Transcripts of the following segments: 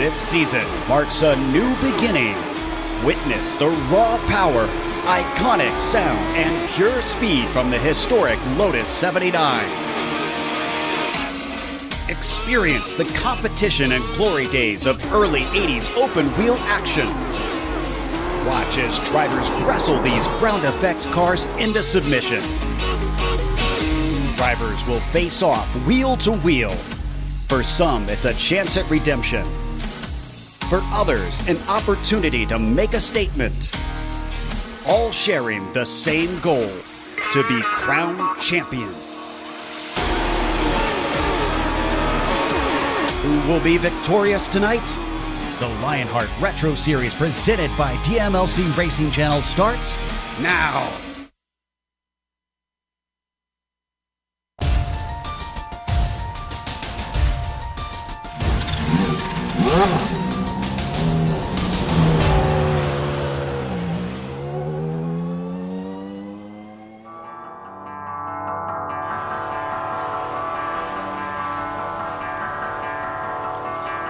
This season marks a new beginning. Witness the raw power, iconic sound, and pure speed from the historic Lotus 79. Experience the competition and glory days of early 80s open-wheel action. Watch as drivers wrestle these ground effects cars into submission. Drivers will face off wheel to wheel. For some, it's a chance at redemption. For others, an opportunity to make a statement. All sharing the same goal, to be crowned champion. Who will be victorious tonight? The Lionheart Retro Series presented by DMLC Racing Channel starts now.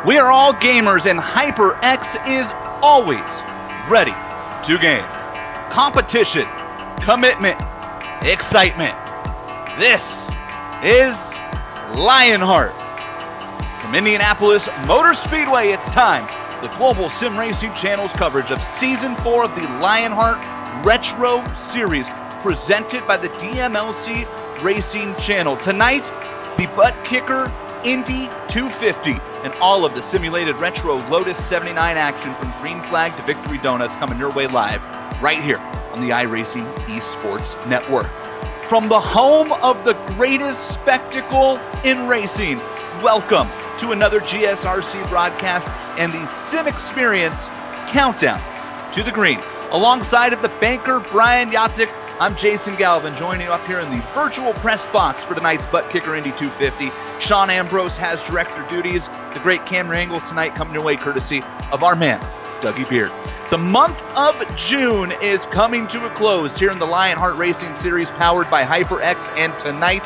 We are all gamers, and HyperX is always ready to game. Competition, commitment, excitement. This is Lionheart. From Indianapolis Motor Speedway, it's time for the Global Sim Racing Channel's coverage of Season 4 of the Lionheart Retro Series, presented by the DMLC Racing Channel. Tonight, the ButtKicker Indy 250 and all of the simulated retro Lotus 79 action from Green Flag to Victory Donuts coming your way live right here on the iRacing Esports Network. From the home of the greatest spectacle in racing, welcome to another GSRC broadcast and the Sim Experience Countdown to the Green. Alongside of the banker Brian Yatzik, I'm Jason Galvin, joining you up here in the virtual press box for tonight's ButtKicker Indy 250. Sean Ambrose has director duties. The great camera angles tonight coming your way courtesy of our man, Dougie Beard. The month of June is coming to a close here in the Lionheart Racing Series powered by HyperX, and tonight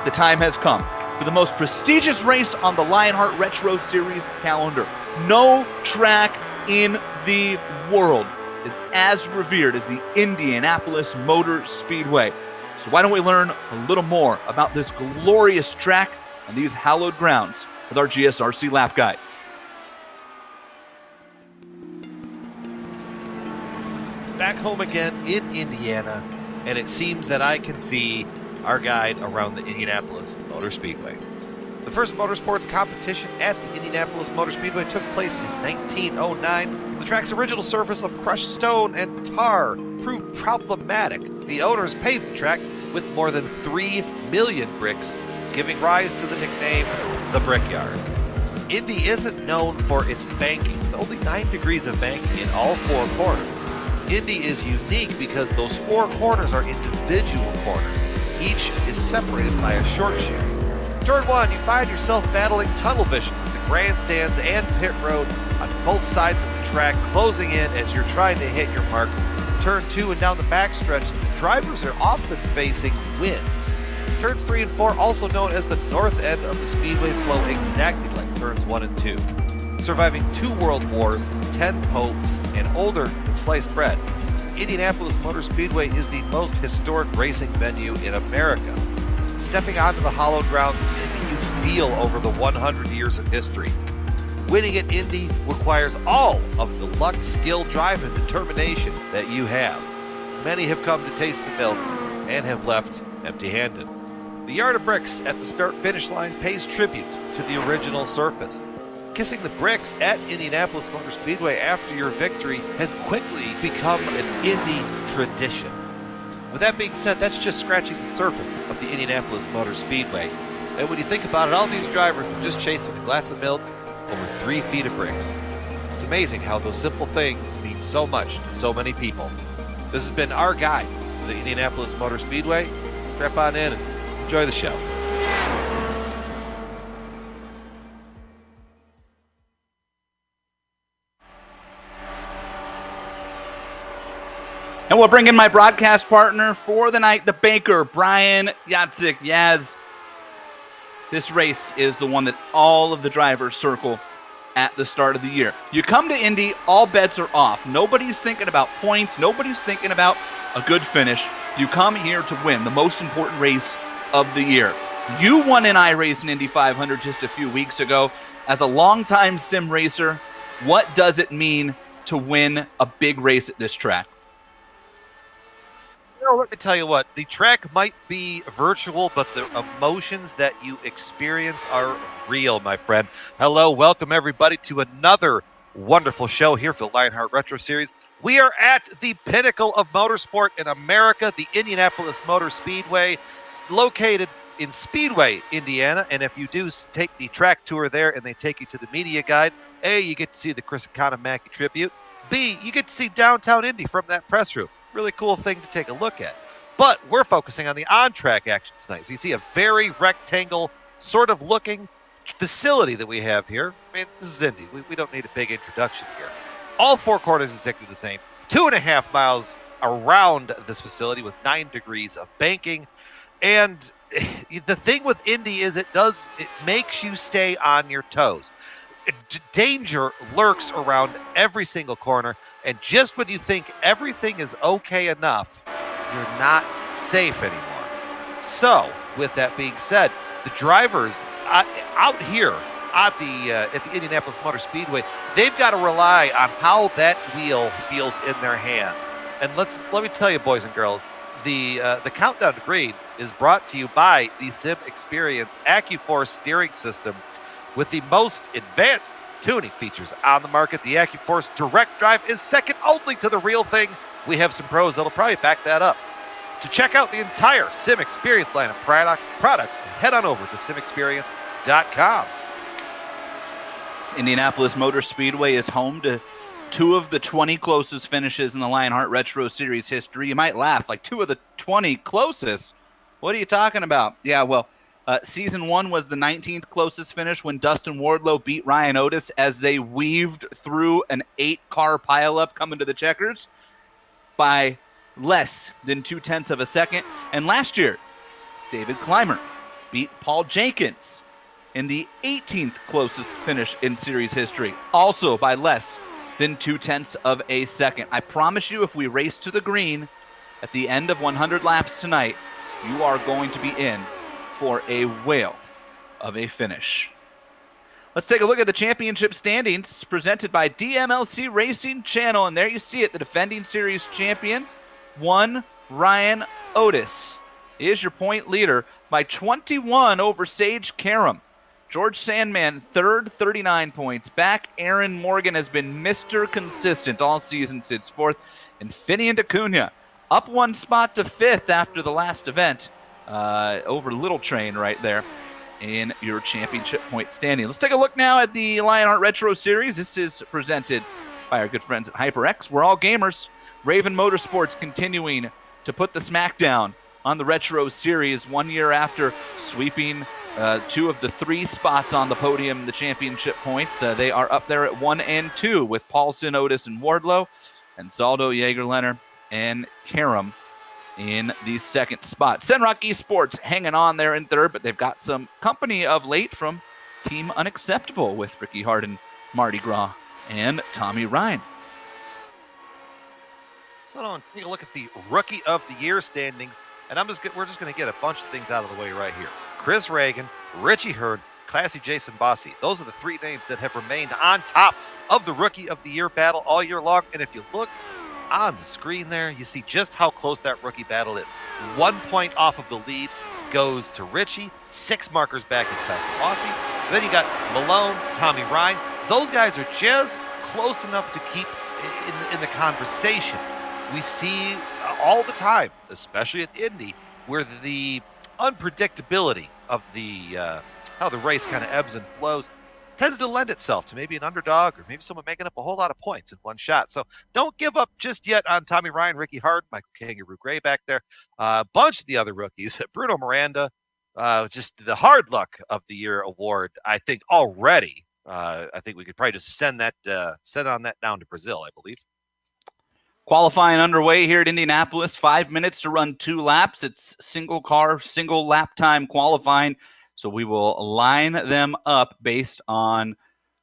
the time has come for the most prestigious race on the Lionheart Retro Series calendar. No track in the world is as revered as the Indianapolis Motor Speedway. So why don't we learn a little more about this glorious track and these hallowed grounds with our GSRC lap guide. Back home again in Indiana, and it seems that I can see our guide around the Indianapolis Motor Speedway. The first motorsports competition at the Indianapolis Motor Speedway took place in 1909. The track's original surface of crushed stone and tar proved problematic. The owners paved the track with more than 3 million bricks, giving rise to the nickname the Brickyard. Indy isn't known for its banking, with only 9 degrees of banking in all 4 corners. Indy is unique because those 4 corners are individual corners. Each is separated by a short chute. Turn 1, you find yourself battling tunnel vision with the grandstands and pit road on both sides of the track closing in as you're trying to hit your mark. Turn 2 and down the backstretch, the drivers are often facing wind. Turns 3 and 4, also known as the north end of the speedway, flow exactly like turns 1 and 2. Surviving 2 world wars, 10 popes, and older than sliced bread, Indianapolis Motor Speedway is the most historic racing venue in America. Stepping onto the hallowed grounds of Indy, you feel over the 100 years of history. Winning at Indy requires all of the luck, skill, drive, and determination that you have. Many have come to taste the milk and have left empty-handed. The yard of bricks at the start-finish line pays tribute to the original surface. Kissing the bricks at Indianapolis Motor Speedway after your victory has quickly become an Indy tradition. With that being said, that's just scratching the surface of the Indianapolis Motor Speedway. And when you think about it, all these drivers are just chasing a glass of milk over 3 feet of bricks. It's amazing how those simple things mean so much to so many people. This has been our guide to the Indianapolis Motor Speedway. Strap on in and enjoy the show. And we'll bring in my broadcast partner for the night, the banker, Brian Yatzik. Yaz, this race is the one that all of the drivers circle at the start of the year. You come to Indy, all bets are off. Nobody's thinking about points. Nobody's thinking about a good finish. You come here to win the most important race of the year. You won an iRacing Indy 500 just a few weeks ago. As a longtime sim racer, what does it mean to win a big race at this track? Let me tell you what, the track might be virtual, but the emotions that you experience are real, my friend. Hello, welcome everybody to another wonderful show here for the Lionheart Retro Series. We are at the pinnacle of motorsport in America, the Indianapolis Motor Speedway, located in Speedway, Indiana. And if you do take the track tour there and they take you to the media guide, A, you get to see the Chris Economaki tribute. B, you get to see downtown Indy from that press room. Really cool thing to take a look at. But we're focusing on the on-track action tonight. So you see a very rectangle sort of looking facility that we have here. I mean, this is Indy. We don't need a big introduction here. All 4 corners exactly the same. 2.5 miles around this facility with 9 degrees of banking. And the thing with Indy is it makes you stay on your toes. danger lurks around every single corner, and just when you think everything is okay enough, you're not safe anymore. So, with that being said, the drivers out here at the Indianapolis Motor Speedway, they've got to rely on how that wheel feels in their hand. And let me tell you, boys and girls, the countdown to green is brought to you by the Sim Experience AccuForce steering system with the most advanced tuning features on the market. The AccuForce Direct Drive is second only to the real thing. We have some pros that'll probably back that up. To check out the entire Sim Experience line of products, head on over to simexperience.com. Indianapolis Motor Speedway is home to 2 of the 20 closest finishes in the Lionheart Retro Series history. You might laugh, like 2 of the 20 closest? What are you talking about? Yeah, well, Season 1 was the 19th closest finish when Dustin Wardlow beat Ryan Otis as they weaved through an 8-car pileup coming to the checkers by less than 0.2 of a second. And last year, David Clymer beat Paul Jenkins in the 18th closest finish in series history, also by less than 0.2 of a second. I promise you, if we race to the green at the end of 100 laps tonight, you are going to be in for a whale of a finish. Let's take a look at the championship standings presented by DMLC Racing Channel. And there you see it, the defending series champion, Ryan Otis, is your point leader by 21 over Sage Karam. George Sandman, third, 39 points back. Aaron Morgan has been Mr. Consistent all season, sits fourth. And Finian Acuna up 1 spot to fifth after the last event over Little Train right there in your championship point standing. Let's take a look now at the Lionheart Retro Series. This is presented by our good friends at HyperX. We're all gamers. Raven Motorsports continuing to put the smackdown on the Retro Series 1 year after sweeping 2 of the 3 spots on the podium, the championship points. They are up there at 1 and 2 with Paulson, Otis, and Wardlow, and Saldo, Jaeger-Leonard, and Karam in the second spot. Senrock Esports hanging on there in third, but they've got some company of late from Team Unacceptable with Ricky Harden, Mardi Gras, and Tommy Ryan. So now take a look at the Rookie of the Year standings, and we're just going to get a bunch of things out of the way right here. Chris Reagan, Richie Hurd, Classy Jason Bossy. Those are the 3 names that have remained on top of the Rookie of the Year battle all year long. And if you look on the screen there, you see just how close that rookie battle is. 1 point off of the lead goes to Richie. 6 markers back is Classy Bossy. Then you got Malone, Tommy Ryan. Those guys are just close enough to keep in the conversation. We see all the time, especially at Indy, where the unpredictability of how the race kind of ebbs and flows tends to lend itself to maybe an underdog or maybe someone making up a whole lot of points in one shot. So don't give up just yet on Tommy Ryan, Ricky Hart, Michael Kangaroo Gray back there. A bunch of the other rookies, Bruno Miranda, just the hard luck of the year award, I think already. I think we could probably just send on that down to Brazil, I believe. Qualifying underway here at Indianapolis, 5 minutes to run 2 laps. It's single car, single lap time qualifying. So we will line them up based on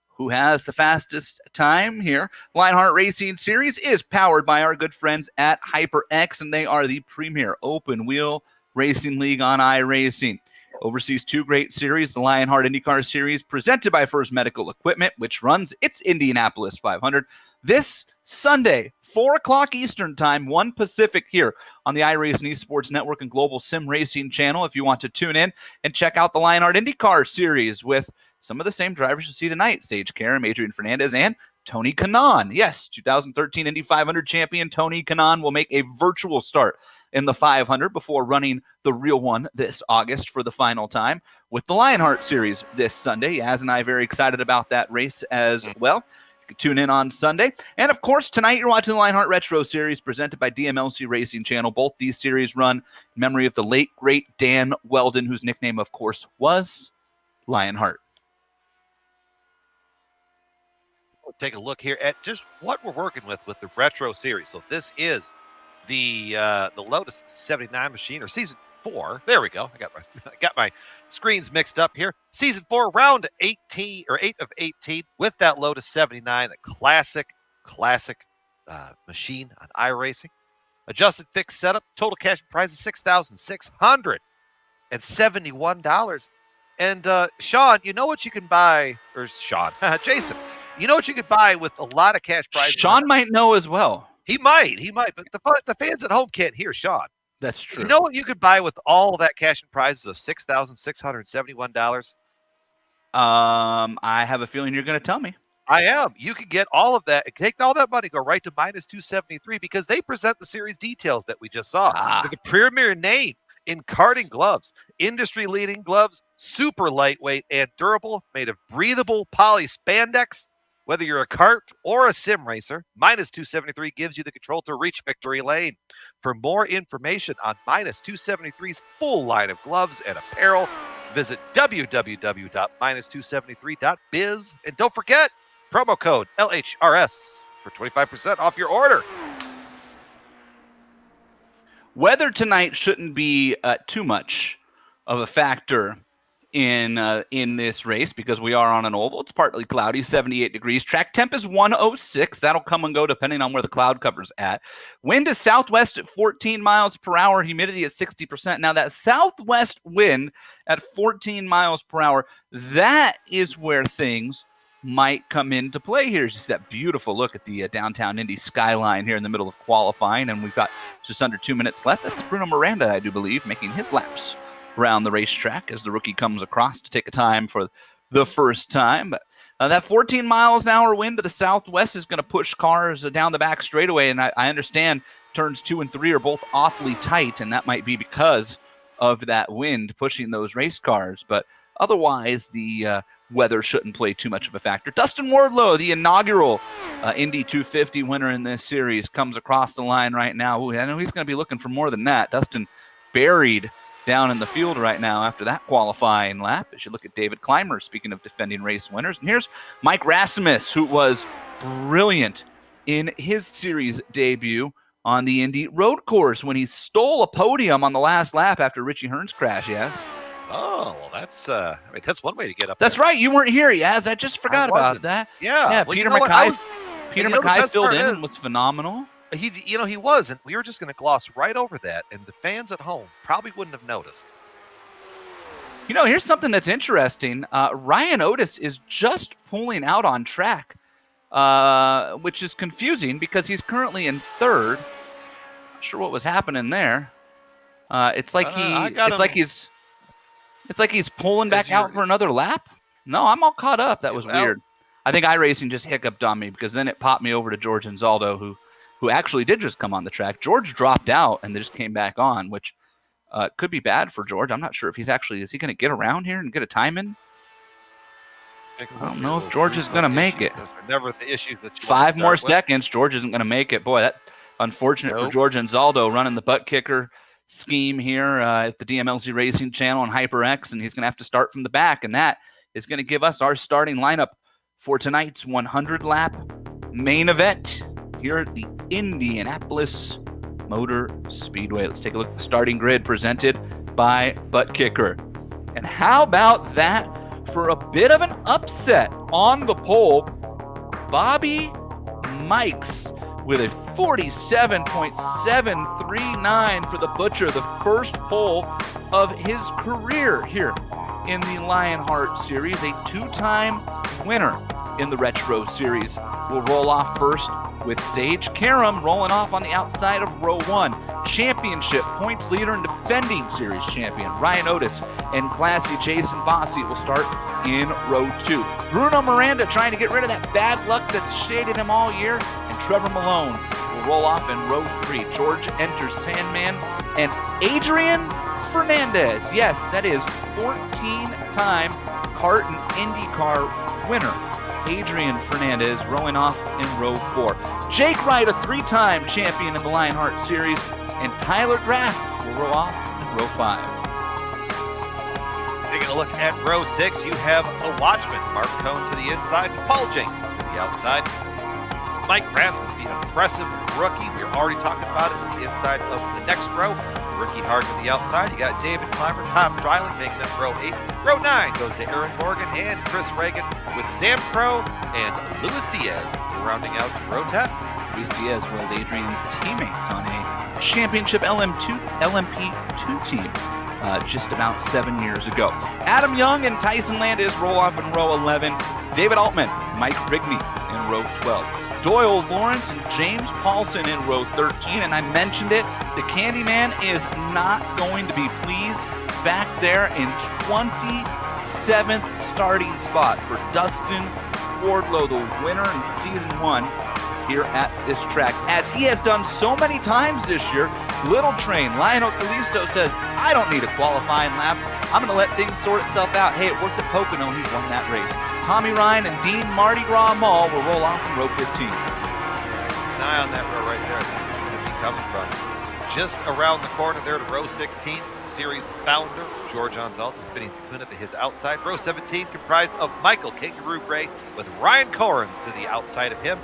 who has the fastest time here. Lionheart Racing Series is powered by our good friends at HyperX, and they are the premier open wheel racing league on iRacing. Oversees 2 great series, the Lionheart IndyCar Series, presented by First Medical Equipment, which runs its Indianapolis 500 this Sunday, 4 o'clock Eastern Time, 1 Pacific here on the iRacing Esports Network and Global Sim Racing Channel. If you want to tune in and check out the Lionheart IndyCar Series with some of the same drivers you see tonight, Sage Karam, Adrian Fernandez, and Tony Kanaan. Yes, 2013 Indy 500 champion Tony Kanaan will make a virtual start in the 500 before running the real one this August for the final time with the Lionheart Series this Sunday. Yaz and I are very excited about that race as well. You can tune in on Sunday. And, of course, tonight you're watching the Lionheart Retro Series presented by DMLC Racing Channel. Both these series run in memory of the late, great Dan Weldon, whose nickname, of course, was Lionheart. We'll take a look here at just what we're working with the Retro Series. So this is the Lotus 79 machine, or season 4. There we go. I got my screens mixed up here. Season 4, round 18 or 8 of 18 with that Lotus 79, a classic machine on iRacing. Adjusted fixed setup, total cash prize is $6,671. And Sean, you know what you can buy, or Sean, Jason, you know what you could buy with a lot of cash prizes? Sean might know as well. He might, but the fans at home can't hear Sean. That's true. You know what you could buy with all that cash and prizes of $6,671? I have a feeling you're going to tell me. I am. You could get all of that. Take all that money, go right to minus 273 because they present the series details that we just saw. They're the premier name in karting gloves, industry-leading gloves, super lightweight and durable, made of breathable poly spandex. Whether you're a kart or a sim racer, minus 273 gives you the control to reach victory lane. For more information on minus 273's full line of gloves and apparel, visit www.minus273.biz. And don't forget, promo code LHRS for 25% off your order. Weather tonight shouldn't be too much of a factor in this race because we are on an oval. It's partly cloudy, 78 degrees. Track temp is 106. That'll come and go depending on where the cloud cover's at. Wind is southwest at 14 miles per hour. Humidity at 60%. Now that southwest wind at 14 miles per hour, that is where things might come into play here. Just that beautiful look at the downtown Indy skyline here in the middle of qualifying, and we've got just under 2 minutes left. That's Bruno Miranda, I do believe, making his laps around the racetrack as the rookie comes across to take a time for the first time. But that 14 miles an hour wind to the southwest is going to push cars down the back straightaway, and I understand turns 2 and 3 are both awfully tight, and that might be because of that wind pushing those race cars. But otherwise, the weather shouldn't play too much of a factor. Dustin Wardlow, the inaugural Indy 250 winner in this series, comes across the line right now. Ooh, I know he's going to be looking for more than that. Dustin buried down in the field right now after that qualifying lap. As you look at David Clymer, speaking of defending race winners. And here's Mike Rasmus, who was brilliant in his series debut on the Indy road course when he stole a podium on the last lap after Richie Hearn's crash, yes? Oh, well, that's one way to get up That's there. right. You weren't here, Yaz. I just forgot about that. Yeah. Well, Peter Mackay filled in and was phenomenal. He was, and we were just going to gloss right over that, and the fans at home probably wouldn't have noticed. Here's something that's interesting. Ryan Otis is just pulling out on track, which is confusing because he's currently in third. Not sure what was happening there. It's like he's pulling back out for another lap. No, I'm all caught up. That was weird. I think iRacing just hiccuped on me because then it popped me over to George Anzaldo, who actually did just come on the track. George dropped out and they just came back on, which could be bad for George. I'm not sure if is he going to get around here and get a time in? I don't know if George is going to make it. Never the issues that 5 more seconds. George isn't going to make it. Boy, that unfortunate for George Anzaldo running the ButtKicker scheme here at the DMLZ Racing Channel on HyperX, and he's going to have to start from the back, and that is going to give us our starting lineup for tonight's 100-lap main event here at the Indianapolis Motor Speedway. Let's take a look at the starting grid presented by ButtKicker. And how about that for a bit of an upset on the pole? Bobby Mikes with a 47.739 for the Butcher, the first pole of his career here in the Lionheart Series, a 2-time winner in the Retro Series. We'll roll off first with Sage Karam rolling off on the outside of row 1. Championship points leader and defending series champion Ryan Otis and classy Jason Bossie will start in row 2. Bruno Miranda trying to get rid of that bad luck that's shaded him all year, and Trevor Malone will roll off in row 3. George enters Sandman and Adrian Fernandez. Yes, that is 14-time kart and IndyCar winner Adrian Fernandez rolling off in row 4. Jake Wright, a 3-time champion in the Lionheart Series, and Tyler Graff will roll off in row 5. Taking a look at row 6, you have the Watchman, Mark Cohn to the inside, and Paul Jenkins to the outside. Mike Rasmus, the impressive rookie. We're already talking about it to the inside of the next row. Ricky Hart to the outside. You got David Clymer, Tom Dreiling making up row 8. Row 9 goes to Aaron Morgan and Chris Reagan, with Sam Crow and Luis Diaz rounding out row 10. Luis Diaz was Adrian's teammate on a championship LMP2 team just about 7 years ago. Adam Young and Tyson Landis roll off in row 11. David Altman, Mike Rigney in row 12. Doyle Lawrence and James Paulson in row 13. And I mentioned it, the Candyman is not going to be pleased back there in 27th starting spot for Dustin Wardlow, the winner in season 1 here at this track, as he has done so many times this year. Little Train, Lionel Calisto says, I don't need a qualifying lap. I'm going to let things sort itself out. Hey, it worked at Pocono. He won that race. Tommy Ryan and Dean Mardi Gras Mall will roll off in row 15. An eye on that row right there. That's where it'll be coming from. Just around the corner there to row 16, series founder George Anzaldi fitting Takuna to his outside. Row 17 comprised of Michael Kangaroo Gray with Ryan Corrins to the outside of him.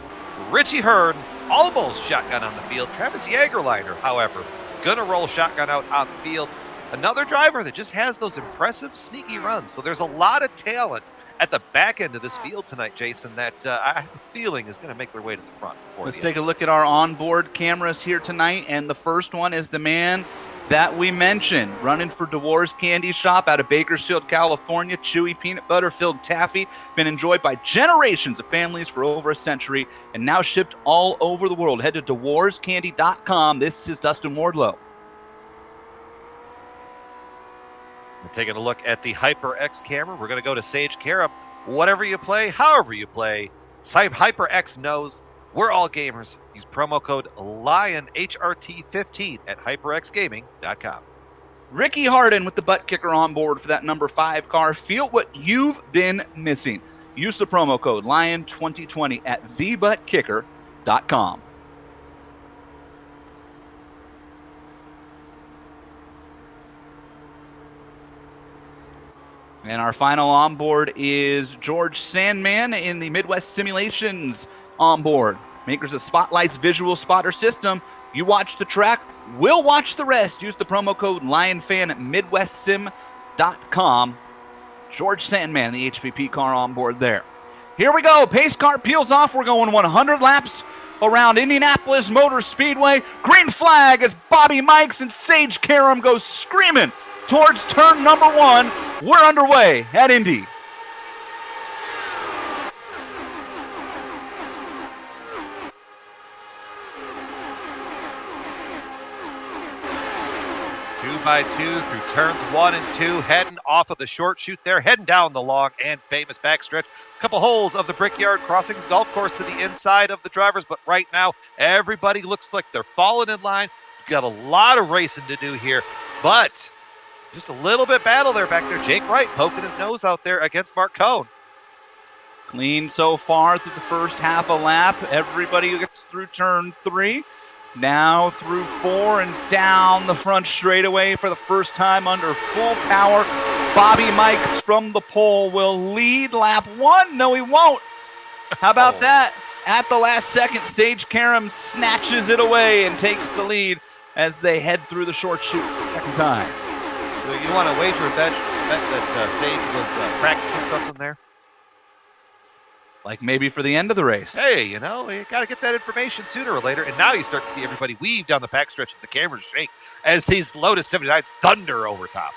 Richie Hearn almost shotgun on the field. Travis Jagerliner, however, gonna roll shotgun out on the field. Another driver that just has those impressive sneaky runs. So there's a lot of talent at the back end of this field tonight, Jason, that I have a feeling is going to make their way to the front. Let's take a look at our onboard cameras here tonight, and the first one is the man that we mentioned, running for DeWars Candy Shop out of Bakersfield, California. Chewy peanut butter filled taffy, been enjoyed by generations of families for over a century, and now shipped all over the world. Head to DeWarsCandy.com. This is Dustin Wardlow. We're taking a look at the HyperX camera. We're going to go to Sage Karam. Whatever you play, however you play, HyperX knows we're all gamers. Use promo code LionHRT15 at HyperXGaming.com. Ricky Harden with the ButtKicker on board for that number 5 car. Feel what you've been missing. Use the promo code LION2020 at TheButtKicker.com. And our final onboard is George Sandman in the Midwest Simulations onboard. Makers of Spotlight's visual spotter system. You watch the track, we'll watch the rest. Use the promo code LionFan at MidwestSim.com. George Sandman, the HPP car onboard there. Here we go. Pace car peels off. We're going 100 laps around Indianapolis Motor Speedway. Green flag as Bobby Mikes and Sage Karam go screaming towards turn number 1. We're underway at Indy. Two by two through turns 1 and 2, heading off of the short chute there, heading down the long and famous backstretch. A couple holes of the Brickyard Crossings golf course to the inside of the drivers, but right now everybody looks like they're falling in line. We've got a lot of racing to do here, but just a little bit battle there back there. Jake Wright poking his nose out there against Mark Cohn. Clean so far through the first half a lap. Everybody gets through turn 3. Now through 4 and down the front straightaway for the first time under full power. Bobby Mikes from the pole will lead lap 1. No, he won't. How about that? At the last second, Sage Karam snatches it away and takes the lead as they head through the short chute for the second time. So you want to wager a bet that Sage was practicing something there? Like maybe for the end of the race. Hey, you know, you got to get that information sooner or later. And now you start to see everybody weave down the backstretch as the cameras shake, as these Lotus 79s thunder over top.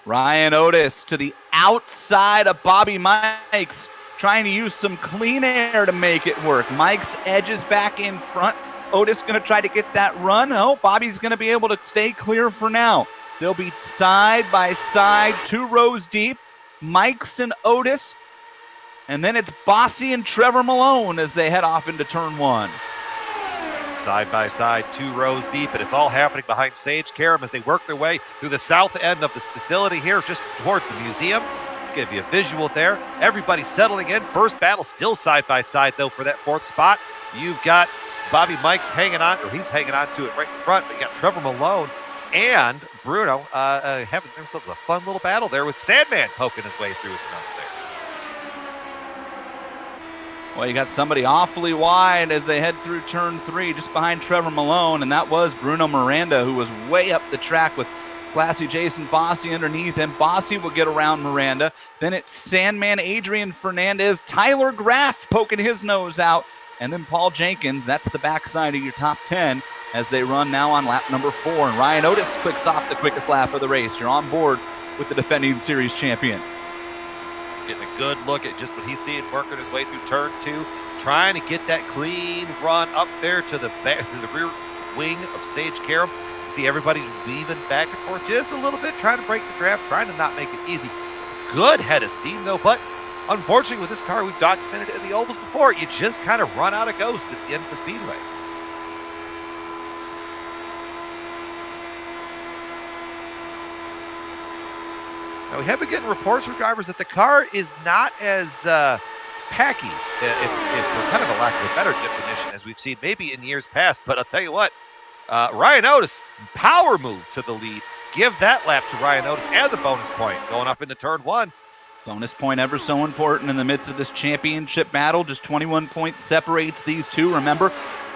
Ryan Otis to the outside of Bobby Mikes, trying to use some clean air to make it work. Mikes edges back in front. Otis going to try to get that run. Oh, Bobby's going to be able to stay clear for now. They'll be side by side, 2 rows deep. Mikes and Otis. And then it's Bossy and Trevor Malone as they head off into turn 1. Side by side, 2 rows deep, and it's all happening behind Sage Karam as they work their way through the south end of this facility here, just towards the museum. Give you a visual there. Everybody settling in. First battle still side by side, though, for that 4th spot. You've got Bobby Mikes hanging on, or he's hanging on to it right in front, but you got Trevor Malone and Bruno having themselves a fun little battle there with Sandman poking his way through the front there. Well, you got somebody awfully wide as they head through turn 3, just behind Trevor Malone, and that was Bruno Miranda, who was way up the track with classy Jason Bossy underneath him. Bossy will get around Miranda. Then it's Sandman Adrian Fernandez, Tyler Graff poking his nose out, and then Paul Jenkins. That's the backside of your top 10 as they run now on lap number 4. And Ryan Otis clicks off the quickest lap of the race. You're on board with the defending series champion. Getting a good look at just what he's seeing working his way through turn 2, trying to get that clean run up there to the rear wing of Sage Karam. You see everybody weaving back and forth just a little bit, trying to break the draft, trying to not make it easy. Good head of steam though, but unfortunately with this car, we've documented it in the ovals before, you just kind of run out of ghost at the end of the speedway. Now, we have been getting reports from drivers that the car is not as packy, if for kind of a lack of a better definition, as we've seen maybe in years past. But I'll tell you what, Ryan Otis, power move to the lead. Give that lap to Ryan Otis and the bonus point going up into turn 1. Bonus point ever so important in the midst of this championship battle. Just 21 points separates these two. Remember,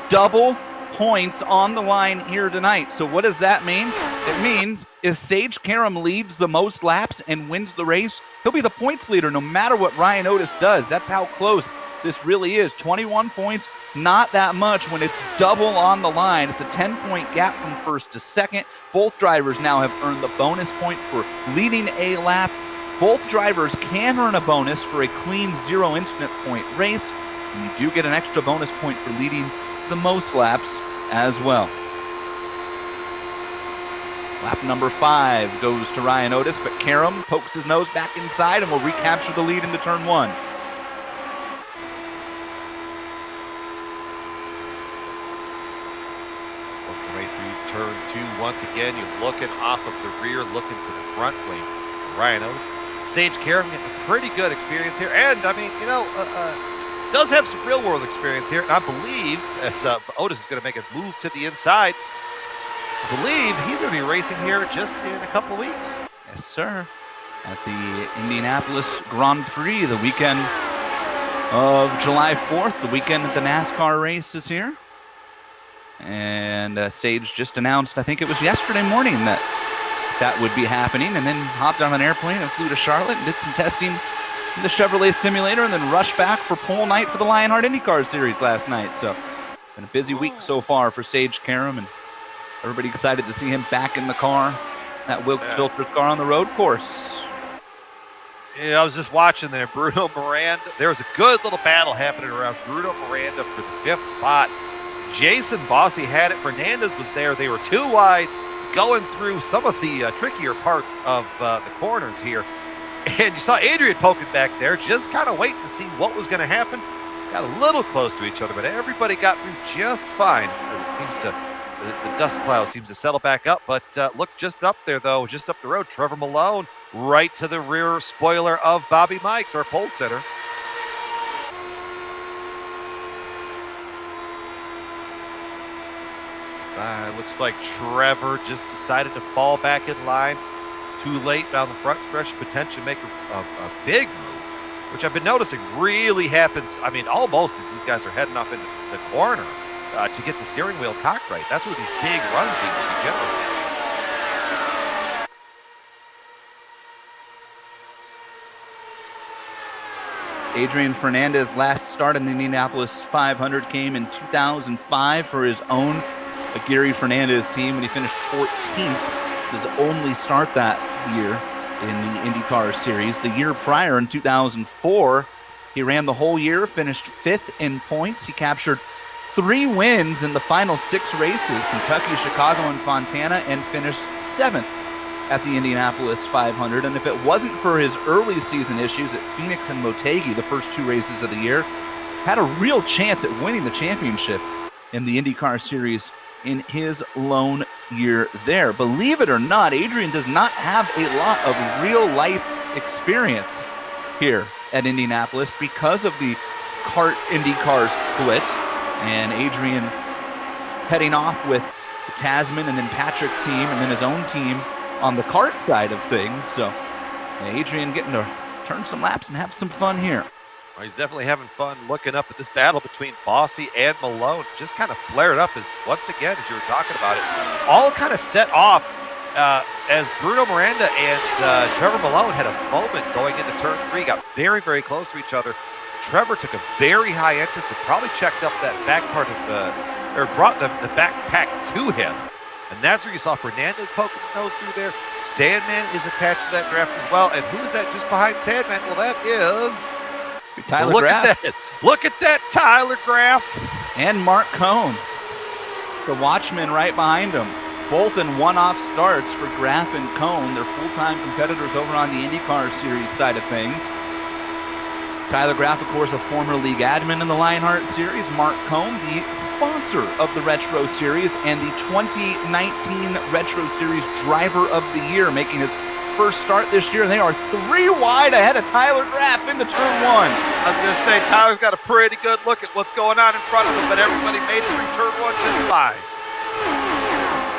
double points on the line here tonight. So what does that mean? It means if Sage Karam leads the most laps and wins the race, he'll be the points leader no matter what Ryan Otis does. That's how close this really is. 21 points, not that much when it's double on the line. It's a 10-point gap from first to second. Both drivers now have earned the bonus point for leading a lap. Both drivers can earn a bonus for a clean 0 incident point race. And you do get an extra bonus point for leading the most laps as well. Lap number 5 goes to Ryan Otis, but Karam pokes his nose back inside and will recapture the lead into turn 1. Working right through turn 2 once again. You're looking off of the rear, looking to the front wing. Ryan Otis. Sage Karam getting a pretty good experience here. And, I mean, you know, does have some real-world experience here. And I believe, as Otis is going to make a move to the inside, I believe he's going to be racing here just in a couple of weeks. Yes, sir. At the Indianapolis Grand Prix, the weekend of July 4th, the weekend that the NASCAR race is here. And Sage just announced, I think it was yesterday morning, that would be happening, and then hopped on an airplane and flew to Charlotte and did some testing in the Chevrolet simulator, and then rushed back for pole night for the Lionheart IndyCar Series last night. So, been a busy week so far for Sage Karam, and everybody excited to see him back in the car, that Wilkes Filter car on the road course. Yeah, I was just watching there. Bruno Miranda. There was a good little battle happening around Bruno Miranda for the 5th spot. Jason Bossy had it. Fernandez was there. They were too wide, going through some of the trickier parts of the corners here. And you saw Adrian poking back there, just kind of waiting to see what was going to happen. Got a little close to each other, but everybody got through just fine, as it seems to, the dust cloud seems to settle back up. But look just up there, though, just up the road, Trevor Malone, right to the rear spoiler of Bobby Mikes, our pole sitter. Looks like Trevor just decided to fall back in line. Too late down the front stretch, potentially make a big move, which I've been noticing really happens, I mean, almost as these guys are heading up into the corner to get the steering wheel cocked right. That's where these big runs seem to be generated. Adrian Fernandez last start in the Indianapolis 500 came in 2005 for his own Gary Fernandez team when he finished 14th. His only start that year in the IndyCar Series. The year prior, in 2004, he ran the whole year, finished 5th in points. He captured 3 wins in the final 6 races, Kentucky, Chicago, and Fontana, and finished 7th at the Indianapolis 500. And if it wasn't for his early season issues at Phoenix and Motegi, the first 2 races of the year, had a real chance at winning the championship in the IndyCar Series in his lone year there. Believe it or not, Adrian does not have a lot of real-life experience here at Indianapolis because of the kart IndyCar split, and Adrian heading off with the Tasman and then Patrick team and then his own team on the kart side of things. So Adrian getting to turn some laps and have some fun here. Well, he's definitely having fun looking up at this battle between Bossy and Malone. Just kind of flared up as, once again, as you were talking about it, all kind of set off as Bruno Miranda and Trevor Malone had a moment going into turn 3, got very, very close to each other. Trevor took a very high entrance and probably checked up that back part of or brought the backpack to him. And that's where you saw Fernandez poking his nose through there. Sandman is attached to that draft as well. And who is that just behind Sandman? Well, that is Tyler look Graff. at that. Look at that, Tyler Graff. And Mark Cohn, the watchman right behind him. Both in one-off starts for Graff and Cohn. They're full-time competitors over on the IndyCar Series side of things. Tyler Graff, of course, a former league admin in the Lionheart Series. Mark Cohn, the sponsor of the Retro Series and the 2019 Retro Series Driver of the Year, making his first start this year. They are 3 wide ahead of Tyler Graff into turn 1. I was going to say, Tyler's got a pretty good look at what's going on in front of him, but everybody made it through turn 1 just fine.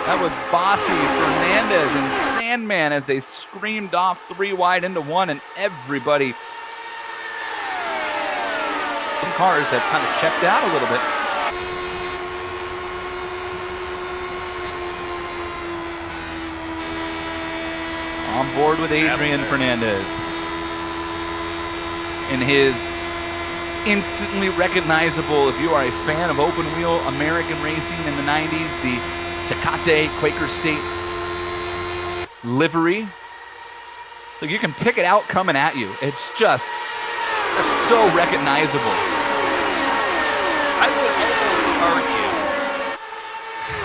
That was Bossy, Fernandez, and Sandman as they screamed off 3 wide into 1, and everybody. Some cars have kind of checked out a little bit. On board with Adrian Fernandez in his instantly recognizable, if you are a fan of open wheel American racing in the 90s, the Tecate Quaker State livery. Look, you can pick it out coming at you. It's just so recognizable.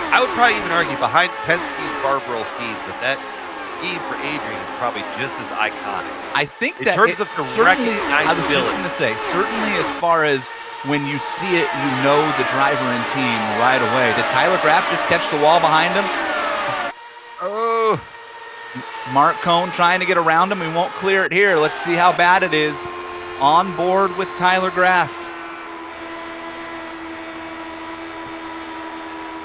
I would probably even argue behind Penske's Barbaro schemes that scheme for Adrian is probably just as iconic. I think in that terms of the recognizability. I was just going to say, certainly as far as when you see it, you know the driver and team right away. Did Tyler Graff just catch the wall behind him? Oh. Mark Cohn trying to get around him. We won't clear it here. Let's see how bad it is. On board with Tyler Graff.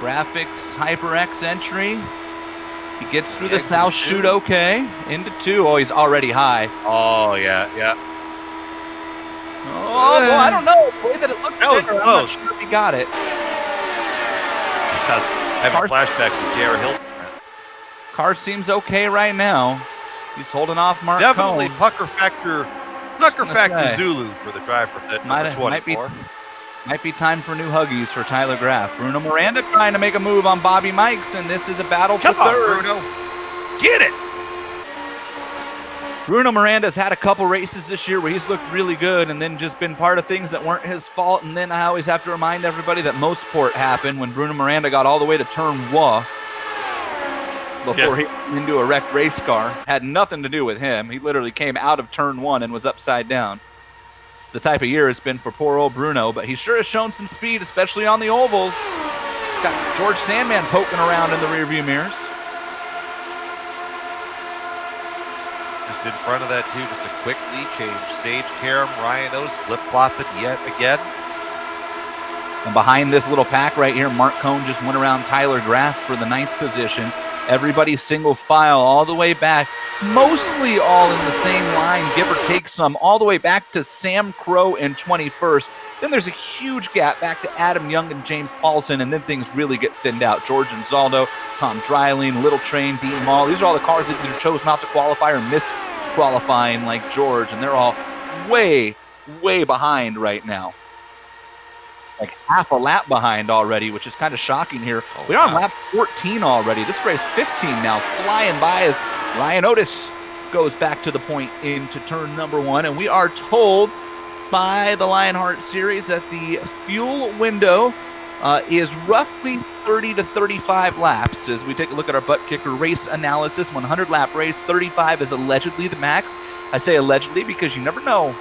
Graphics HyperX entry. He gets through the south chute okay. Into 2. Oh, he's already high. Oh, yeah. Oh, well, I don't know. The way that it looked that was bigger, close. I'm not sure if he got it. Having flashbacks of J.R. Hilton. Car seems okay right now. He's holding off Mark Definitely Cohn. pucker factor Zulu for the driver at number 24. Might be time for new huggies for Tyler Graff. Bruno Miranda trying to make a move on Bobby Mikes, and this is a battle for third. Bruno. Get it! Bruno Miranda's had a couple races this year where he's looked really good and then just been part of things that weren't his fault. And then I always have to remind everybody that most port happened when Bruno Miranda got all the way to turn 1 before he went into a wrecked race car. Had nothing to do with him. He literally came out of turn 1 and was upside down. It's the type of year it's been for poor old Bruno, but he sure has shown some speed, especially on the ovals. Got George Sandman poking around in the rearview mirrors. Just in front of that, too, just a quick lead change. Sage Karam, Ryan Otis flip-flopping yet again. And behind this little pack right here, Mark Cohn just went around Tyler Graff for the 9th position. Everybody single file all the way back, mostly all in the same line, give or take some, all the way back to Sam Crow in 21st. Then there's a huge gap back to Adam Young and James Paulson, and then things really get thinned out. George Anzaldo, Tom Dreiling, Little Train, Dean Mall. These are all the cars that either chose not to qualify or missed qualifying like George, and they're all way, way behind right now. Like half a lap behind already, which is kind of shocking here. We're on lap 14 already. This race 15 now, flying by as Ryan Otis goes back to the point into turn number 1. And we are told by the Lionheart Series that the fuel window is roughly 30 to 35 laps. As we take a look at our ButtKicker race analysis, 100-lap race, 35 is allegedly the max. I say allegedly because you never know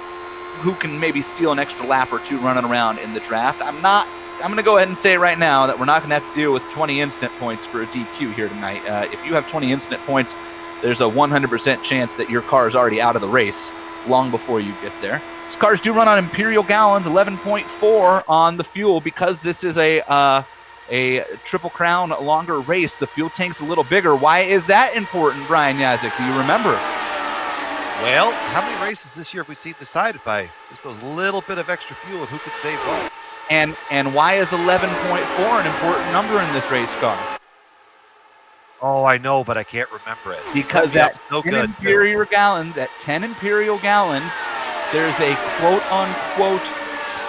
who can maybe steal an extra lap or 2 running around in the draft. I'm going to go ahead and say right now that we're not going to have to deal with 20 instant points for a DQ here tonight. If you have 20 instant points, there's a 100% chance that your car is already out of the race long before you get there. These cars do run on Imperial gallons, 11.4 on the fuel. Because this is a Triple Crown longer race, the fuel tank's a little bigger. Why is that important, Brian Yazik? Do you remember? Well, how many races this year have we seen decided by just those little bit of extra fuel and who could save what? And why is 11.4 an important number in this race car? Oh, I know, but I can't remember it. Because at 10 imperial gallons, there's a quote-unquote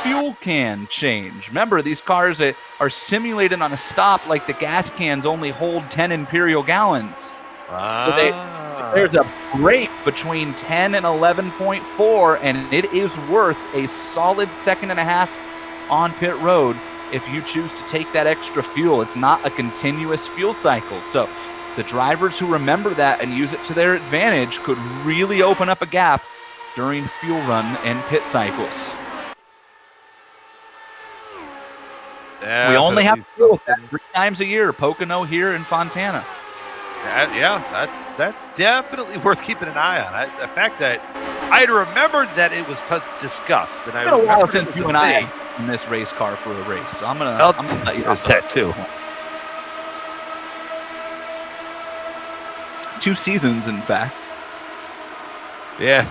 fuel can change. Remember, these cars are simulated on a stop like the gas cans only hold 10 imperial gallons. So there's a break between 10 and 11.4, and it is worth a solid second and a half on pit road if you choose to take that extra fuel. It's not a continuous fuel cycle. So the drivers who remember that and use it to their advantage could really open up a gap during fuel run and pit cycles. We only have to deal with that 3 times a year, Pocono here in Fontana. Yeah, that's definitely worth keeping an eye on. The fact that I had remembered that it was discussed, and I remember a while since you and I in this race car for a race, so I'm gonna let you notice that too. 2 seasons, in fact. Yeah.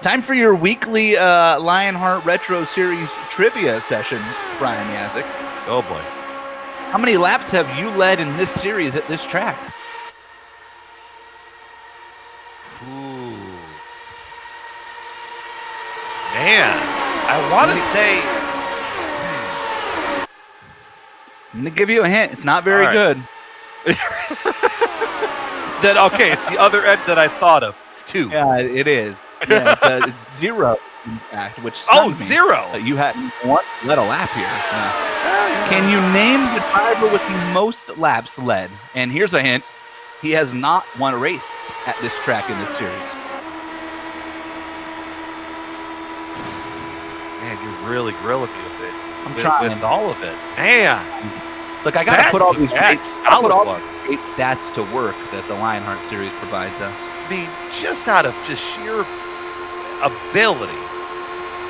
Time for your weekly Lionheart Retro Series trivia session, Brian Yazik. Oh boy. How many laps have you led in this series at this track? Ooh. Man, I want to say... I'm going to give you a hint. It's not very good. Then, okay, it's the other end that I thought of, 2. Yeah, it is. Yeah, it's 0, in fact, which stunned me. 0! You hadn't once led a lap here. Can you name the driver with the most laps led? And here's a hint. He has not won a race at this track in this series. Man, you're really grilling me with it. I'm trying. With all of it. Man. Look, I got to put all these great stats to work that the Lionheart series provides us. I mean, just out of just sheer ability,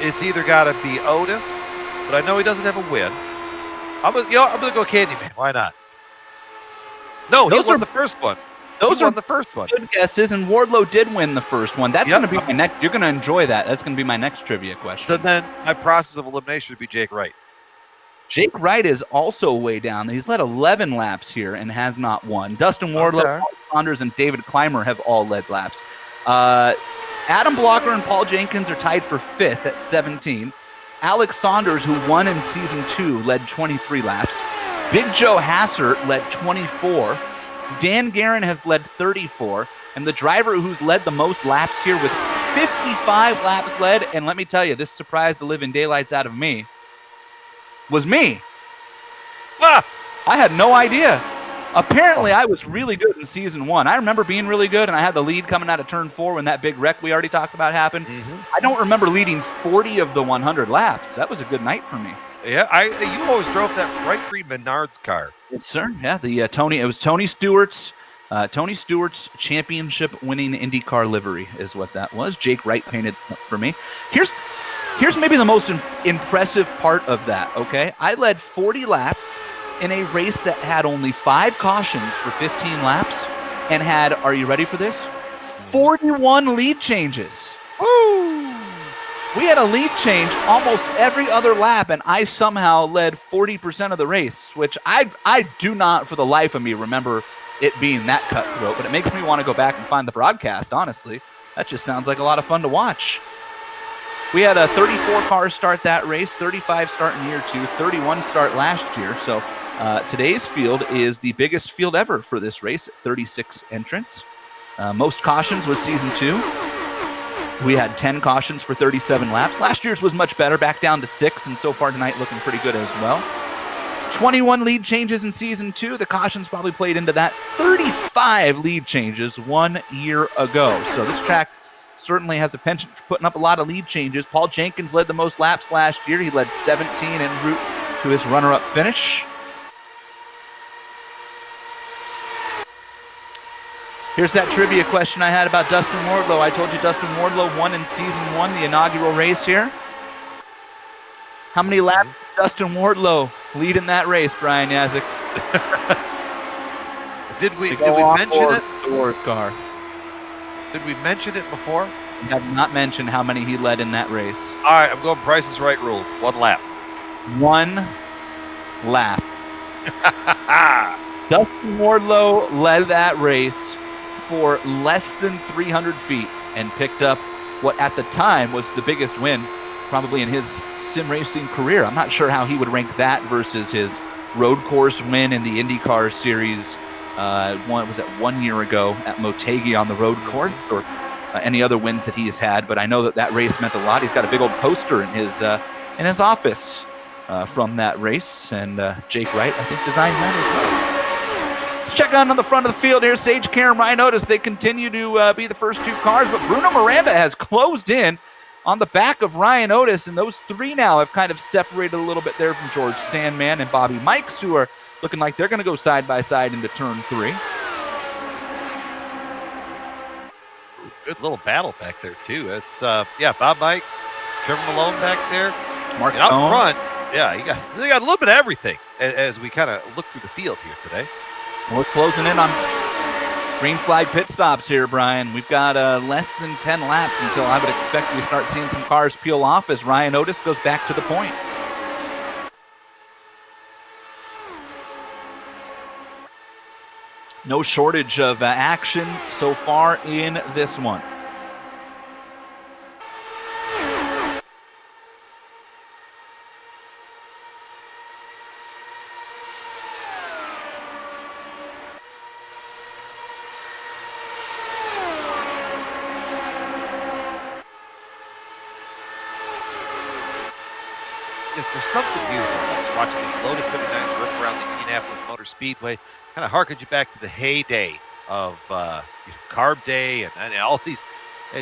it's either got to be Otis, but I know he doesn't have a win. I'm gonna go Candyman. Why not? No, he won the first one. Those are the first one. Good guesses, and Wardlow did win the first one. That's going to be my next. You're going to enjoy that. That's going to be my next trivia question. So then, my process of elimination would be Jake Wright. Jake Wright is also way down. He's led 11 laps here and has not won. Dustin Wardlow, Paul Saunders, and David Clymer have all led laps. Adam Blocker and Paul Jenkins are tied for 5th at 17. Alex Saunders, who won in Season 2, led 23 laps. Big Joe Hassert led 24. Dan Guerin has led 34. And the driver who's led the most laps here with 55 laps led, and let me tell you, this surprised the living daylights out of me, was me. I had no idea. Apparently, I was really good in Season 1. I remember being really good, and I had the lead coming out of Turn 4 when that big wreck we already talked about happened. I don't remember leading 40 of the 100 laps. That was a good night for me. Yeah, you always drove that bright green Menards car. Yes, sir. Yeah, it was Tony Stewart's championship-winning IndyCar livery is what that was. Jake Wright painted for me. Here's maybe the most impressive part of that, okay? I led 40 laps in a race that had only 5 cautions for 15 laps and had, are you ready for this? 41 lead changes. Woo! We had a lead change almost every other lap, and I somehow led 40% of the race, which I do not for the life of me remember it being that cutthroat, but it makes me want to go back and find the broadcast, honestly. That just sounds like a lot of fun to watch. We had a 34 cars start that race, 35 start in year 2, 31 start last year. So today's field is the biggest field ever for this race at 36 entrants. Most cautions was Season 2. We had 10 cautions for 37 laps. Last year's was much better, back down to 6, and so far tonight looking pretty good as well. 21 lead changes in Season 2. The cautions probably played into that. 35 lead changes 1 year ago. So this track certainly has a penchant for putting up a lot of lead changes. Paul Jenkins led the most laps last year. He led 17 en route to his runner-up finish. Here's that trivia question I had about Dustin Wardlow. I told you Dustin Wardlow won in Season 1, the inaugural race here. How many laps did Dustin Wardlow lead in that race, Brian Yazik? Did we mention it? The Ward car. Did we mention it before? We have not mentioned how many he led in that race. All right, I'm going Price is Right rules. 1 lap. 1 lap. Dustin Wardlow led that race for less than 300 feet and picked up what at the time was the biggest win probably in his sim racing career. I'm not sure how he would rank that versus his road course win in the IndyCar series. Was it 1 year ago at Motegi on the road course, or any other wins that he has had. But I know that race meant a lot. He's got a big old poster in his office from that race, and Jake Wright, I think, designed that as well. Let's check on the front of the field here. Sage Karen, Ryan Otis, they continue to be the first 2 cars, but Bruno Miranda has closed in on the back of Ryan Otis, and those 3 now have kind of separated a little bit there from George Sandman and Bobby Mikes, who are looking like they're going to go side by side into turn 3. Good little battle back there, too. It's, Bob Mikes, Trevor Malone back there. Mark and out Cohn. front, they got a little bit of everything as we kind of look through the field here today. We're closing in on green flag pit stops here, Brian. We've got less than 10 laps until I would expect we start seeing some cars peel off as Ryan Otis goes back to the point. No shortage of action so far in this one. Yes, there's something beautiful about just watching these Lotus 79s rip around the Indianapolis Motor Speedway. Kind of harkens you back to the heyday of Carb Day and all these,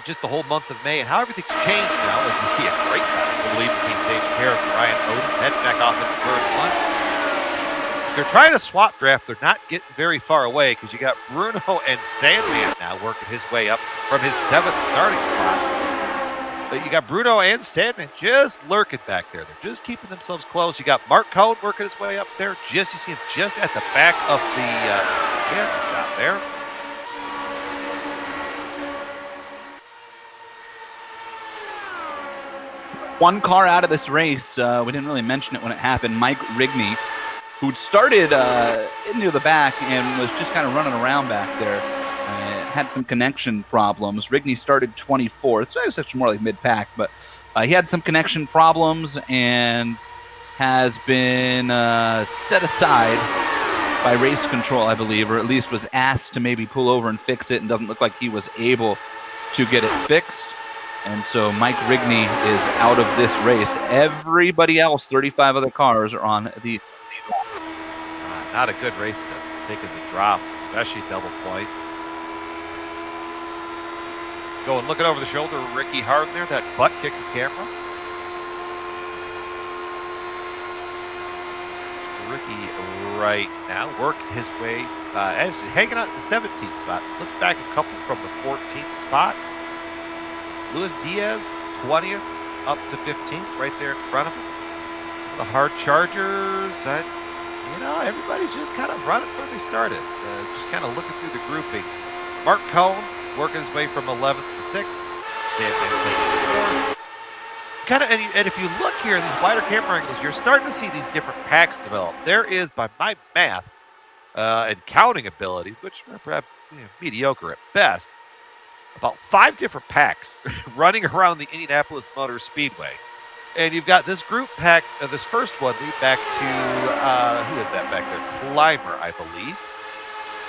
just the whole month of May, and how everything's changed now as we see a great battle, I believe, between Sage Karen and Ryan Otis heading back off into turn 1. If they're trying to swap draft, they're not getting very far away because you got Bruno and Sandman now working his way up from his 7th starting spot. But you got Bruno and Sandman just lurking back there. They're just keeping themselves close. You got Mark Cohn working his way up there. You see him just at the back of the camera shot there. One car out of this race, we didn't really mention it when it happened. Mike Rigney, who'd started into the back and was just kind of running around back there. Had some connection problems. Rigney started 24th, so it was actually more like mid-pack, but he had some connection problems and has been set aside by race control, I believe, or at least was asked to maybe pull over and fix it, and doesn't look like he was able to get it fixed. And so Mike Rigney is out of this race. Everybody else, 35 other cars, are on the not a good race to take as a drop, especially double points. Going looking over the shoulder of Ricky Harden there, that ButtKicker camera. Ricky right now worked his way as hanging out in the 17th spot, slipped back a couple from the 14th spot. Luis Diaz, 20th, up to 15th, right there in front of him. Some of the hard chargers, everybody's just kind of running where they started, just kind of looking through the groupings. Mark Cohn working his way from 11th to 6th. Sandman 4th. And if you look here in these wider camera angles, you're starting to see these different packs develop. There is, by my math and counting abilities, which are perhaps mediocre at best, about 5 different packs running around the Indianapolis Motor Speedway. And you've got this group pack, this first one, lead back to, who is that back there? Climber, I believe.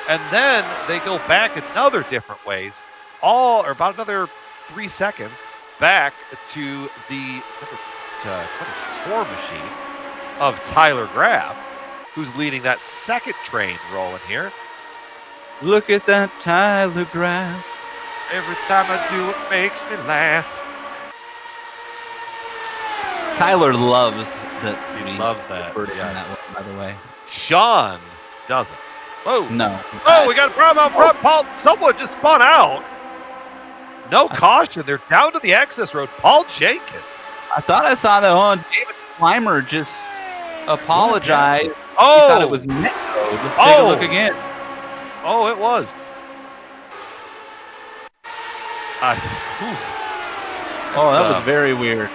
And then they go back in other different ways, or about another 3 seconds, back to the number 24 machine of Tyler Graff, who's leading that second train rolling here. Look at that Tyler Graff. Every time I do, it makes me laugh. Tyler loves that. He loves that. Yes. That one, by the way. Sean doesn't. Oh no! Oh, we got a problem out front. Paul, someone just spun out. No caution. They're down to the access road. Paul Jenkins. I thought I saw that one. David Clymer just apologized. Oh, he thought it was Nico. Let's take a look again. Oh, it was. Oh, that was very weird.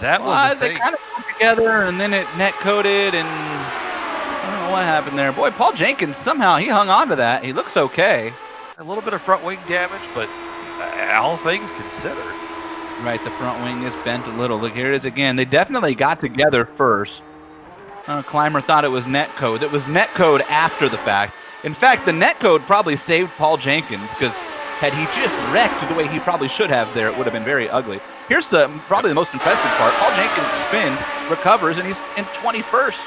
That was they kind of come together, and then it net coated, and I don't know what happened there. Boy, Paul Jenkins, somehow he hung on to that. He looks okay. A little bit of front wing damage, but all things considered. Right, the front wing is bent a little. Look, here it is again. They definitely got together first. Clymer thought it was net code. It was net code after the fact. In fact, the net code probably saved Paul Jenkins, because had he just wrecked the way he probably should have there, it would have been very ugly. Here's probably the most impressive part. Paul Jenkins spins, recovers, and he's in 21st.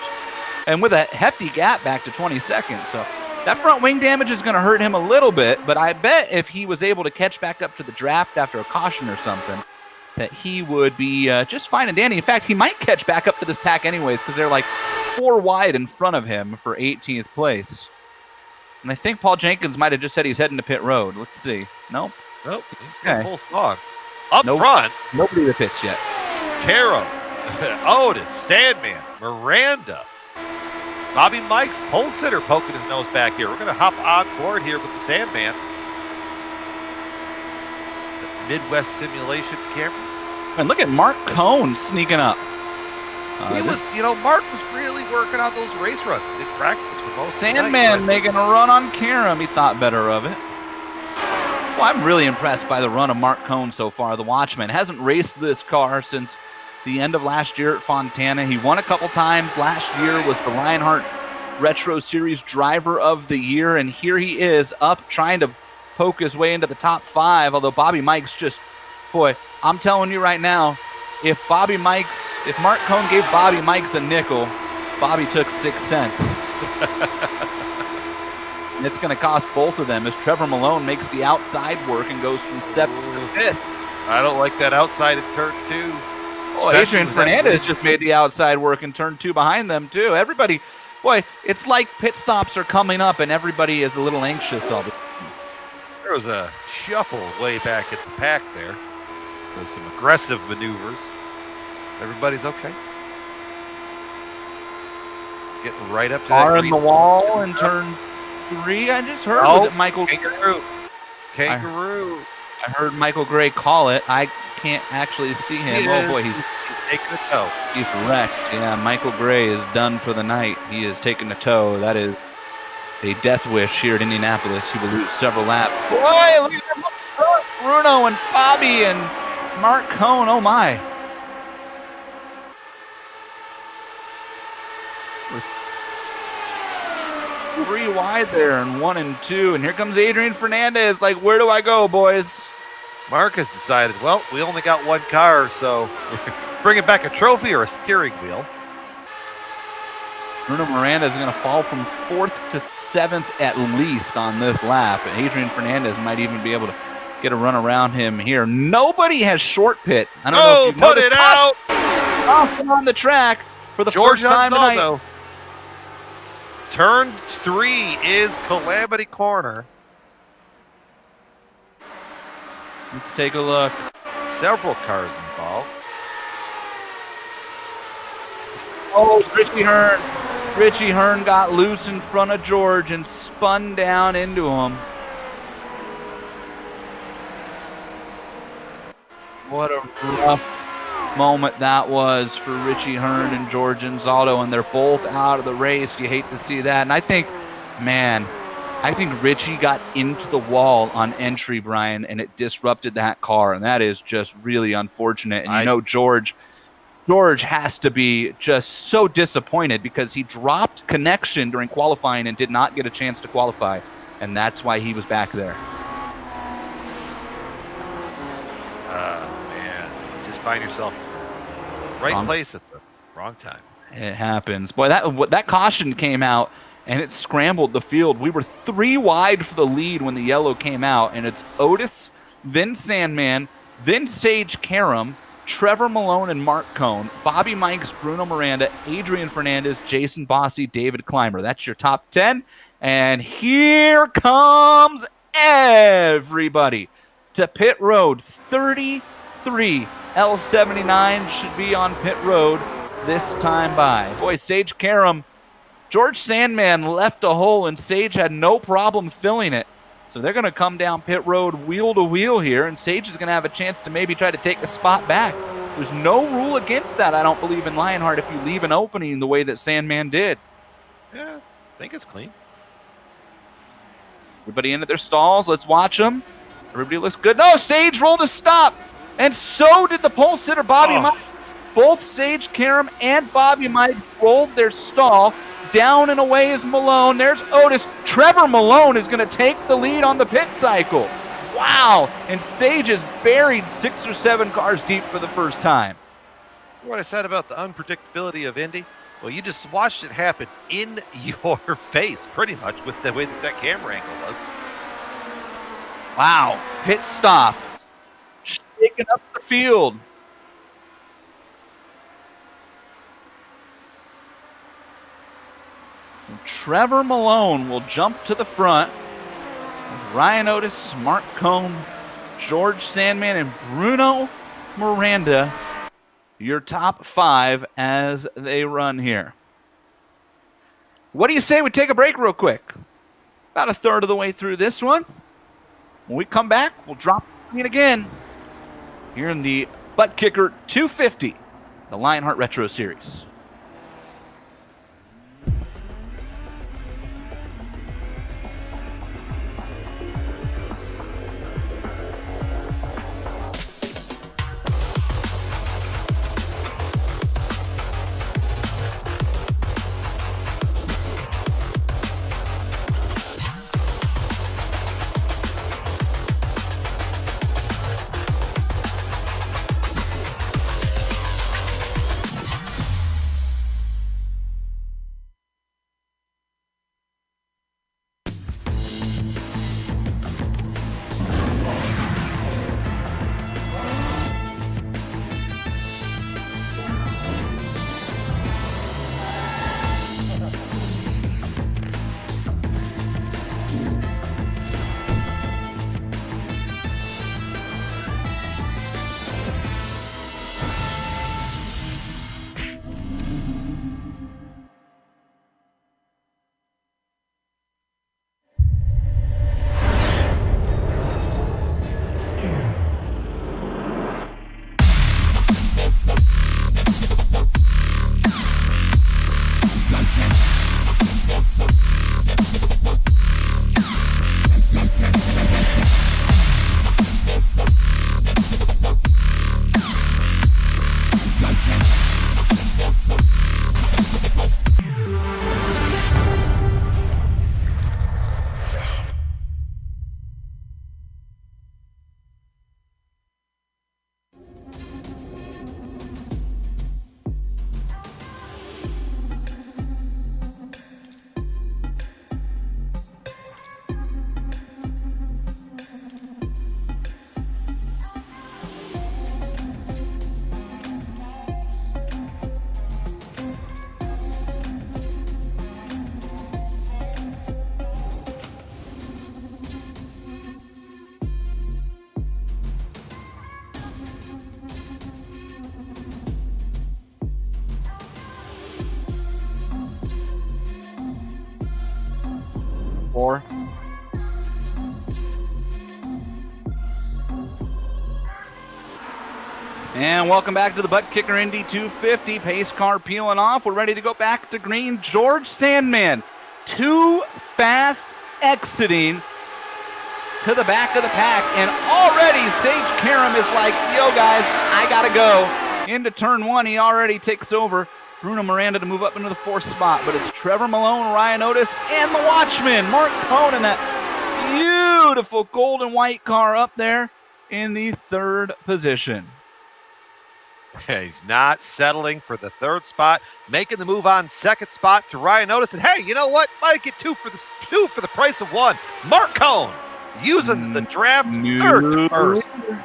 And with a hefty gap back to 22nd. So that front wing damage is going to hurt him a little bit, but I bet if he was able to catch back up to the draft after a caution or something, that he would be just fine and dandy. In fact, he might catch back up to this pack anyways, because they're like 4 wide in front of him for 18th place. And I think Paul Jenkins might have just said he's heading to pit road. Let's see. Nope. Nope. He's in full squad. Up front. Nobody to the pits yet. Caro. Otis. Sandman. Miranda. Bobby Mike's pole sitter poking his nose back here. We're going to hop on board here with the Sandman. The Midwest simulation camera. And look at Mark Cohn sneaking up. Mark was really working on those race runs in practice for most Sandman making a run on Karam. He thought better of it. Well, I'm really impressed by the run of Mark Cohn so far. The Watchman hasn't raced this car since the end of last year at Fontana. He won a couple times. Last year was the Lionheart Retro Series Driver of the Year, and here he is up trying to poke his way into the top 5, although Bobby Mike's just, boy, I'm telling you right now, if Mark Cohn gave Bobby Mike's a nickel, Bobby took 6 cents. And it's going to cost both of them as Trevor Malone makes the outside work and goes from 7th to 5th. I don't like that outside in turn 2. Oh, Adrian Fernandez just made the outside work in turn 2 behind them, too. Everybody, boy, it's like pit stops are coming up and everybody is a little anxious all the time. There was a shuffle way back at the pack there. There's some aggressive maneuvers. Everybody's okay. Getting right up to that in the wall in turn 3, I just heard. Was it Michael? Kangaroo. I heard Michael Gray call it. I can't actually see him. Oh, boy, he's taking a toe. He's wrecked. Yeah, Michael Gray is done for the night. He is taking a toe. That is a death wish here at Indianapolis. He will lose several laps. Boy, look at them up front. Bruno and Bobby and Mark Cohn. Oh, my. With 3 wide there and 1 and 2. And here comes Adrian Fernandez. Like, where do I go, boys? Mark has decided, well, we only got 1 car, so bringing back a trophy or a steering wheel. Bruno Miranda is going to fall from 4th to 7th at least on this lap. And Adrian Fernandez might even be able to get a run around him here. Nobody has short pit. I don't know if you've noticed. Put it out! Off on the track for the first time tonight. Turn 3 is Calamity Corner. Let's take a look. Several cars involved. Oh, it's Richie Hearn. Richie Hearn got loose in front of George and spun down into him. What a rough moment that was for Richie Hearn and George Anzaldo, and they're both out of the race. You hate to see that. And I think Richie got into the wall on entry, Brian, and it disrupted that car, and that is just really unfortunate. And George has to be just so disappointed because he dropped connection during qualifying and did not get a chance to qualify, and that's why he was back there. Man, just find yourself right place at the wrong time. It happens. Boy, that caution came out, and it scrambled the field. We were 3 wide for the lead when the yellow came out, and it's Otis, then Sandman, then Sage Karam, Trevor Malone and Mark Cohn, Bobby Mikes, Bruno Miranda, Adrian Fernandez, Jason Bossy, David Clymer. That's your top 10. And here comes everybody to pit road. 33 L79 should be on pit road this time by. Boy, Sage Karam, George Sandman left a hole, and Sage had no problem filling it. So they're going to come down pit road wheel to wheel here, and Sage is going to have a chance to maybe try to take a spot back. There's no rule against that, I don't believe, in Lionheart if you leave an opening the way that Sandman did. Yeah, I think it's clean. Everybody into their stalls. Let's watch them. Everybody looks good. No, Sage rolled a stop, and so did the pole sitter, Bobby Mike. Both Sage Karam and Bobby Mike rolled their stall. Down and away is Malone. There's Otis. Trevor Malone is going to take the lead on the pit cycle. Wow. And Sage is buried 6 or 7 cars deep for the first time. What I said about the unpredictability of Indy? Well, you just watched it happen in your face, pretty much, with the way that camera angle was. Wow. Pit stops. Shaking up the field. Trevor Malone will jump to the front. Ryan Otis, Mark Cohn, George Sandman, and Bruno Miranda, your top 5 as they run here. What do you say we take a break real quick? About a third of the way through this one. When we come back, we'll drop the screen again here in the ButtKicker 250, the Lionheart Retro Series. Four. And welcome back to the ButtKicker Indy 250. Pace car peeling off. We're ready to go back to green. George Sandman, too fast exiting to the back of the pack. And already Sage Karam is like, yo guys, I gotta go. Into turn 1, he already takes over Bruno Miranda to move up into the 4th spot. But it's Trevor Malone, Ryan Otis, and the Watchman, Mark Cohn, in that beautiful gold and white car up there in the 3rd position. He's not settling for the 3rd spot, making the move on 2nd spot to Ryan Otis. And hey, you know what? Might get two for the price of 1. Mark Cohn using the draft 3rd to 1st.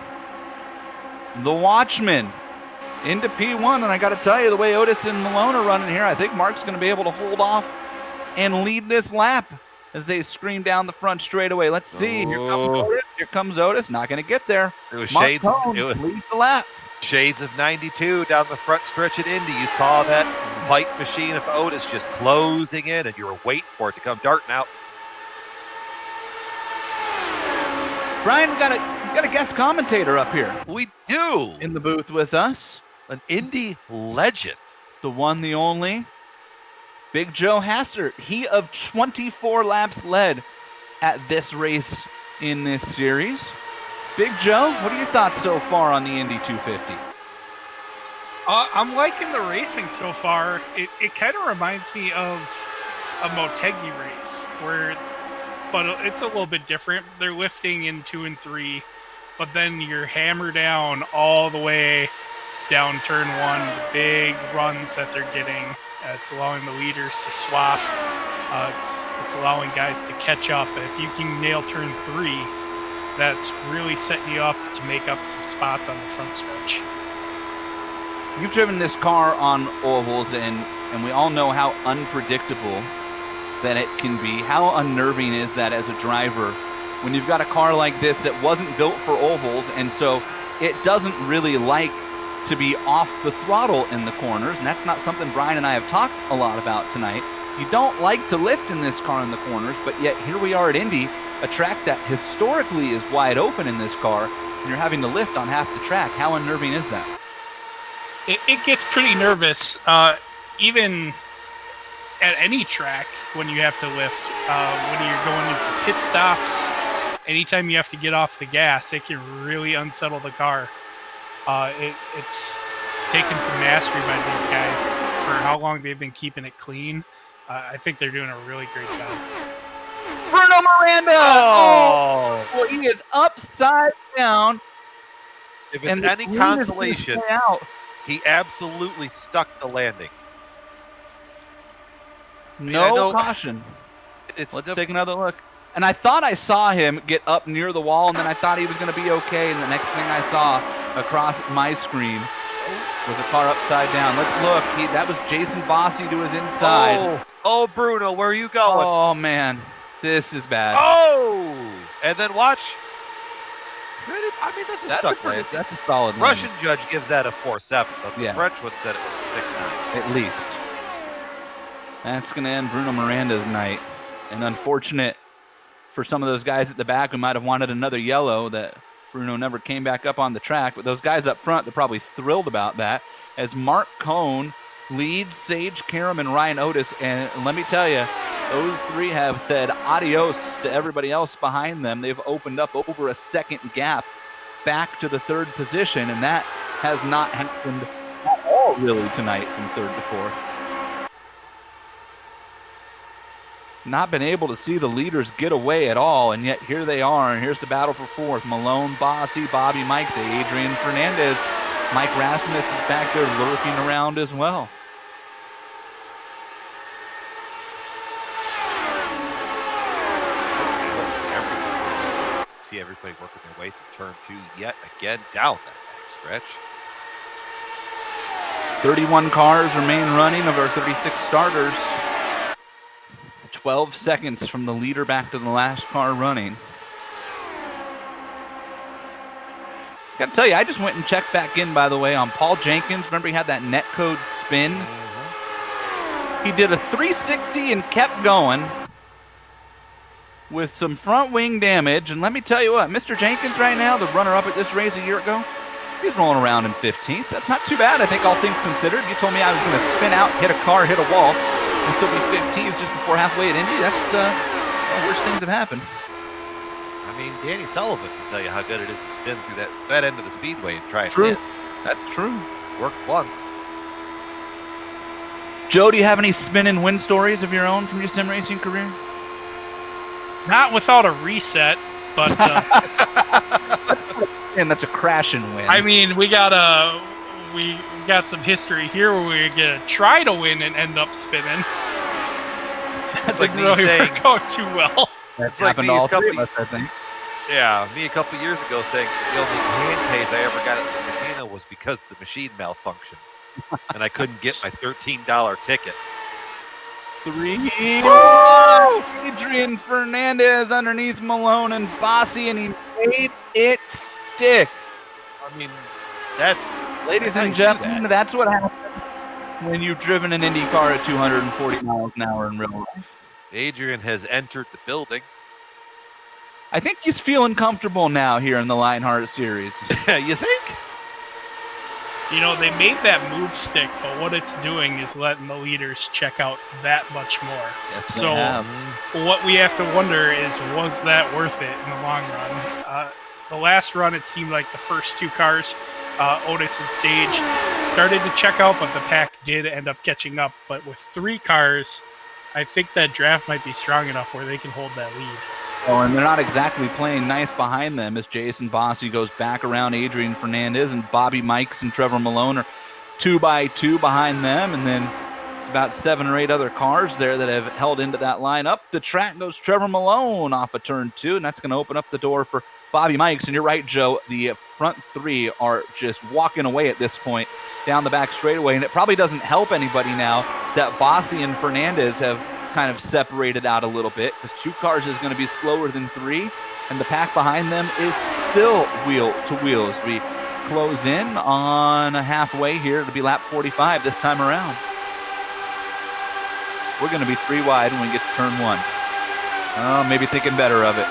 The Watchman into P1, and I got to tell you, the way Otis and Malone are running here, I think Mark's going to be able to hold off and lead this lap as they scream down the front straightaway. Let's see. Here comes Otis. Here comes Otis. Not going to get there. It was Mark shades. Cohn leads the lap. Shades of 92 down the front stretch at Indy. You saw that white machine of Otis just closing in, and you were waiting for it to come darting out. Brian, we got a guest commentator up here We do. in the booth with us. An Indy legend. The one, the only, Big Joe Hasser. He of 24 laps led at this race in this series. Big Joe, what are your thoughts so far on the Indy 250? I'm liking the racing so far. It kind of reminds me of a Motegi race, but it's a little bit different. They're lifting in 2 and 3, but then you're hammer down all the way down turn 1. The big runs that they're getting. It's allowing the leaders to swap. It's allowing guys to catch up. If you can nail turn 3, that's really setting you up to make up some spots on the front stretch. You've driven this car on ovals, and we all know how unpredictable that it can be. How unnerving is that as a driver when you've got a car like this that wasn't built for ovals, and so it doesn't really like to be off the throttle in the corners, and that's not something Brian and I have talked a lot about tonight. You don't like to lift in this car in the corners, but yet here we are at Indy, a track that historically is wide open in this car, and you're having to lift on half the track. How unnerving is that? It gets pretty nervous, even at any track when you have to lift. When you're going into pit stops, anytime you have to get off the gas, it can really unsettle the car. It's taken some mastery by these guys for how long they've been keeping it clean. I think they're doing a really great job. Bruno Miranda! Oh! Well, he is upside down. If it's any consolation, he absolutely stuck the landing. No caution. Let's take another look. And I thought I saw him get up near the wall, and then I thought he was going to be okay. And the next thing I saw across my screen was a car upside down. Let's look. That was Jason Bossi to his inside. Oh, Bruno, where are you going? Oh, man. This is bad. Oh! And then watch. I mean, that's a stuck landing. That's a solid landing. Russian judge gives that a 4.7, but the Yeah. French one said it was 6.9. At least. That's going to end Bruno Miranda's night. And unfortunate for some of those guys at the back who might have wanted another yellow that Bruno never came back up on the track. But those guys up front, they're probably thrilled about that. As Mark Cohn leads Sage Karam and Ryan Otis. And let me tell you, those three have said adios to everybody else behind them. They've opened up over a second gap back to the third position, and that has not happened at all really tonight from third to fourth. Not been able to see the leaders get away at all, and yet here they are, and here's the battle for fourth. Malone, Bossi, Bobby Mikes, Adrian Fernandez. Mike Rasmus is back there lurking around as well. See everybody working their way through turn 2 yet again down that back stretch. 31 cars remain running of our 36 starters. 12 seconds from the leader back to the last car running. Gotta tell you, I just went and checked back in, by the way, on Paul Jenkins. Remember he had that netcode spin? He did a 360 and kept going with some front wing damage. And let me tell you what, Mr. Jenkins right now, the runner-up at this race a year ago, he's rolling around in 15th. That's not too bad, I think, all things considered. You told me I was going to spin out, hit a car, hit a wall, and still be 15th just before halfway at Indy. That's the worst things have happened. I mean, Danny Sullivan can tell you how good it is to spin through that end of the speedway and try it. True. That's true. Worked once. Joe, do you have any spin and win stories of your own from your sim racing career? Not without a reset, but And that's a crash and win. I mean, we got some history here where we get try to win and end up spinning. That's like me really saying going too well. That's like happened me to all a couple three of us, I think. Yeah, me a couple years ago saying the only hand pays I ever got at the casino was because the machine malfunctioned. And I couldn't get my $13 ticket. 3-1. Adrian Fernandez underneath Malone and Bossi, and he made it stick. I mean, that's... Ladies and gentlemen, that's what happens when you've driven an Indy car at 240 miles an hour in real life. Adrian has entered the building. I think he's feeling comfortable now here in the Lionheart series. You think? You know, they made that move stick, but what it's doing is letting the leaders check out that much more. Yes, they So have. what we have to wonder is, was that worth it in the long run? The last run, it seemed like the first two cars, Otis and Sage, started to check out, but the pack did end up catching up. But with 3 cars, I think that draft might be strong enough where they can hold that lead. Oh, and they're not exactly playing nice behind them as Jason Bossy goes back around Adrian Fernandez, and Bobby Mikes and Trevor Malone are 2 by 2 behind them, and then it's about 7 or 8 other cars there that have held into that line. Up the track goes Trevor Malone off of turn 2, and that's going to open up the door for Bobby Mikes. And you're right, Joe, the front 3 are just walking away at this point down the back straightaway, and it probably doesn't help anybody now that Bossy and Fernandez have kind of separated out a little bit, because 2 cars is going to be slower than 3, and the pack behind them is still wheel to wheel as we close in on halfway here. It'll be lap 45 this time around. We're going to be 3 wide when we get to turn 1. Oh, maybe thinking better of it.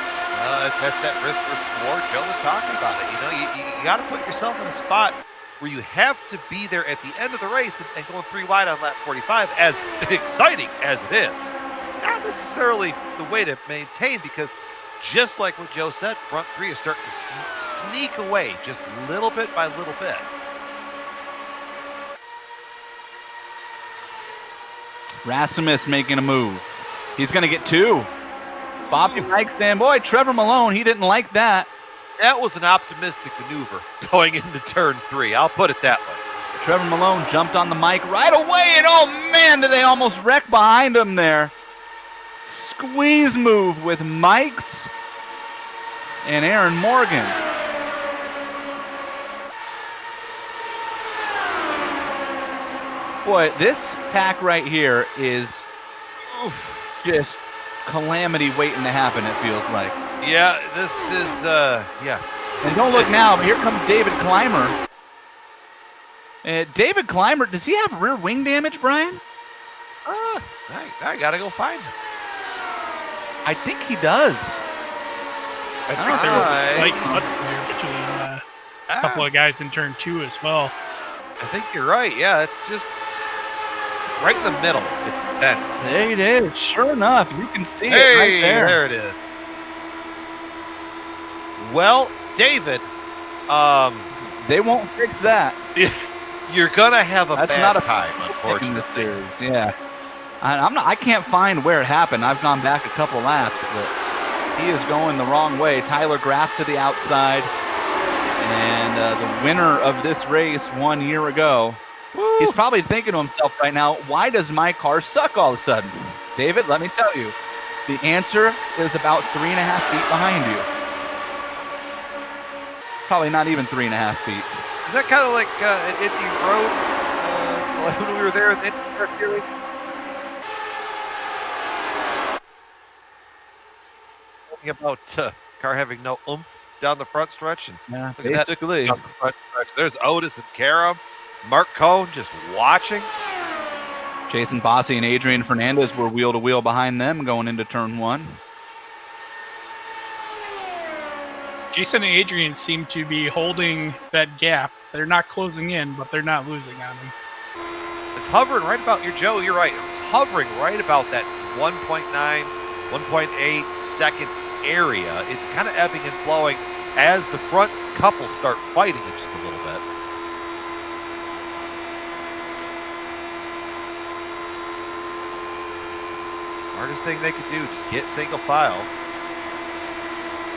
That's that risk versus reward Joe was talking about it. You know, you got to put yourself in a spot where you have to be there at the end of the race and going 3 wide on lap 45, as exciting as it is. Not necessarily the way to maintain, because just like what Joe said, front 3 is starting to sneak away just little bit by little bit. Rasmus making a move. He's going to get 2. Bobby Mikes, boy, Trevor Malone, he didn't like that. That was an optimistic maneuver going into turn 3. I'll put it that way. Trevor Malone jumped on the mic right away, and oh man, did they almost wreck behind him there. Squeeze move with Mikes and Aaron Morgan. Boy, this pack right here is just calamity waiting to happen, it feels like. Yeah, this is, yeah. And don't look now, but here comes David Clymer. David Clymer, does he have rear wing damage, Brian? I gotta go find him. I think he does. I think there was a slight cut there between a couple of guys in turn 2 as well. I think you're right. Yeah, it's just right in the middle. It's bent. There it is. Sure enough, you can see it Hey, right there. there it is. Well, David, They won't fix that. you're gonna have a That's bad not a time, in the unfortunately. series. Yeah, I can't find where it happened. I've gone back a couple laps, but he is going the wrong way. Tyler Graff to the outside, and the winner of this race 1 year ago. Woo. He's probably thinking to himself right now, why does my car suck all of a sudden? David, let me tell you, the answer is about 3.5 feet behind you. Probably not even 3.5 feet. Is that kind of like an Indy Road when we were there in the Indy Truck Series? Talking about car having no oomph down the front stretch. And Yeah, look at that basically. down the front stretch. There's Otis and Karam. Mark Cohn just watching. Jason Bossy and Adrian Fernandez were wheel to wheel behind them going into turn 1. Jason and Adrian seem to be holding that gap. They're not closing in, but they're not losing on them. It's hovering right about, Joe, you're right. It's hovering right about that 1.9, 1.8 second area. It's kind of ebbing and flowing as the front couple start fighting it just a little bit. Smartest thing they could do, just get single file.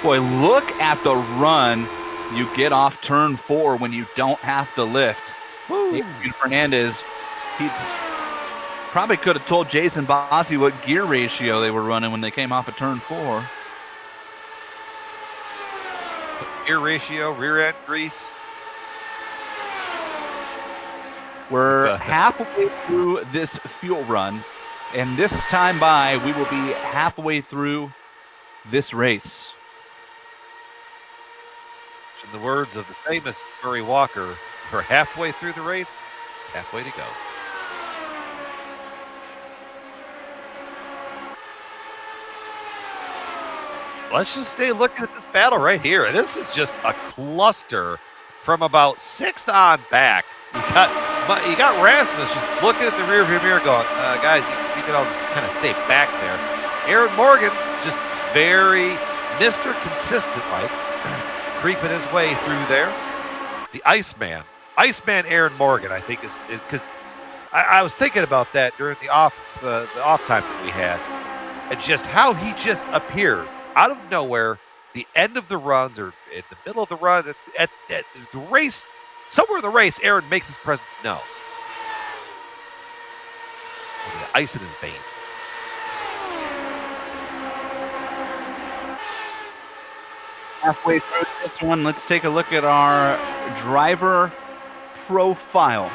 Boy, look at the run you get off turn 4 when you don't have to lift. Adrian Fernandez, he probably could have told Jason Bossy what gear ratio they were running when they came off of turn 4. Gear ratio, rear end grease. We're halfway through this fuel run, and this time by, we will be halfway through this race. In the words of the famous Murray Walker, we're halfway through the race, halfway to go. let's just stay looking at this battle right here. This is just a cluster from about 6th on back. You got Rasmus just looking at the rear view mirror going, guys, you can all just kind of stay back there. Aaron Morgan just very Mr. Consistent, like, creeping his way through there. The Iceman Aaron Morgan, I think, is because I was thinking about that during the off time that we had, and just how he just appears out of nowhere, the end of the runs or in the middle of the run, at the race, somewhere in the race, Aaron makes his presence known. With the ice in his veins. Halfway through this one, let's take a look at our driver profile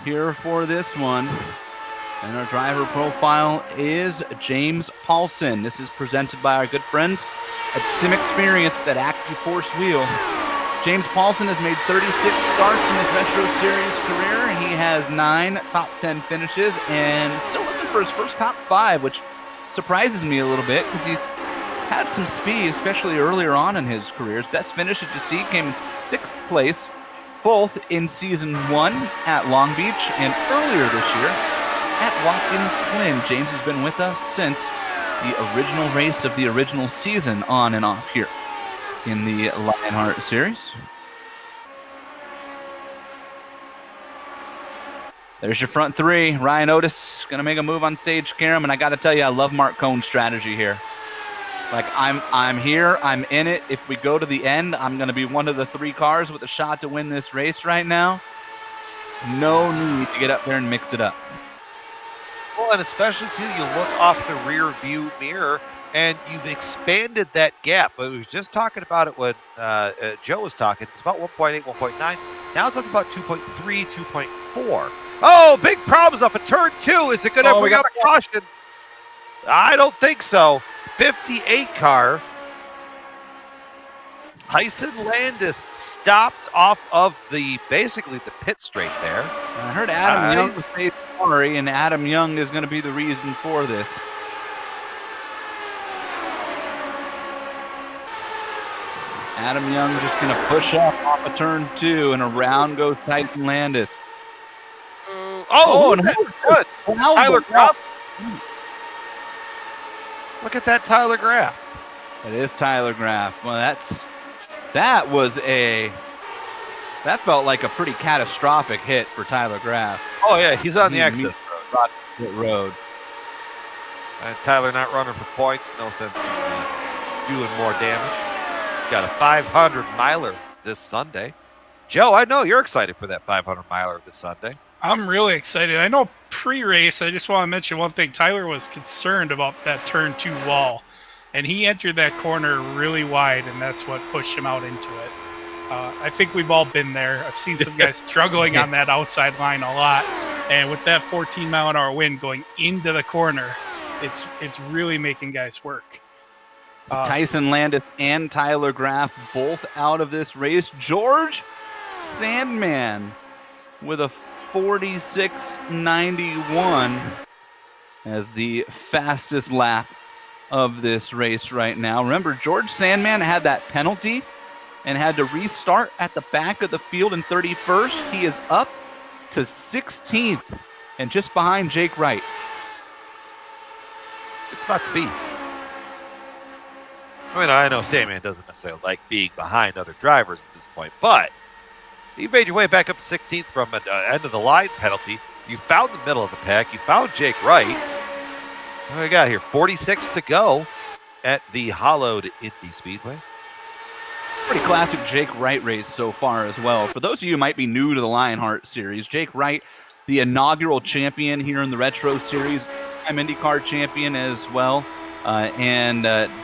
here for this one. And our driver profile is James Paulson. This is presented by our good friends at Sim Experience with that AccuForce wheel. James Paulson has made 36 starts in his Retro Series career. He has 9 top 10 finishes and still looking for his first top 5, which surprises me a little bit because he's had some speed, especially earlier on in his career. His best finish, as you see, came in 6th place, both in Season 1 at Long Beach and earlier this year at Watkins Glen. James has been with us since the original race of the original season, on and off here in the Lionheart series. There's your front 3. Ryan Otis going to make a move on Sage Karam, and I got to tell you, I love Mark Cohn's strategy here. Like, I'm here, I'm in it. If we go to the end, I'm going to be one of the 3 cars with a shot to win this race right now. No need to get up there and mix it up. Well, and especially, too, you look off the rear view mirror, and you've expanded that gap. I was just talking about it when Joe was talking. It's about 1.8, 1.9. Now it's up about 2.3, 2.4. Oh, big problems up at turn 2. Is it going to bring out a caution? I don't think so. 58 car. Tyson Landis stopped off of basically the pit straight there. I heard Adam Young say sorry, and Adam Young is going to be the reason for this. Adam Young just going to push up off of turn 2, and around goes Tyson Landis. And good. Tyler Graff. Look at that Tyler Graff. It is Tyler Graff. Well, that felt like a pretty catastrophic hit for Tyler Graff. Oh yeah, he's on the exit road. And Tyler not running for points. No sense in doing more damage. Got a 500 miler this Sunday. Joe, I know you're excited for that 500 miler this Sunday. I'm really excited. I know pre-race, I just want to mention one thing. Tyler was concerned about that turn 2 wall, and he entered that corner really wide, and that's what pushed him out into it. I think we've all been there. I've seen some guys struggling on that outside line a lot, and with that 14-mile-an-hour wind going into the corner, it's really making guys work. Tyson Landis and Tyler Graff both out of this race. George Sandman with a 46.91 as the fastest lap of this race right now. Remember, George Sandman had that penalty and had to restart at the back of the field in 31st. He is up to 16th and just behind Jake Wright. It's about to be. I mean, I know Sandman doesn't necessarily like being behind other drivers at this point, but you made your way back up to 16th from an end of the line penalty. You found the middle of the pack. You found Jake Wright. What do we got here? 46 to go at the hollowed Indy Speedway. Pretty classic Jake Wright race so far as well. For those of you who might be new to the Lionheart series, Jake Wright, the inaugural champion here in the Retro Series, I'm IndyCar champion as well.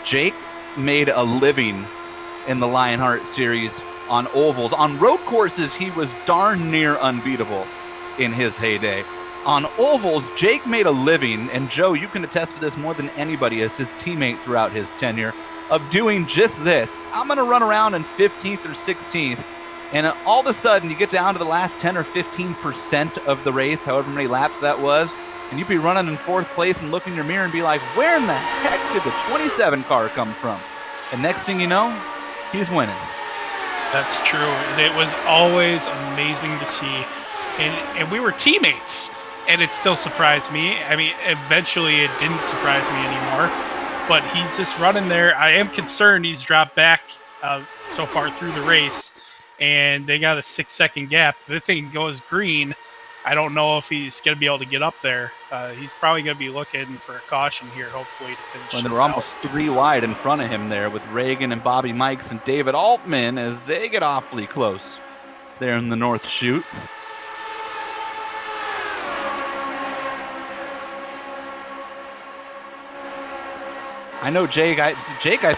Jake made a living in the Lionheart series on ovals. On road courses, he was darn near unbeatable in his heyday. On ovals, Jake made a living, and Joe, you can attest to this more than anybody as his teammate throughout his tenure, of doing just this. I'm going to run around in 15th or 16th, and all of a sudden, you get down to the last 10 or 15% of the race, however many laps that was, and you'd be running in 4th place and look in your mirror and be like, where in the heck did the 27 car come from? And next thing you know, he's winning. That's true, and it was always amazing to see. And we were teammates, and it still surprised me. I mean, eventually it didn't surprise me anymore, but he's just running there. I am concerned he's dropped back so far through the race, and they got a 6-second gap. If the thing goes green, I don't know if he's going to be able to get up there. He's probably going to be looking for a caution here, hopefully, to finish. Well, they were almost 3 wide in front of him there with Reagan and Bobby Mikes and David Altman as they get awfully close there in the North Chute. I know Jake, I think I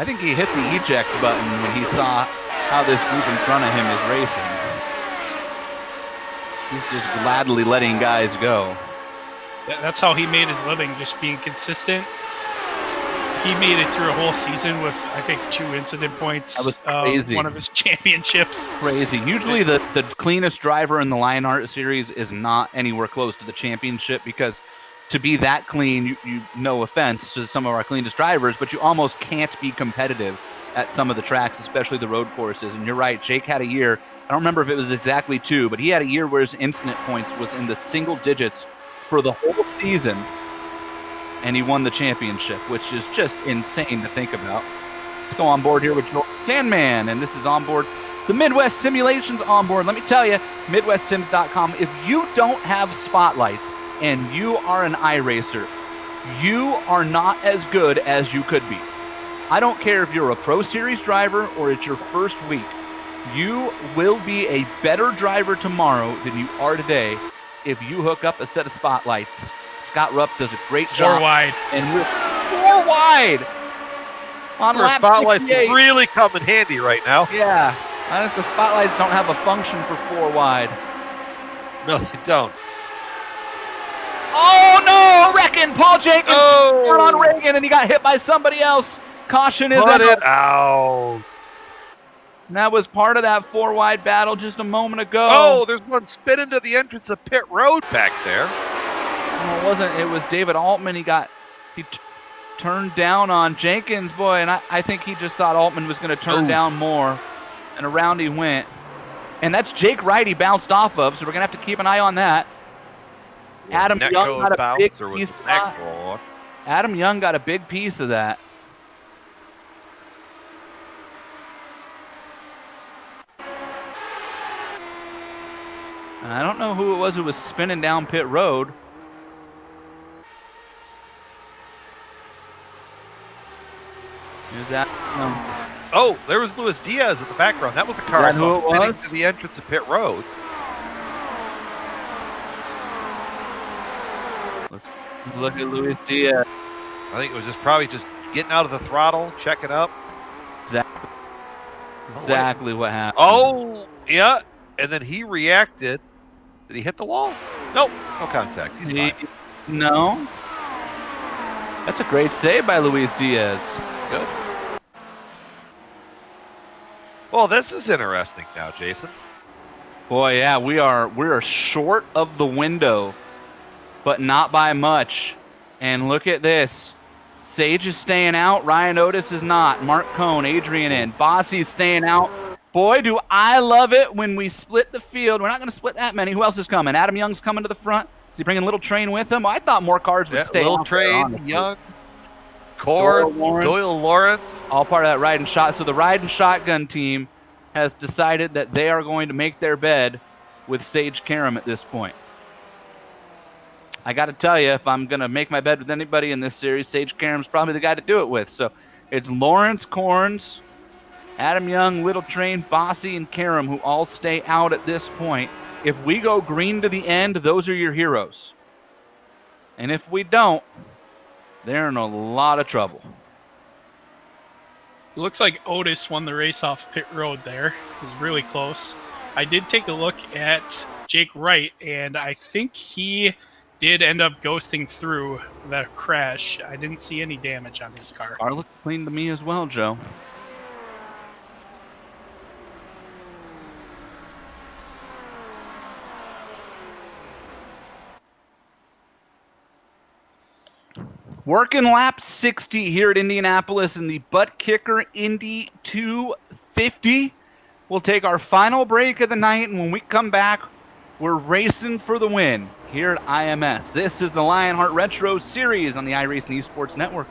think he hit the eject button when he saw how this group in front of him is racing. He's just gladly letting guys go. That's how he made his living, just being consistent. He made it through a whole season with, I think, 2 incident points. That was crazy. One of his championships. Crazy. Usually the cleanest driver in the Lionheart series is not anywhere close to the championship, because to be that clean, you no offense to some of our cleanest drivers, but you almost can't be competitive at some of the tracks, especially the road courses. And you're right, Jake had a year, I don't remember if it was exactly 2, but he had a year where his incident points was in the single digits for the whole season, and he won the championship, which is just insane to think about. Let's go on board here with Joel Sandman, and this is on board the Midwest Simulations on board. Let me tell you, MidwestSims.com, if you don't have spotlights and you are an iRacer, you are not as good as you could be. I don't care if you're a Pro Series driver or it's your first week. You will be a better driver tomorrow than you are today if you hook up a set of spotlights. Scott Rupp does a great job. 4 wide. And we're 4 wide. On Our lap spotlights 68. really come in handy right now. Yeah. I think the spotlights don't have a function for 4 wide. No, they don't. Oh, no! Wrecking! Paul Jenkins Oh. down on Reagan, and he got hit by somebody else. Caution is Put out. it out. And that was part of that 4 wide battle just a moment ago. Oh, there's one spin into the entrance of pit road back there. No, it wasn't. It was David Altman. He turned down on Jenkins, boy, and I think he just thought Altman was going to turn down more, and around he went. And that's Jake Wright he bounced off of, so we're going to have to keep an eye on that. Adam Young got a big piece of that. Adam Young got a big piece of that. I don't know who it was who was spinning down pit road. Is that? Oh, there was Luis Diaz in the background. That was the car I saw spinning to the entrance of pit road. Let's look at Luis Diaz. I think it was probably just getting out of the throttle, checking up. Exactly what happened. Oh, yeah. And then he reacted. Did he hit the wall? Nope. No contact. He's fine. No. That's a great save by Luis Diaz. Good. Well, this is interesting now, Jason. Boy, yeah, we're short of the window, but not by much. And look at this. Sage is staying out. Ryan Otis is not. Mark Cohn, Adrian in. Bossy's staying out. Boy, do I love it when we split the field. We're not going to split that many. Who else is coming? Adam Young's coming to the front. Is he bringing Little Train with him? I thought more cars would stay. Little Train, Young, Cords, Doyle Lawrence. All part of that ride and shot. So the ride and shotgun team has decided that they are going to make their bed with Sage Karam at this point. I got to tell you, if I'm going to make my bed with anybody in this series, Sage Karam's probably the guy to do it with. So it's Lawrence, Corns, Adam Young, Little Train, Bossy, and Karam who all stay out at this point. If we go green to the end, those are your heroes. And if we don't, they're in a lot of trouble. It looks like Otis won the race off pit road there. It was really close. I did take a look at Jake Wright, and I think he did end up ghosting through the crash. I didn't see any damage on his car. Car looked clean to me as well, Joe. Working lap 60 here at Indianapolis in the ButtKicker Indy 250. We'll take our final break of the night, and when we come back, we're racing for the win here at IMS. This is the Lionheart Retro Series on the iRacing Esports Network.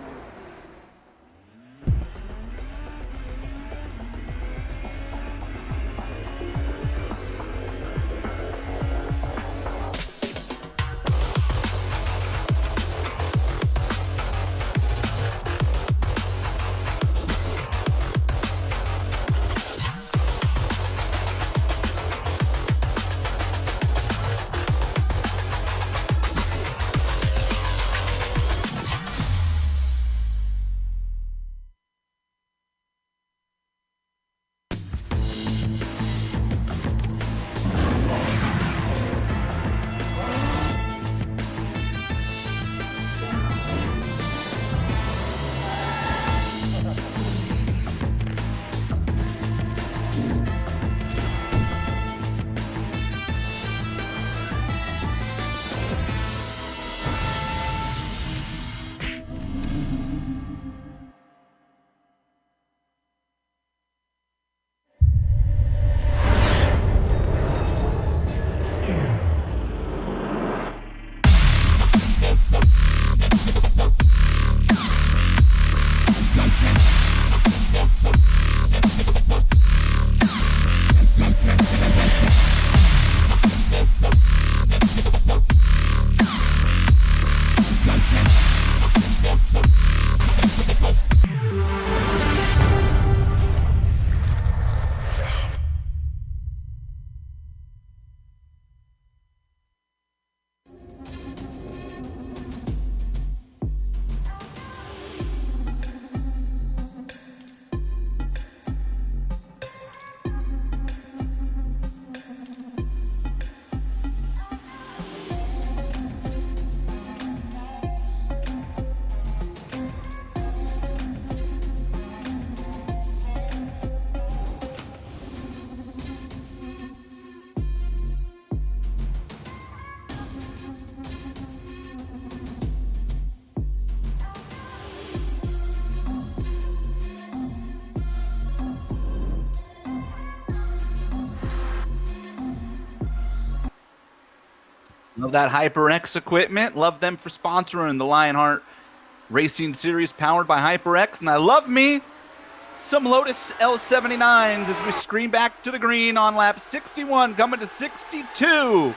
Love that HyperX equipment. Love them for sponsoring the Lionheart Racing Series powered by HyperX. And I love me some Lotus L79s as we screen back to the green on lap 61, coming to 62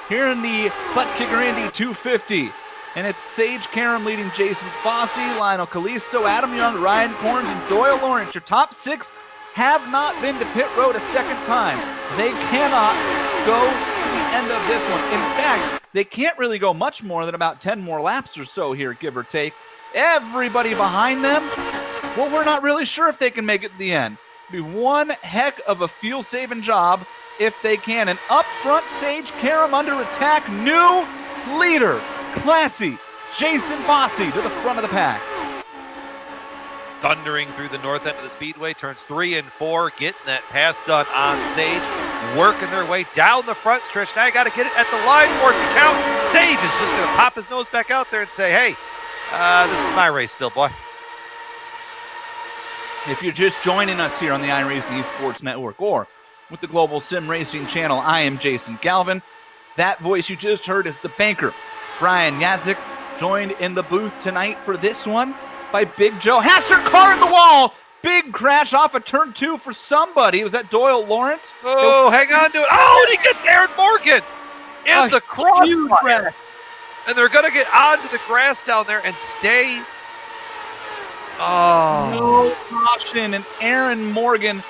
here in the ButtKicker Indy 250. And it's Sage Karam leading Jason Fossey, Lionel Callisto, Adam Young, Ryan Corns, and Doyle Lawrence. Your top 6 have not been to pit road a second time. They cannot go to the end of this one. In fact, they can't really go much more than about 10 more laps or so here, give or take. Everybody behind them, well, we're not really sure if they can make it to the end. It'd be one heck of a fuel-saving job if they can. And up front, Sage Karam under attack. New leader, classy Jason Fossey to the front of the pack. Thundering through the north end of the speedway, turns 3 and 4, getting that pass done on Sage, working their way down the front stretch. Now I got to get it at the line for it to count. Sage is just going to pop his nose back out there and say, hey, this is my race still, boy. If you're just joining us here on the iRacing Esports Network or with the Global Sim Racing channel, I am Jason Galvin. That voice you just heard is the banker, Brian Yazik, joined in the booth tonight for this one by Big Joe. Has her car in the wall. Big crash off of turn 2 for somebody. Was that Doyle Lawrence? Oh, hang on to it. Oh, and he gets Aaron Morgan in the crossfire. And they're going to get onto the grass down there and stay. Oh. No caution. And Aaron Morgan,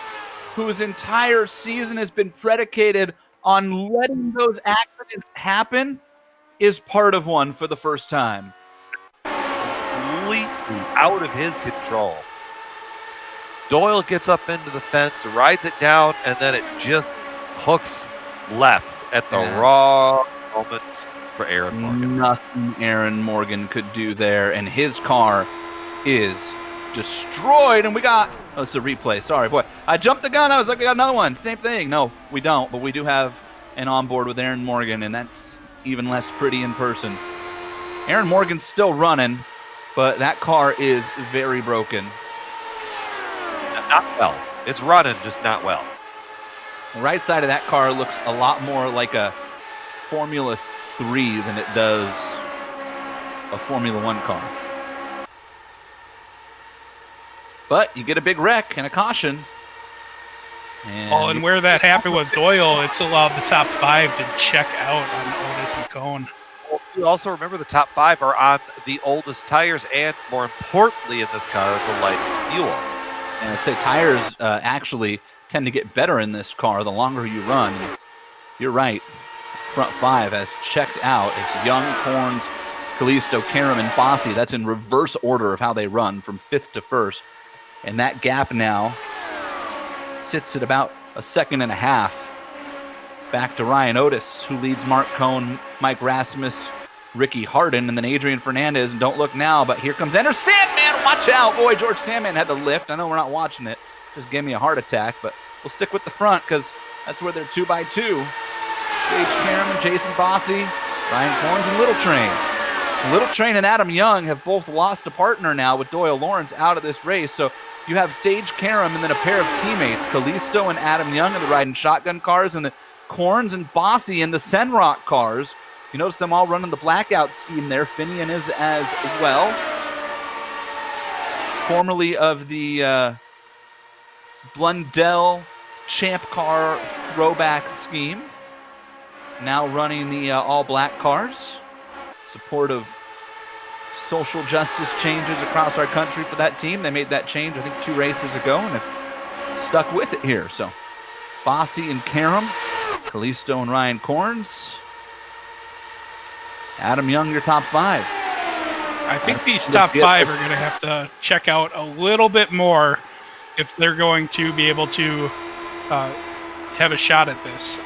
whose entire season has been predicated on letting those accidents happen, is part of one for the first time. Completely out of his control. Doyle gets up into the fence, rides it down, and then it just hooks left at the wrong moment for Aaron Morgan. Nothing Aaron Morgan could do there, and his car is destroyed. And we got, oh, it's a replay. Sorry, boy. I jumped the gun. I was like, we got another one. Same thing. No, we don't, but we do have an onboard with Aaron Morgan, and that's even less pretty in person. Aaron Morgan's still running, but that car is very broken. Not well. It's running, just not well. The right side of that car looks a lot more like a Formula 3 than it does a Formula 1 car. But you get a big wreck and a caution. And where that happened with Doyle, it's allowed the top 5 to check out on Otis and Cone. Well, you also remember the top 5 are on the oldest tires and, more importantly in this car, the lightest fuel. And I say tires actually tend to get better in this car the longer you run. You're right. Front 5 has checked out. It's Young, Corns, Kalisto, Karam, and Bossy. That's in reverse order of how they run from 5th to 1st. And that gap now sits at about a second and a half. Back to Ryan Otis, who leads Mark Cohn, Mike Rasmus, Ricky Harden, and then Adrian Fernandez. And don't look now, but here comes Enter Sandman. Watch out. Boy, George Sandman had the lift. I know we're not watching it. Just gave me a heart attack, but we'll stick with the front because that's where they're 2x2. Sage Karam, Jason Bossy, Ryan Corns, and Little Train. Little Train and Adam Young have both lost a partner now with Doyle Lawrence out of this race. So you have Sage Karam and then a pair of teammates, Kalisto and Adam Young in the riding shotgun cars, and the Corns and Bossy in the Senrock cars. You notice them all running the blackout scheme there. Finian is as well. Formerly of the Blundell Champ Car throwback scheme. Now running the all-black cars. Support of social justice changes across our country for that team. They made that change, I think, 2 races ago, and have stuck with it here. So, Bossy and Karam, Kalisto and Ryan Corns, Adam Young, your top 5. I think these top 5 are going to have to check out a little bit more if they're going to be able to have a shot at this.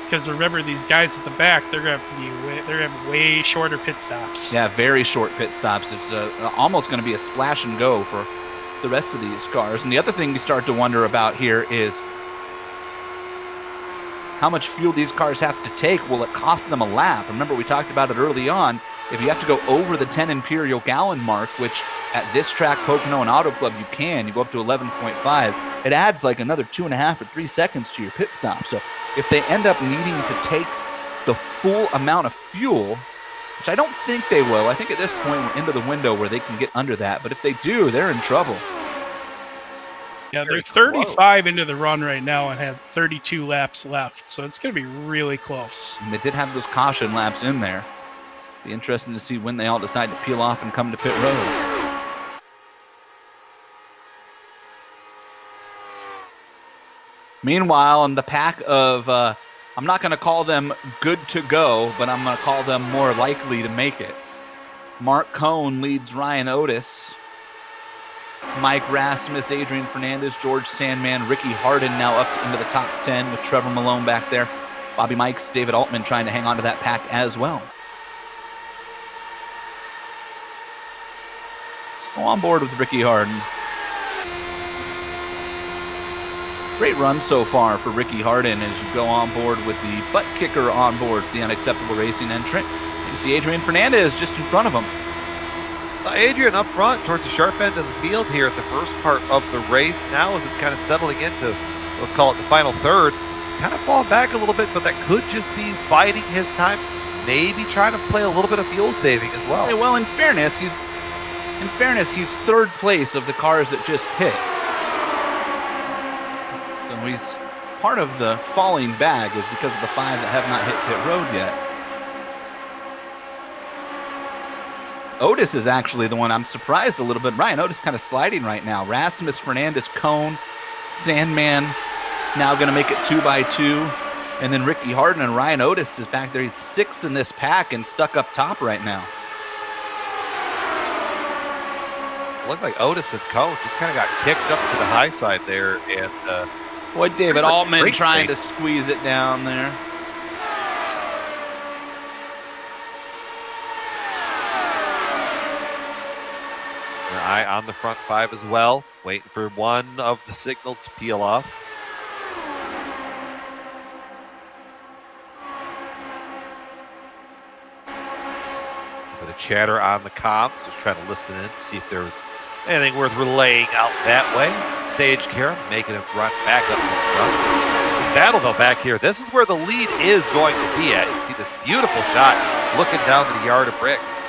Because remember, these guys at the back, they're going to have way shorter pit stops. Yeah, very short pit stops. It's almost going to be a splash and go for the rest of these cars. And the other thing we start to wonder about here is how much fuel these cars have to take. Will it cost them a lap? Remember, we talked about it early on. If you have to go over the 10 imperial gallon mark, which at this track, Pocono and Auto Club, you go up to 11.5. It adds like another 2.5 or 3 seconds to your pit stop. So if they end up needing to take the full amount of fuel, which I don't think they will, I think at this point we're into the window where they can get under that. But if they do, they're in trouble. Yeah, they're 35 into the run right now and have 32 laps left. So it's going to be really close. And they did have those caution laps in there. Be interesting to see when they all decide to peel off and come to pit road. Meanwhile, in the pack of, I'm not going to call them good to go, but I'm going to call them more likely to make it. Mark Cohn leads Ryan Otis. Mike Rasmus, Adrian Fernandez, George Sandman, Ricky Harden now up into the top 10 with Trevor Malone back there. Bobby Mikes, David Altman trying to hang on to that pack as well. Let's go on board with Ricky Harden. Great run so far for Ricky Harden as you go on board with the ButtKicker on board for the unacceptable racing entrant. You see Adrian Fernandez just in front of him. So Adrian up front towards the sharp end of the field here at the first part of the race. Now as it's kind of settling into, let's call it the final third, kind of falling back a little bit, but that could just be biding his time, maybe trying to play a little bit of fuel saving as well. Hey, well, in fairness, he's third place of the cars that just hit. So he's part of the falling bag is because of the 5 that have not hit pit road yet. Otis is actually the one I'm surprised a little bit. Ryan Otis kind of sliding right now. Rasmus, Fernandez, Cone, Sandman now going to make it 2x2. And then Ricky Harden and Ryan Otis is back there. He's 6th in this pack and stuck up top right now. Looked like Otis and Cone just kind of got kicked up to the high side there. And boy, David Altman trying to squeeze it down there. Eye on the front 5 as well, waiting for one of the signals to peel off. But of chatter on the comms. Just trying to listen in to see if there was anything worth relaying out that way. Sage Karam making a run back up to the front. This battle, though, back here, this is where the lead is going to be at. You see this beautiful shot looking down to the yard of bricks.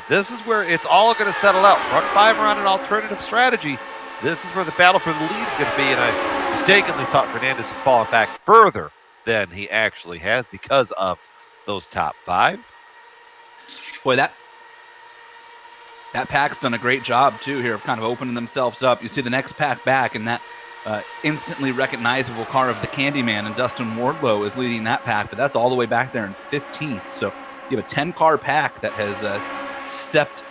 This is where it's all going to settle out. Front five are on an alternative strategy. This is where the battle for the lead is going to be, and I mistakenly thought Fernandez had fallen back further than he actually has because of those top five. Boy, that pack's done a great job, too, here of kind of opening themselves up. You see the next pack back, and that instantly recognizable car of the Candyman and Dustin Wardlow is leading that pack, but that's all the way back there in 15th. So you have a 10-car pack that has stepped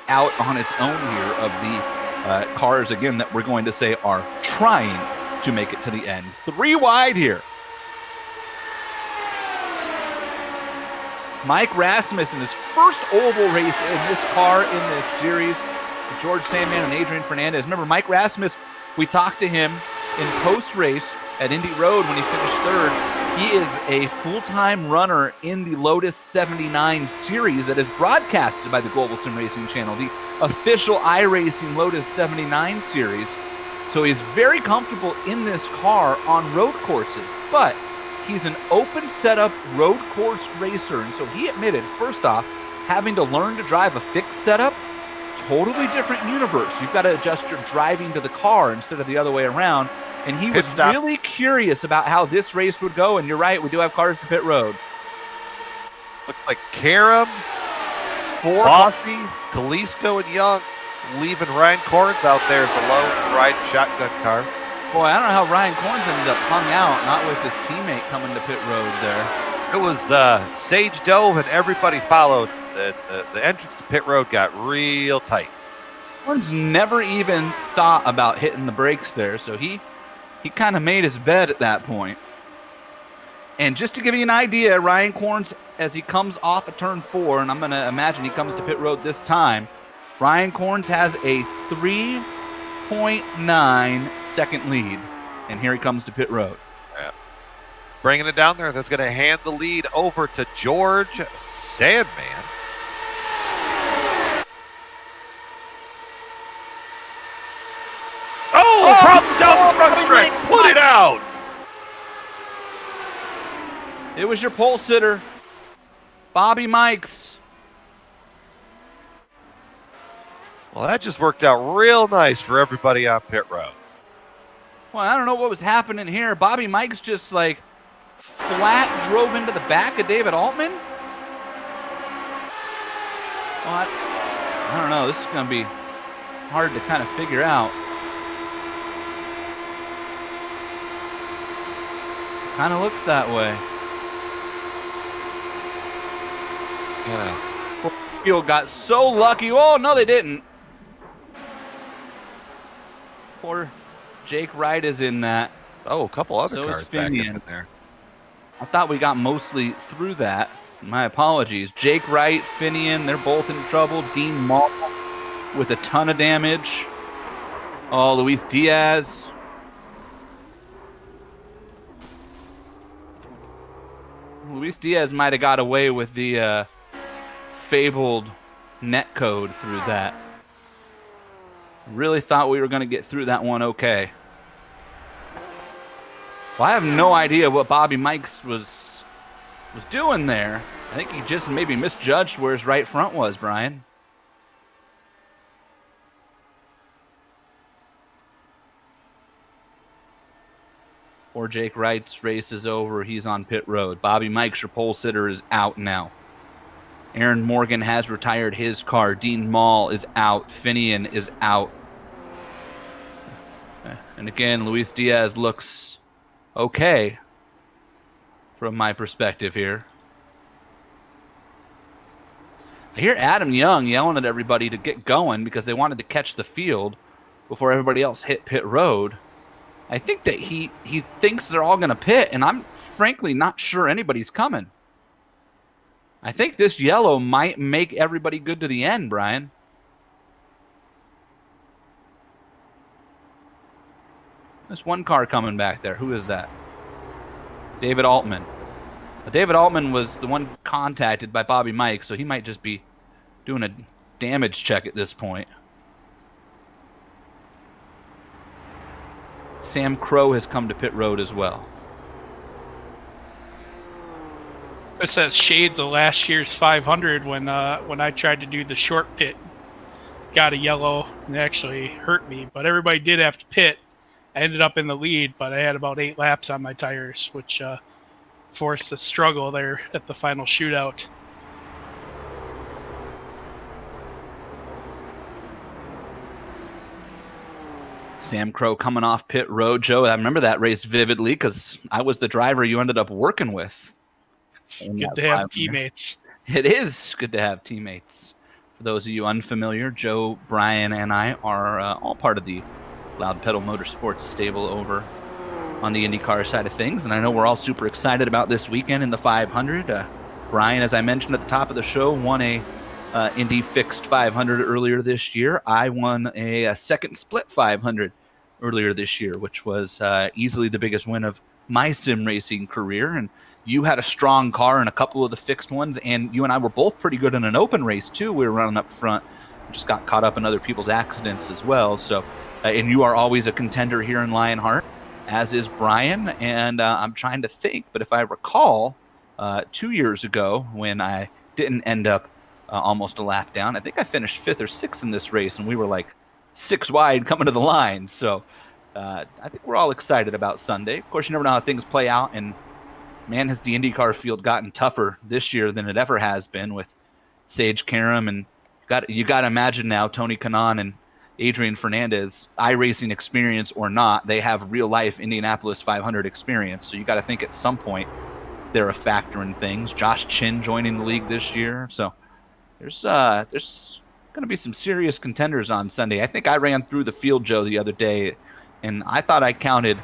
out on its own here of the cars, again, that we're going to say are trying to make it to the end. 3 wide here. Mike Rasmussen, his first oval race in this car in this series. George Sandman and Adrian Fernandez. Remember, Mike Rasmussen, we talked to him in post-race at Indy Road when he finished third. He is a full-time runner in the Lotus 79 series that is broadcasted by the Global Sim Racing Channel, the official iRacing Lotus 79 series. So he's very comfortable in this car on road courses, but he's an open setup road course racer. And so he admitted, first off, having to learn to drive a fixed setup, totally different universe. You've got to adjust your driving to the car instead of the other way around. And he was really curious about how this race would go. And you're right, we do have cars to pit road. Looked like Karam, Bossy, Kalisto, and Young leaving Ryan Corns out there as the lone riding shotgun car. Boy, I don't know how Ryan Corns ended up hung out, not with his teammate coming to pit road there. It was Sage dove and everybody followed. The entrance to pit road got real tight. Corns never even thought about hitting the brakes there, so he kind of made his bed at that point. And just to give you an idea, Ryan Corns, as he comes off of turn 4, and I'm going to imagine he comes to pit road this time, Ryan Corns has a 3.9 second lead. And here he comes to pit road. Yeah. Bringing it down there, that's going to hand the lead over to George Sandman. Oh, problems down the front stretch. Put it out. It was your pole sitter, Bobby Mikes. Well, that just worked out real nice for everybody on pit road. Well, I don't know what was happening here. Bobby Mikes just like flat drove into the back of David Altman. Well, I don't know. This is going to be hard to kind of figure out. Kind of looks that way. Yeah. Field got so lucky. Oh, no, they didn't. Poor Jake Wright is in that. Oh, a couple other So is cars back Finian. in there. I thought we got mostly through that. My apologies. Jake Wright, Finian, they're both in trouble. Dean Mall with a ton of damage. Oh, Luis Diaz. Luis Diaz might have got away with the fabled net code through that. Really thought we were going to get through that one okay. Well, I have no idea what Bobby Mikes was doing there. I think he just maybe misjudged where his right front was, Brian. Or Jake Wright's race is over. He's on pit road. Bobby Mikes, your pole sitter, is out now. Aaron Morgan has retired his car. Dean Mall is out. Finian is out. And again, Luis Diaz looks okay from my perspective here. I hear Adam Young yelling at everybody to get going because they wanted to catch the field before everybody else hit pit road. I think that he thinks they're all going to pit, and I'm frankly not sure anybody's coming. I think this yellow might make everybody good to the end, Brian. There's one car coming back there. Who is that? David Altman. David Altman was the one contacted by Bobby Mike, so he might just be doing a damage check at this point. Sam Crow has come to pit road as well. This has shades of last year's 500 when I tried to do the short pit. Got a yellow and actually hurt me, but everybody did have to pit. I ended up in the lead, but I had about 8 laps on my tires, which forced a struggle there at the final shootout. Sam Crow coming off pit road. Joe, I remember that race vividly because I was the driver you ended up working with. It's good to have teammates. It is good to have teammates. For those of you unfamiliar, Joe, Brian, and I are all part of the Loud Pedal Motorsports stable over on the IndyCar side of things, and I know we're all super excited about this weekend in the 500. Brian, as I mentioned at the top of the show, won a Indy fixed 500 earlier this year. I won a second split 500 earlier this year, which was easily the biggest win of my sim racing career. And you had a strong car in a couple of the fixed ones, and you and I were both pretty good in an open race too. We were running up front, just got caught up in other people's accidents as well. So, and you are always a contender here in Lionheart, as is Brian. And I'm trying to think, but if I recall, 2 years ago when I didn't end up almost a lap down, I think I finished 5th or 6th in this race, and we were like 6 wide coming to the line. So I think we're all excited about Sunday. Of course, you never know how things play out, and man, has the IndyCar field gotten tougher this year than it ever has been with Sage Karam, and you got to imagine now Tony Kanaan and Adrian Fernandez, iRacing experience or not, they have real life Indianapolis 500 experience. So you got to think at some point they're a factor in things. Josh Chin joining the league this year, so there's going to be some serious contenders on Sunday. I think I ran through the field, Joe, the other day, and I thought I counted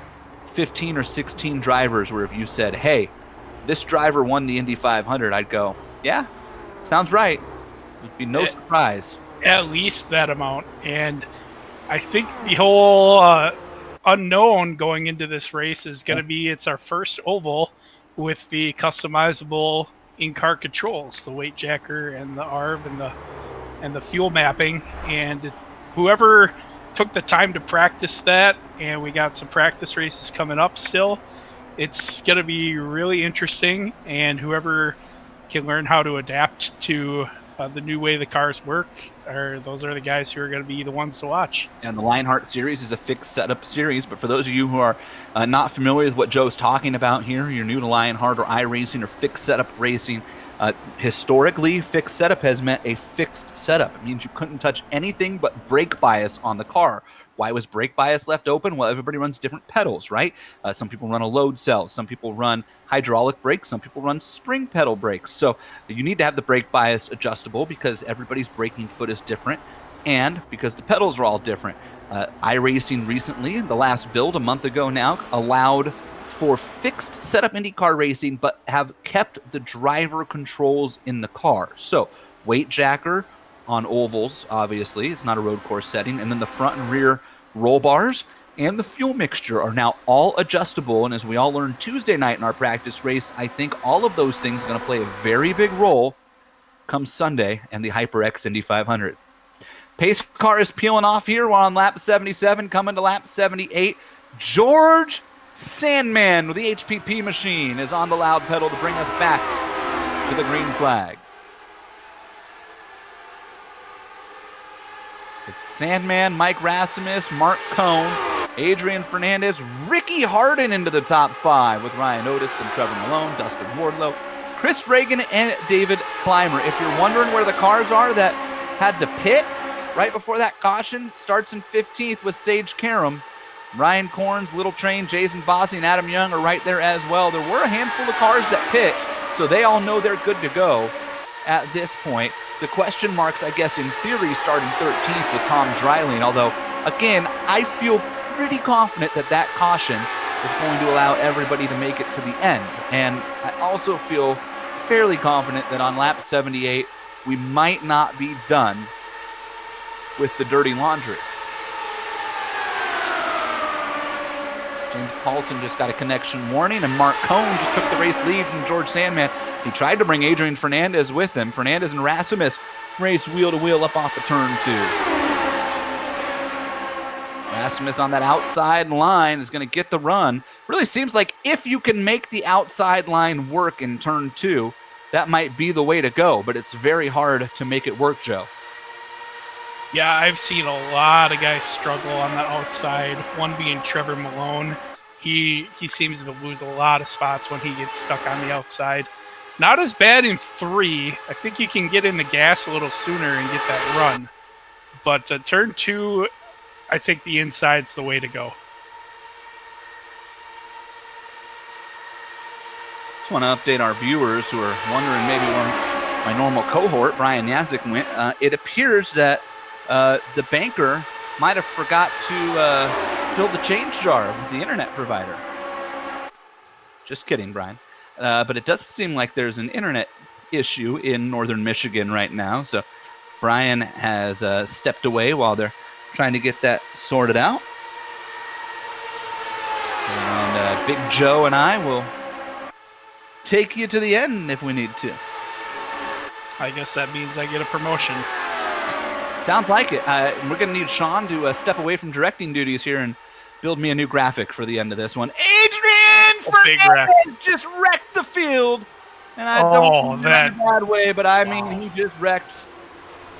15 or 16 drivers where if you said, hey, this driver won the Indy 500, I'd go, yeah, sounds right. It'd be no surprise. At least that amount. And I think the whole unknown going into this race is going to be it's our first oval with the customizable in-car controls, the weight jacker and the ARB and the fuel mapping. And whoever took the time to practice that, and we got some practice races coming up still, it's going to be really interesting, and whoever can learn how to adapt to the new way the cars work, those are the guys who are going to be the ones to watch. And the Lionheart series is a fixed setup series, but for those of you who are not familiar with what Joe's talking about here, you're new to Lionheart or iRacing or fixed setup racing, historically, fixed setup has meant a fixed setup. It means you couldn't touch anything but brake bias on the car. Why was brake bias left open? Well, everybody runs different pedals, right? Some people run a load cell. Some people run hydraulic brakes. Some people run spring pedal brakes. So you need to have the brake bias adjustable because everybody's braking foot is different and because the pedals are all different. iRacing recently, the last build a month ago now, allowed for fixed setup IndyCar racing, but have kept the driver controls in the car. So weight jacker on ovals, obviously, it's not a road course setting, and then the front and rear roll bars and the fuel mixture are now all adjustable. And as we all learned Tuesday night in our practice race, I think all of those things are going to play a very big role come Sunday and the HyperX Indy 500. Pace car is peeling off here. We're on lap 77, coming to lap 78. George Sandman with the HPP machine is on the loud pedal to bring us back to the green flag. It's Sandman, Mike Rasmus, Mark Cohn, Adrian Fernandez, Ricky Harden into the top 5 with Ryan Otis and Trevor Malone, Dustin Wardlow, Chris Reagan, and David Clymer. If you're wondering where the cars are that had to pit right before that caution, starts in 15th with Sage Karam. Ryan Corns, Little Train, Jason Bossi, and Adam Young are right there as well. There were a handful of cars that pit, so they all know they're good to go at this point. The question marks, I guess, in theory, starting 13th with Tom Dreiling, although, again, I feel pretty confident that that caution is going to allow everybody to make it to the end. And I also feel fairly confident that on lap 78, we might not be done with the dirty laundry. James Paulson just got a connection warning, and Mark Cohn just took the race lead from George Sandman. He tried to bring Adrian Fernandez with him. Fernandez and Rasmus race wheel to wheel up off of turn 2. Rasmus on that outside line is going to get the run. Really seems like if you can make the outside line work in turn 2, that might be the way to go, but it's very hard to make it work, Joe. Yeah, I've seen a lot of guys struggle on the outside, one being Trevor Malone. He seems to lose a lot of spots when he gets stuck on the outside. Not as bad in 3. I think you can get in the gas a little sooner and get that run. But turn 2, I think the inside's the way to go. Just want to update our viewers who are wondering maybe where my normal cohort, Brian Yazik, went. It appears that the banker might have forgot to fill the change jar with the internet provider. Just kidding, Brian. But it does seem like there's an internet issue in northern Michigan right now. So Brian has stepped away while they're trying to get that sorted out. And Big Joe and I will take you to the end if we need to. I guess that means I get a promotion. Sounds like it. We're going to need Sean to step away from directing duties here and build me a new graphic for the end of this one. Adrian Fernandez just wrecked the field. And I don't mean that in a bad way, but I mean he just wrecked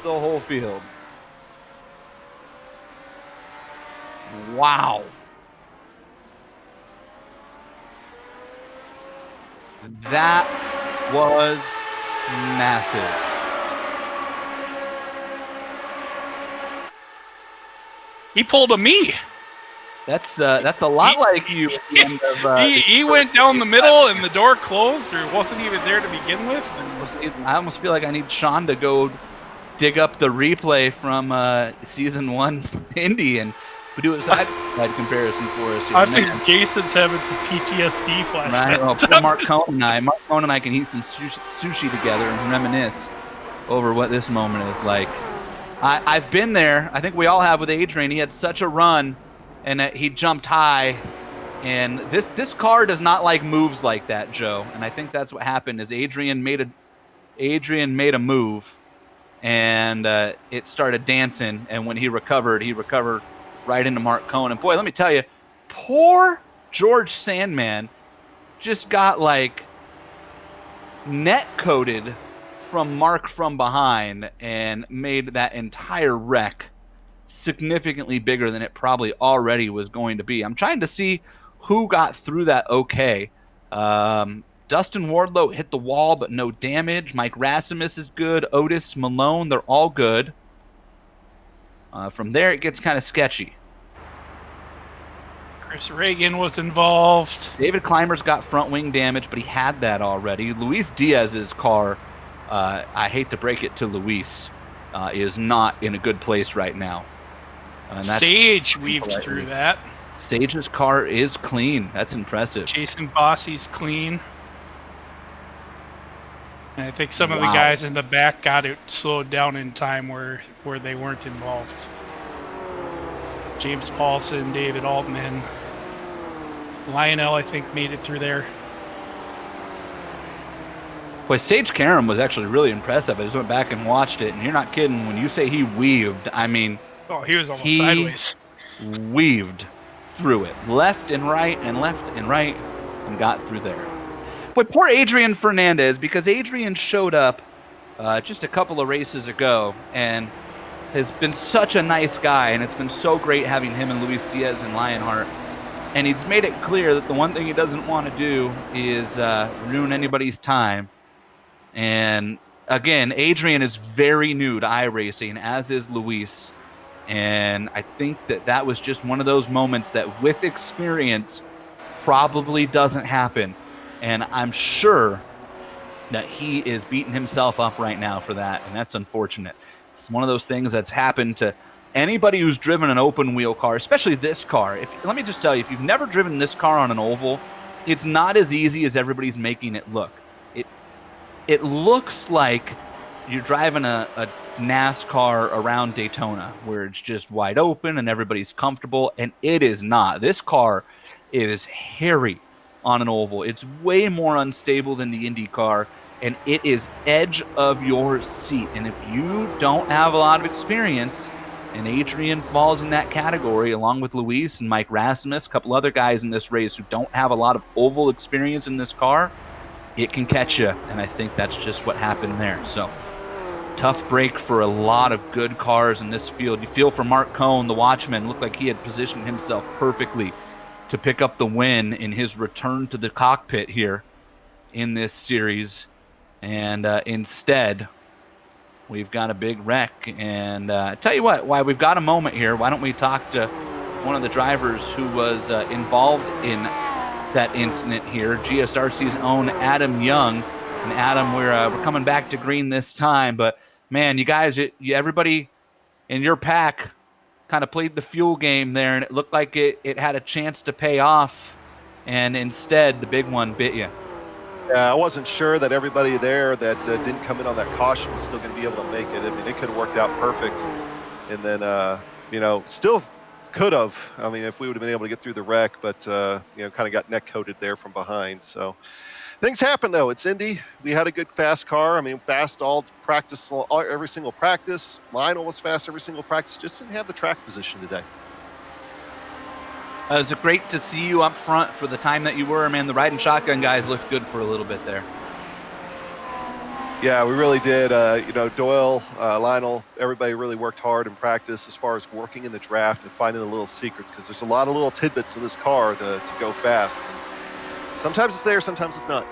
the whole field. Wow. That was massive. He pulled a me. That's a lot like you. At the end of, he went down the middle and the door closed, or wasn't even there to begin with. I almost feel like I need Sean to go dig up the replay from season 1 Indy and do a side comparison for us here. I think Jason's having some PTSD flashbacks. Right, well, poor Mark Cohn and I can eat some sushi together and reminisce over what this moment is like. I've been there. I think we all have with Adrian. He had such a run, and he jumped high. And this car does not like moves like that, Joe. And I think that's what happened. Is Adrian made a move, and it started dancing. And when he recovered right into Mark Cohn. And boy, let me tell you, poor George Sandman just got like net coated from Mark from behind and made that entire wreck significantly bigger than it probably already was going to be. I'm trying to see who got through that okay. Dustin Wardlow hit the wall, but no damage. Mike Rasmus is good. Otis, Malone, they're all good. From there, it gets kind of sketchy. Chris Reagan was involved. David Clymer's got front wing damage, but he had that already. Luis Diaz's car, I hate to break it to Luis, is not in a good place right now. Sage weaved through that. Sage's car is clean. That's impressive. Jason Bossy's clean. And I think some of the guys in the back got it slowed down in time where they weren't involved. James Paulson, David Altman, Lionel, I think, made it through there. Boy, Sage Karam was actually really impressive. I just went back and watched it, and you're not kidding. When you say he weaved, I mean... Oh, he was almost sideways. Weaved through it. Left and right, and got through there. But poor Adrian Fernandez, because Adrian showed up just a couple of races ago and has been such a nice guy, and it's been so great having him and Luis Diaz and Lionheart. And he's made it clear that the one thing he doesn't want to do is ruin anybody's time. And again, Adrian is very new to iRacing, as is Luis. And I think that was just one of those moments that with experience probably doesn't happen. And I'm sure that he is beating himself up right now for that, and that's unfortunate. It's one of those things that's happened to anybody who's driven an open wheel car, especially this car. Let me just tell you, if you've never driven this car on an oval, it's not as easy as everybody's making it look. It looks like you're driving a NASCAR around Daytona, where it's just wide open and everybody's comfortable, and it is not. This car is hairy on an oval. It's way more unstable than the Indy car, and it is edge of your seat. And if you don't have a lot of experience, and Adrian falls in that category along with Luis and Mike Rasmus, a couple other guys in this race who don't have a lot of oval experience in this car, it can catch you. And I think that's just what happened there. So tough break for a lot of good cars in this field. You feel for Mark Cohn, the watchman, looked like he had positioned himself perfectly to pick up the win in his return to the cockpit here in this series. And instead, we've got a big wreck. And tell you what, while we've got a moment here, why don't we talk to one of the drivers who was involved in that incident here, GSRC's own Adam Young. And Adam, we're coming back to green this time, but man, you guys, everybody in your pack kind of played the fuel game there, and it looked like it had a chance to pay off, and instead the big one bit you. Yeah, I wasn't sure that everybody there that didn't come in on that caution was still going to be able to make it. I mean, it could have worked out perfect, and then still could have. I mean, if we would have been able to get through the wreck, but kind of got neck coated there from behind. So things happen though. It's Indy. We had a good fast car. I mean, fast all practice, every single practice. Lionel was fast every single practice. Just didn't have the track position today. It was great to see you up front for the time that you were. Man, the riding shotgun guys looked good for a little bit there. Yeah, we really did. Doyle, Lionel, everybody really worked hard in practice as far as working in the draft and finding the little secrets, because there's a lot of little tidbits in this car to go fast. And sometimes it's there, sometimes it's not.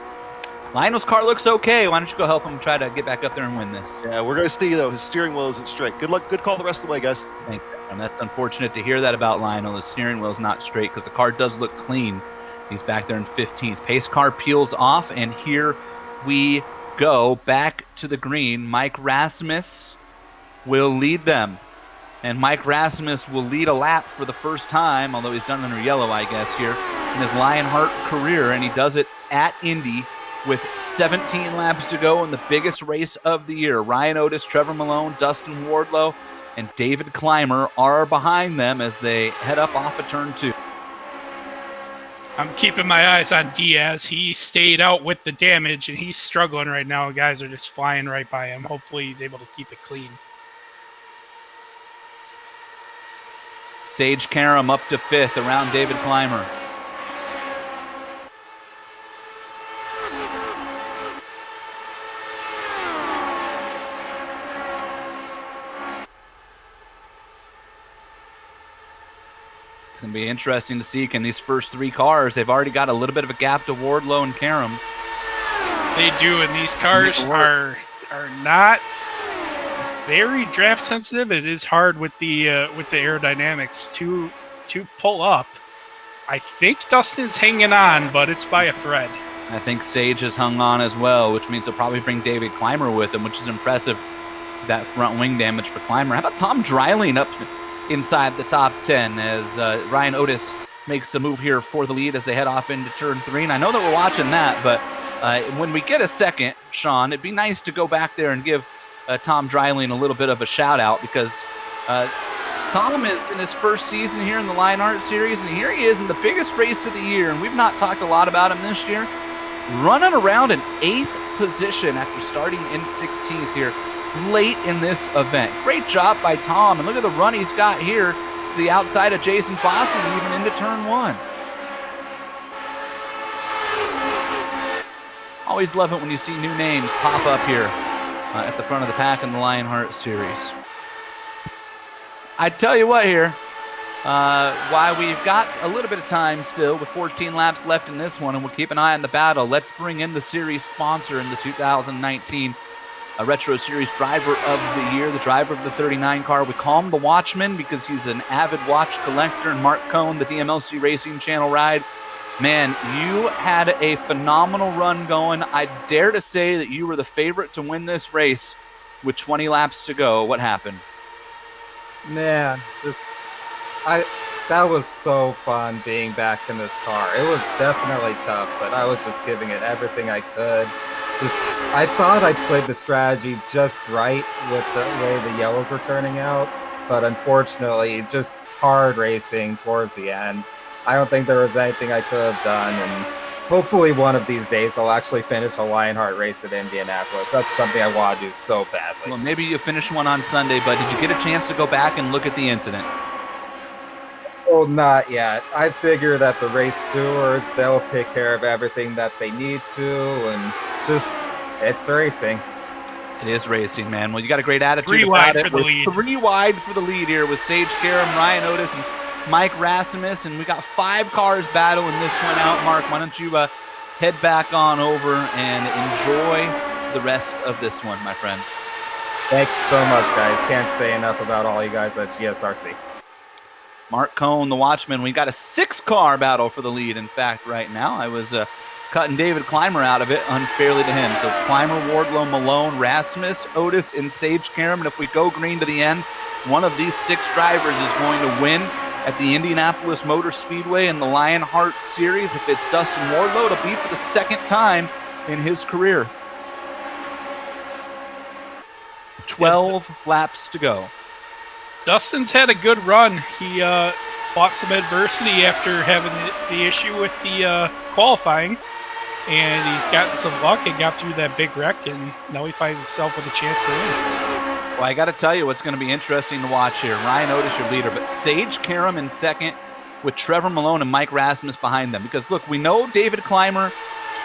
Lionel's car looks okay. Why don't you go help him try to get back up there and win this? Yeah, we're going to see, though. His steering wheel isn't straight. Good luck. Good call the rest of the way, guys. Thank you. And that's unfortunate to hear that about Lionel. The steering wheel's not straight because the car does look clean. He's back there in 15th. Pace car peels off, and here we go back to the green. Mike Rasmus will lead them. And Mike Rasmus will lead a lap for the first time, although he's done it under yellow, I guess, here in his Lionheart career. And he does it at Indy with 17 laps to go in the biggest race of the year. Ryan Otis, Trevor Malone, Dustin Wardlow, and David Clymer are behind them as they head up off of turn 2. I'm keeping my eyes on Diaz. He stayed out with the damage, and he's struggling right now. Guys are just flying right by him. Hopefully he's able to keep it clean. Sage Karam up to 5th around David Clymer. It's going to be interesting to see, can these first 3 cars, they've already got a little bit of a gap to Wardlow and Karam. They do, and these cars are not very draft sensitive. It is hard with the aerodynamics to pull up. I think Dustin's hanging on, but it's by a thread. I think Sage has hung on as well, which means he'll probably bring David Clymer with him, which is impressive, that front wing damage for Clymer. How about Tom Dreiling up inside the top 10 as Ryan Otis makes a move here for the lead as they head off into turn 3. And I know that we're watching that, but when we get a second, Sean, it'd be nice to go back there and give Tom Dreiling a little bit of a shout out, because Tom is in his first season here in the Lionheart Series, and here he is in the biggest race of the year, and we've not talked a lot about him this year, running around in 8th position after starting in 16th here late in this event. Great job by Tom, and look at the run he's got here to the outside of Jason Fossey, even into turn 1. Always love it when you see new names pop up here at the front of the pack in the Lionheart Series. I tell you what here, while we've got a little bit of time still with 14 laps left in this one, and we'll keep an eye on the battle, let's bring in the series sponsor in the 2019 Retro Series Driver of the Year, the driver of the 39 car. We call him the Watchman because he's an avid watch collector. And Mark Cohn, the DMLC Racing Channel ride. Man, you had a phenomenal run going. I dare to say that you were the favorite to win this race with 20 laps to go. What happened? Man, that was so fun being back in this car. It was definitely tough, but I was just giving it everything I could. I thought I played the strategy just right with the way the yellows were turning out, but unfortunately, just hard racing towards the end. I don't think there was anything I could have done, and hopefully one of these days they'll actually finish a Lionheart race at Indianapolis. That's something I want to do so badly. Well, maybe you finish one on Sunday, but did you get a chance to go back and look at the incident? Well, not yet. I figure that the race stewards, they'll take care of everything that they need to, and just, it's racing. It is racing, man. Well, you got a great attitude 3 about wide it. for the We're lead. 3 wide for the lead here with Sage Karam, Ryan Otis, and Mike Rasmus, and we got 5 cars battling this one out. Mark, why don't you head back on over and enjoy the rest of this one, my friend. Thank you so much, guys. Can't say enough about all you guys at GSRC. Mark Cohn, the Watchman. We got a 6-car battle for the lead, in fact, right now. I was cutting David Clymer out of it unfairly to him. So it's Clymer, Wardlow, Malone, Rasmus, Otis, and Sage Karam. And if we go green to the end, one of these 6 drivers is going to win at the Indianapolis Motor Speedway in the Lionheart Series. If it's Dustin Wardlow, it'll be for the 2nd time in his career. 12 laps to go. Dustin's had a good run. He fought some adversity after having the issue with the qualifying, and he's gotten some luck and got through that big wreck, and now he finds himself with a chance to win. Well, I got to tell you what's going to be interesting to watch here. Ryan Otis, your leader, but Sage Karam in 2nd with Trevor Malone and Mike Rasmus behind them. Because, look, we know David Clymer,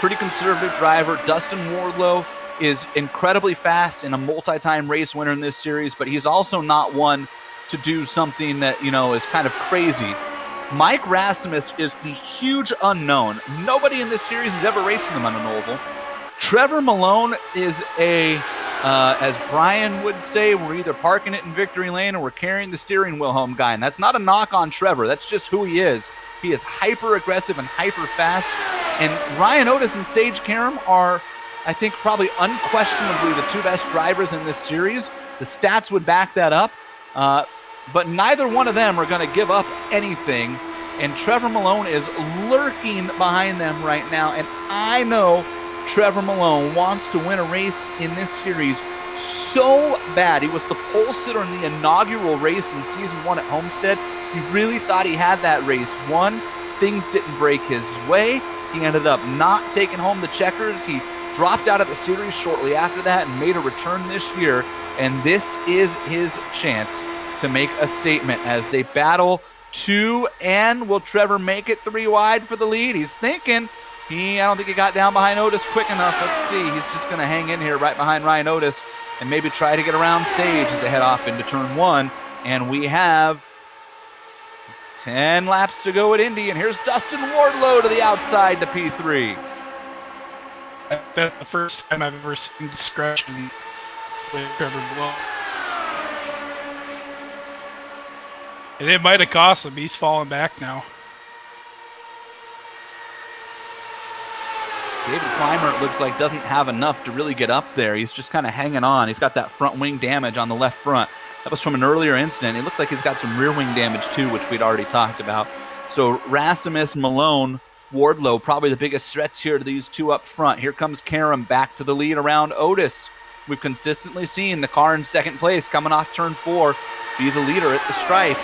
pretty conservative driver. Dustin Wardlow is incredibly fast and a multi-time race winner in this series, but he's also not one to do something that, you know, is kind of crazy. Mike Rasmus is the huge unknown. Nobody in this series has ever raced him on an oval. Trevor Malone is a, as Brian would say, we're either parking it in victory lane or we're carrying the steering wheel home guy. And that's not a knock on Trevor. That's just who he is. He is hyper aggressive and hyper fast. And Ryan Otis and Sage Karam are, I think, probably unquestionably the 2 best drivers in this series. The stats would back that up. But neither one of them are going to give up anything. And Trevor Malone is lurking behind them right now. And I know Trevor Malone wants to win a race in this series so bad. He was the pole sitter in the inaugural race in season 1 at Homestead. He really thought he had that race won. Things didn't break his way. He ended up not taking home the checkers. He dropped out of the series shortly after that and made a return this year. And this is his chance to make a statement as they battle to end. Will Trevor make it 3 wide for the lead? He's thinking. I don't think he got down behind Otis quick enough. Let's see. He's just going to hang in here right behind Ryan Otis and maybe try to get around Sage as they head off into turn 1. And we have 10 laps to go at Indy. And here's Dustin Wardlow to the outside to P3. That's the first time I've ever seen discretion with Trevor Malone. And it might have cost him. He's falling back now. David Clymer, it looks like, doesn't have enough to really get up there. He's just kind of hanging on. He's got that front wing damage on the left front. That was from an earlier incident. It looks like he's got some rear wing damage too, which we'd already talked about. So Rasmus, Malone, Wardlow, probably the biggest threats here to these 2 up front. Here comes Karam back to the lead around Otis. We've consistently seen the car in 2nd place coming off turn 4 be the leader at the stripe.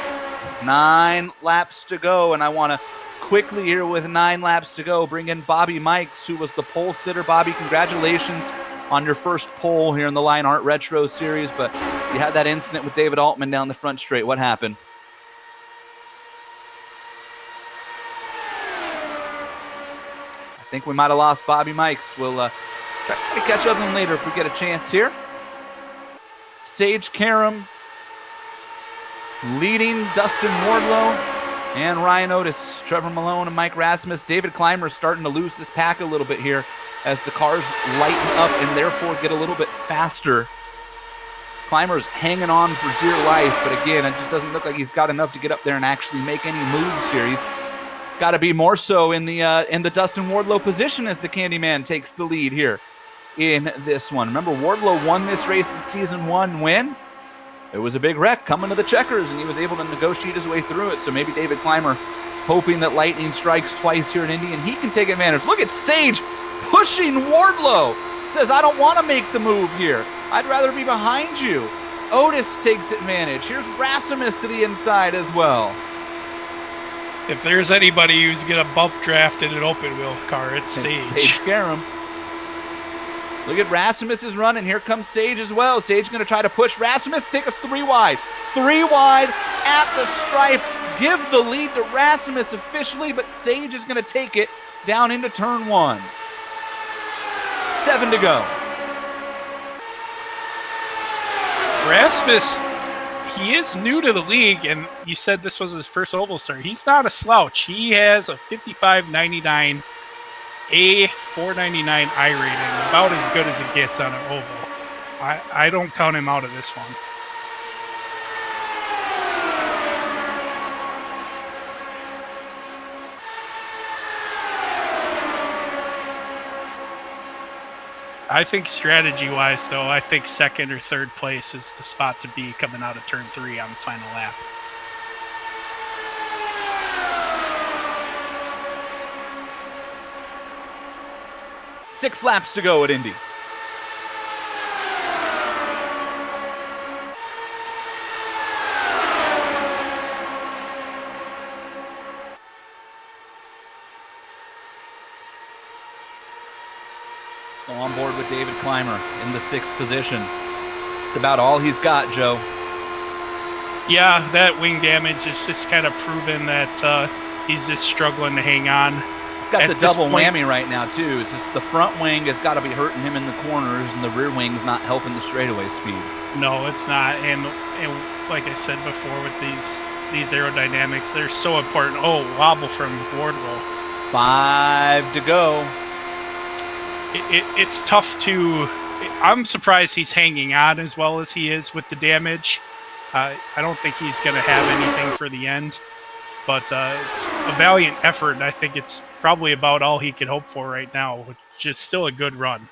9 laps to go, and I want to quickly here with 9 laps to go bring in Bobby Mikes, who was the pole sitter. Bobby, congratulations on your first pole here in the Lionheart Retro Series, but you had that incident with David Altman down the front straight. What happened? I think we might have lost Bobby Mikes. We'll try to catch up with him later if we get a chance here. Sage Karam leading Dustin Wardlow and Ryan Otis, Trevor Malone, and Mike Rasmus. David Clymer starting to lose this pack a little bit here as the cars lighten up and therefore get a little bit faster. Clymer's hanging on for dear life, but again, it just doesn't look like he's got enough to get up there and actually make any moves here. He's got to be more so in the Dustin Wardlow position as the Candyman takes the lead here in this one. Remember, Wardlow won this race in season 1 when it was a big wreck coming to the checkers, and he was able to negotiate his way through it. So maybe David Clymer hoping that lightning strikes twice here in Indy, and he can take advantage. Look at Sage pushing Wardlow. Says, I don't want to make the move here. I'd rather be behind you. Otis takes advantage. Here's Rasmus to the inside as well. If there's anybody who's going to bump draft in an open wheel car, it's Sage. Sage Karam. Look at Rasmus's run, and here comes Sage as well. Sage going to try to push Rasmus, take us 3 wide. 3 wide at the stripe. Give the lead to Rasmus officially, but Sage is going to take it down into turn 1. 7 to go. Rasmus, he is new to the league, and you said this was his first oval start. He's not a slouch. He has a 55.99 A 499 iRating, about as good as it gets on an oval. I don't count him out of this one. I think strategy-wise, though, I think second or third place is the spot to be coming out of turn 3 on the final lap. Six laps to go at Indy. Still on board with David Clymer in the 6th position. It's about all he's got, Joe. Yeah, that wing damage is just kind of proven that he's just struggling to hang on. Got At the this double point- whammy right now, too. It's just the front wing has got to be hurting him in the corners, and the rear wing's not helping the straightaway speed. No, it's not. And like I said before, with these aerodynamics, they're so important. Oh, wobble from Wardlow. 5 to go. It's tough to. I'm surprised he's hanging on as well as he is with the damage. I don't think he's going to have anything for the end, but it's a valiant effort, and I think it's probably about all he can hope for right now, which is still a good run.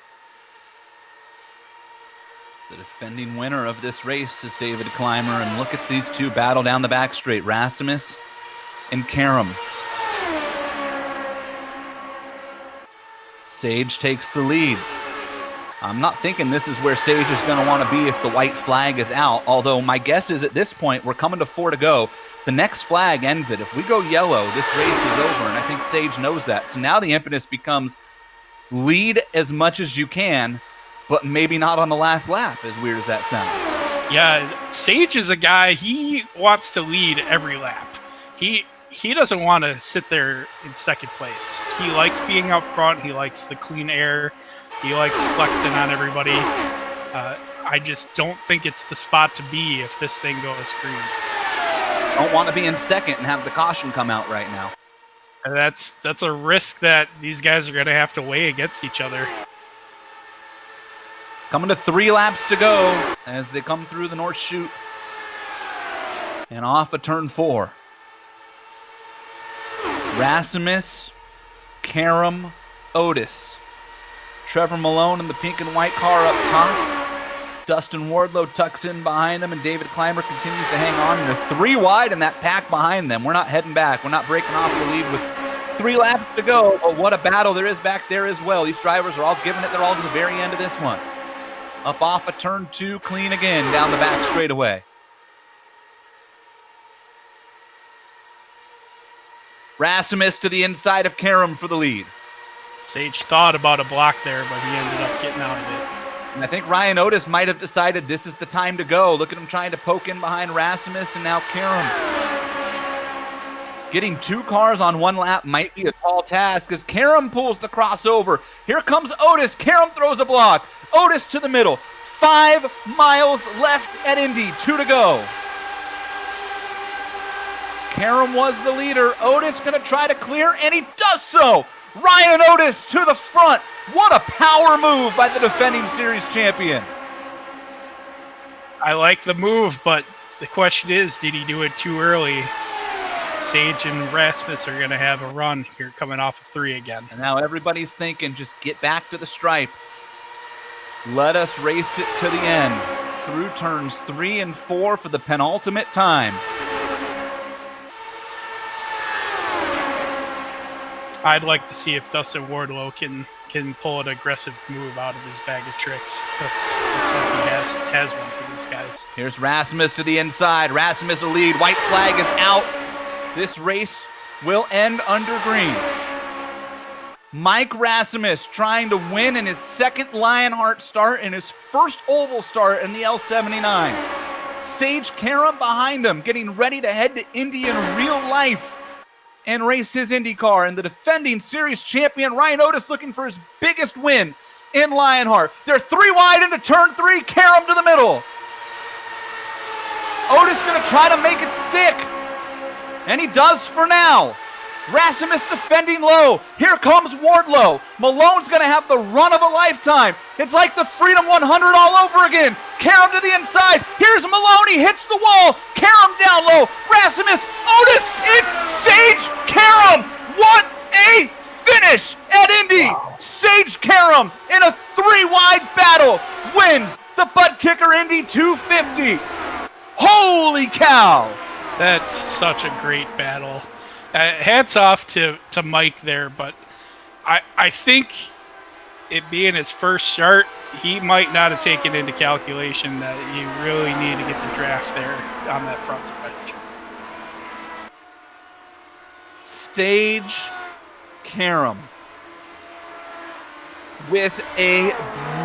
The defending winner of this race is David Clymer, and look at these two battle down the back straight, Rasmus and Karam. Sage takes the lead. I'm not thinking this is where Sage is going to want to be if the white flag is out, although my guess is at this point we're coming to 4 to go. The next flag ends it. If we go yellow, this race is over, and I think Sage knows that. So now the impetus becomes lead as much as you can, but maybe not on the last lap, as weird as that sounds. Yeah, Sage is a guy, he wants to lead every lap. He doesn't want to sit there in second place. He likes being up front. He likes the clean air. He likes flexing on everybody. I just don't think it's the spot to be if this thing goes green. Don't want to be in second and have the caution come out right now. And that's a risk that these guys are going to have to weigh against each other. Coming to 3 laps to go as they come through the North Chute and off of turn 4. Rasmus, Karam, Otis. Trevor Malone in the pink and white car up top. Dustin Wardlow tucks in behind them, and David Clymer continues to hang on. And they're 3 wide in that pack behind them. We're not heading back. We're not breaking off the lead with 3 laps to go. But what a battle there is back there as well. These drivers are all giving it their all to the very end of this one. Up off of turn 2, clean again, down the back straightaway. Rasmus to the inside of Karam for the lead. Sage thought about a block there, but he ended up getting out of it. And I think Ryan Otis might have decided this is the time to go. Look at him trying to poke in behind Rasmus and now Karam. Getting 2 cars on 1 lap might be a tall task as Karam pulls the crossover. Here comes Otis. Karam throws a block. Otis to the middle. 5 miles left at Indy. 2 to go. Karam was the leader. Otis going to try to clear, and he does so. Ryan Otis to the front. What a power move by the defending series champion. I like the move, but the question is, did he do it too early? Sage and Rasmus are going to have a run here coming off of 3 again. And now everybody's thinking, just get back to the stripe. Let us race it to the end. Through turns 3 and 4 for the penultimate time. I'd like to see if Dustin Wardlow can pull an aggressive move out of his bag of tricks. That's what he has one for these guys. Here's Rasmus to the inside. Rasmus a lead. White flag is out. This race will end under green. Mike Rasmus trying to win in his second Lionheart start and his first oval start in the L79. Sage Karam behind him, getting ready to head to Indy in real life and race his Indy car. And the defending series champion Ryan Otis looking for his biggest win in Lionheart. They're 3 wide into turn 3, Karam to the middle. Otis gonna try to make it stick, and he does for now. Rasmus defending low. Here comes Wardlow. Malone's going to have the run of a lifetime. It's like the Freedom 100 all over again. Karam to the inside. Here's Malone. He hits the wall. Karam down low. Rasmus. Otis. It's Sage Karam. What a finish at Indy. Wow. Sage Karam in a 3-wide battle wins the ButtKicker Indy 250. Holy cow. That's such a great battle. Hats off to Mike there, but I think it being his first start, he might not have taken into calculation that you really need to get the draft there on that front stretch. Sage Karam with a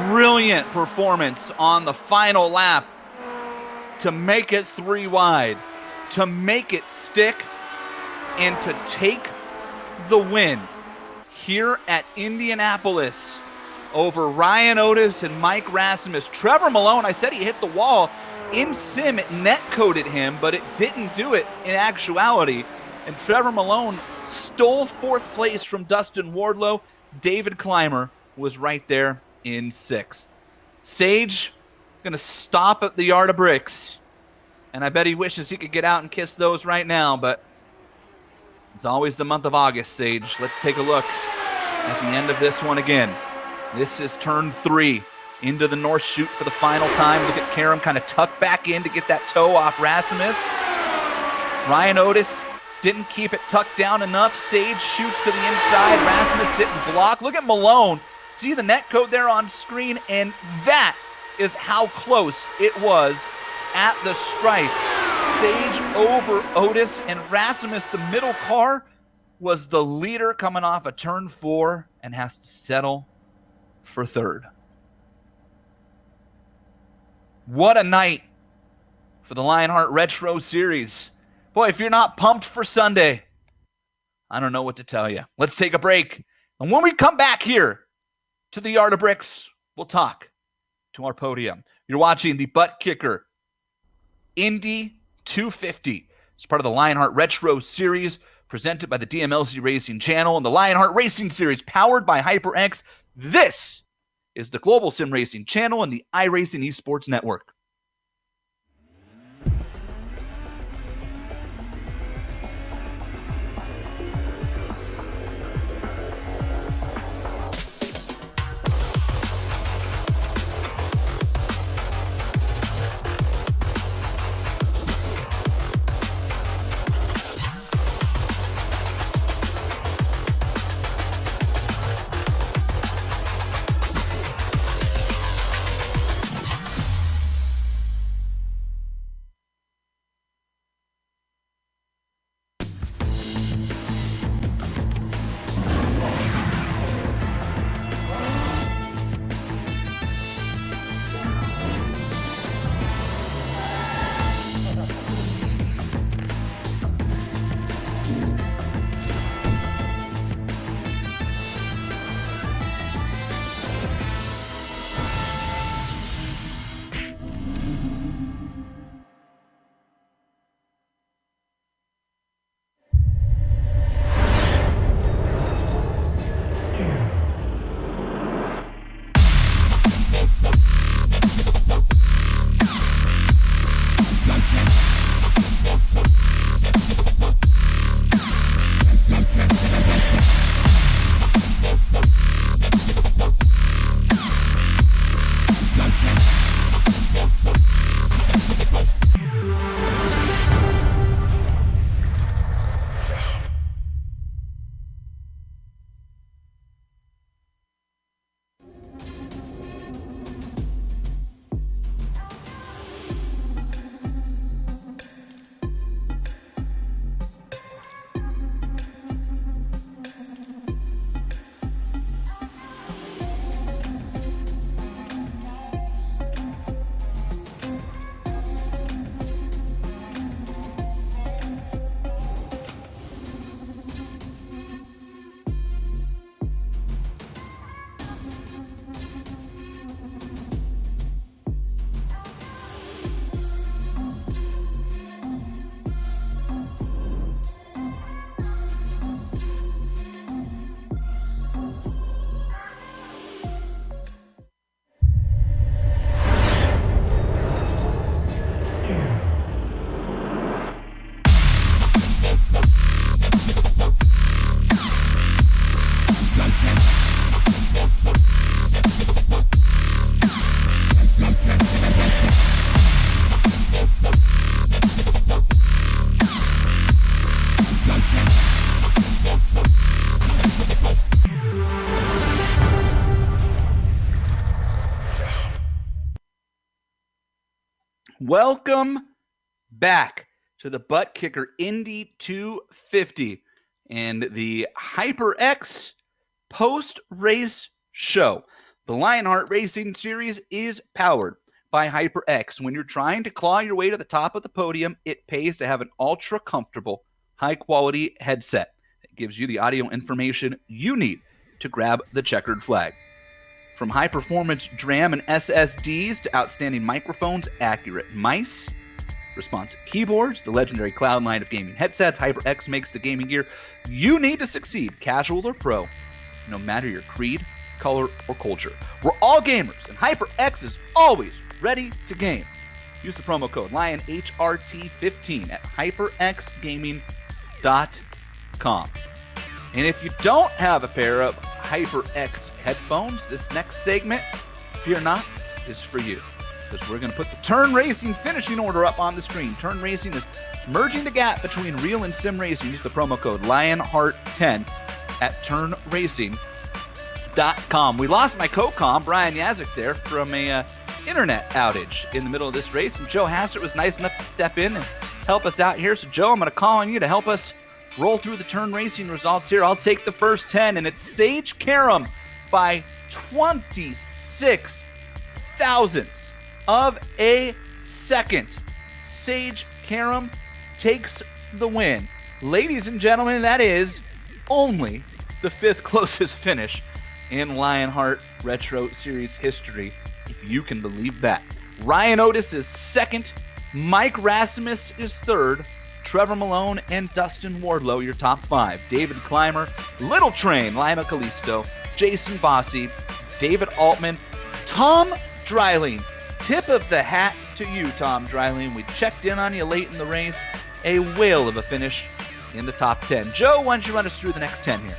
brilliant performance on the final lap to make it 3 wide, to make it stick, and to take the win here at Indianapolis over Ryan Otis and Mike Rasmus. Trevor Malone, I said he hit the wall. In sim, it net-coded him, but it didn't do it in actuality. And Trevor Malone stole 4th place from Dustin Wardlow. David Clymer was right there in 6th. Sage gonna stop at the Yard of Bricks, and I bet he wishes he could get out and kiss those right now, but it's always the month of August, Sage. Let's take a look at the end of this one again. This is turn 3 into the North Chute for the final time. Look at Karam kind of tuck back in to get that toe off Rasmus. Ryan Otis didn't keep it tucked down enough. Sage shoots to the inside. Rasmus didn't block. Look at Malone. See the net code there on screen, and that is how close it was at the stripe. Sage over Otis, and Rasmus, the middle car, was the leader coming off of turn 4 and has to settle for 3rd. What a night for the Lionheart Retro Series. Boy, if you're not pumped for Sunday, I don't know what to tell you. Let's take a break. And when we come back here to the Yard of Bricks, we'll talk to our podium. You're watching the ButtKicker Indy 250. It's part of the Lionheart Retro Series presented by the DMLZ Racing Channel and the Lionheart Racing Series powered by HyperX. This is the Global Sim Racing Channel and the iRacing Esports Network. Welcome back to the ButtKicker Indy 250 and the HyperX post-race show. The Lionheart Racing Series is powered by HyperX. When you're trying to claw your way to the top of the podium, it pays to have an ultra-comfortable, high-quality headset that gives you the audio information you need to grab the checkered flag. From high-performance DRAM and SSDs to outstanding microphones, accurate mice, responsive keyboards, the legendary cloud line of gaming headsets, HyperX makes the gaming gear you need to succeed, casual or pro, no matter your creed, color, or culture. We're all gamers, and HyperX is always ready to game. Use the promo code LionHRT15 at hyperxgaming.com. And if you don't have a pair of HyperX headphones, this next segment, fear not, is for you. Because we're going to put the Turn Racing finishing order up on the screen. Turn Racing is merging the gap between real and sim racing. Use the promo code Lionheart10 at turnracing.com. We lost my co-com, Brian Yazik, there from a internet outage in the middle of this race. And Joe Hassert was nice enough to step in and help us out here. So, Joe, I'm going to call on you to help us roll through the Turn Racing results here. I'll take the first 10, and it's Sage Karam by 26 thousandths of a second. Sage Karam takes the win. Ladies and gentlemen, that is only the 5th closest finish in Lionheart Retro Series history, if you can believe that. Ryan Otis is 2nd, Mike Rasmus is 3rd, Trevor Malone and Dustin Wardlow, your top 5. David Clymer, Little Train, Lima Callisto, Jason Bossy, David Altman, Tom Dreiling. Tip of the hat to you, Tom Dreiling. We checked in on you late in the race. A whale of a finish in the top 10. Joe, why don't you run us through the next 10 here?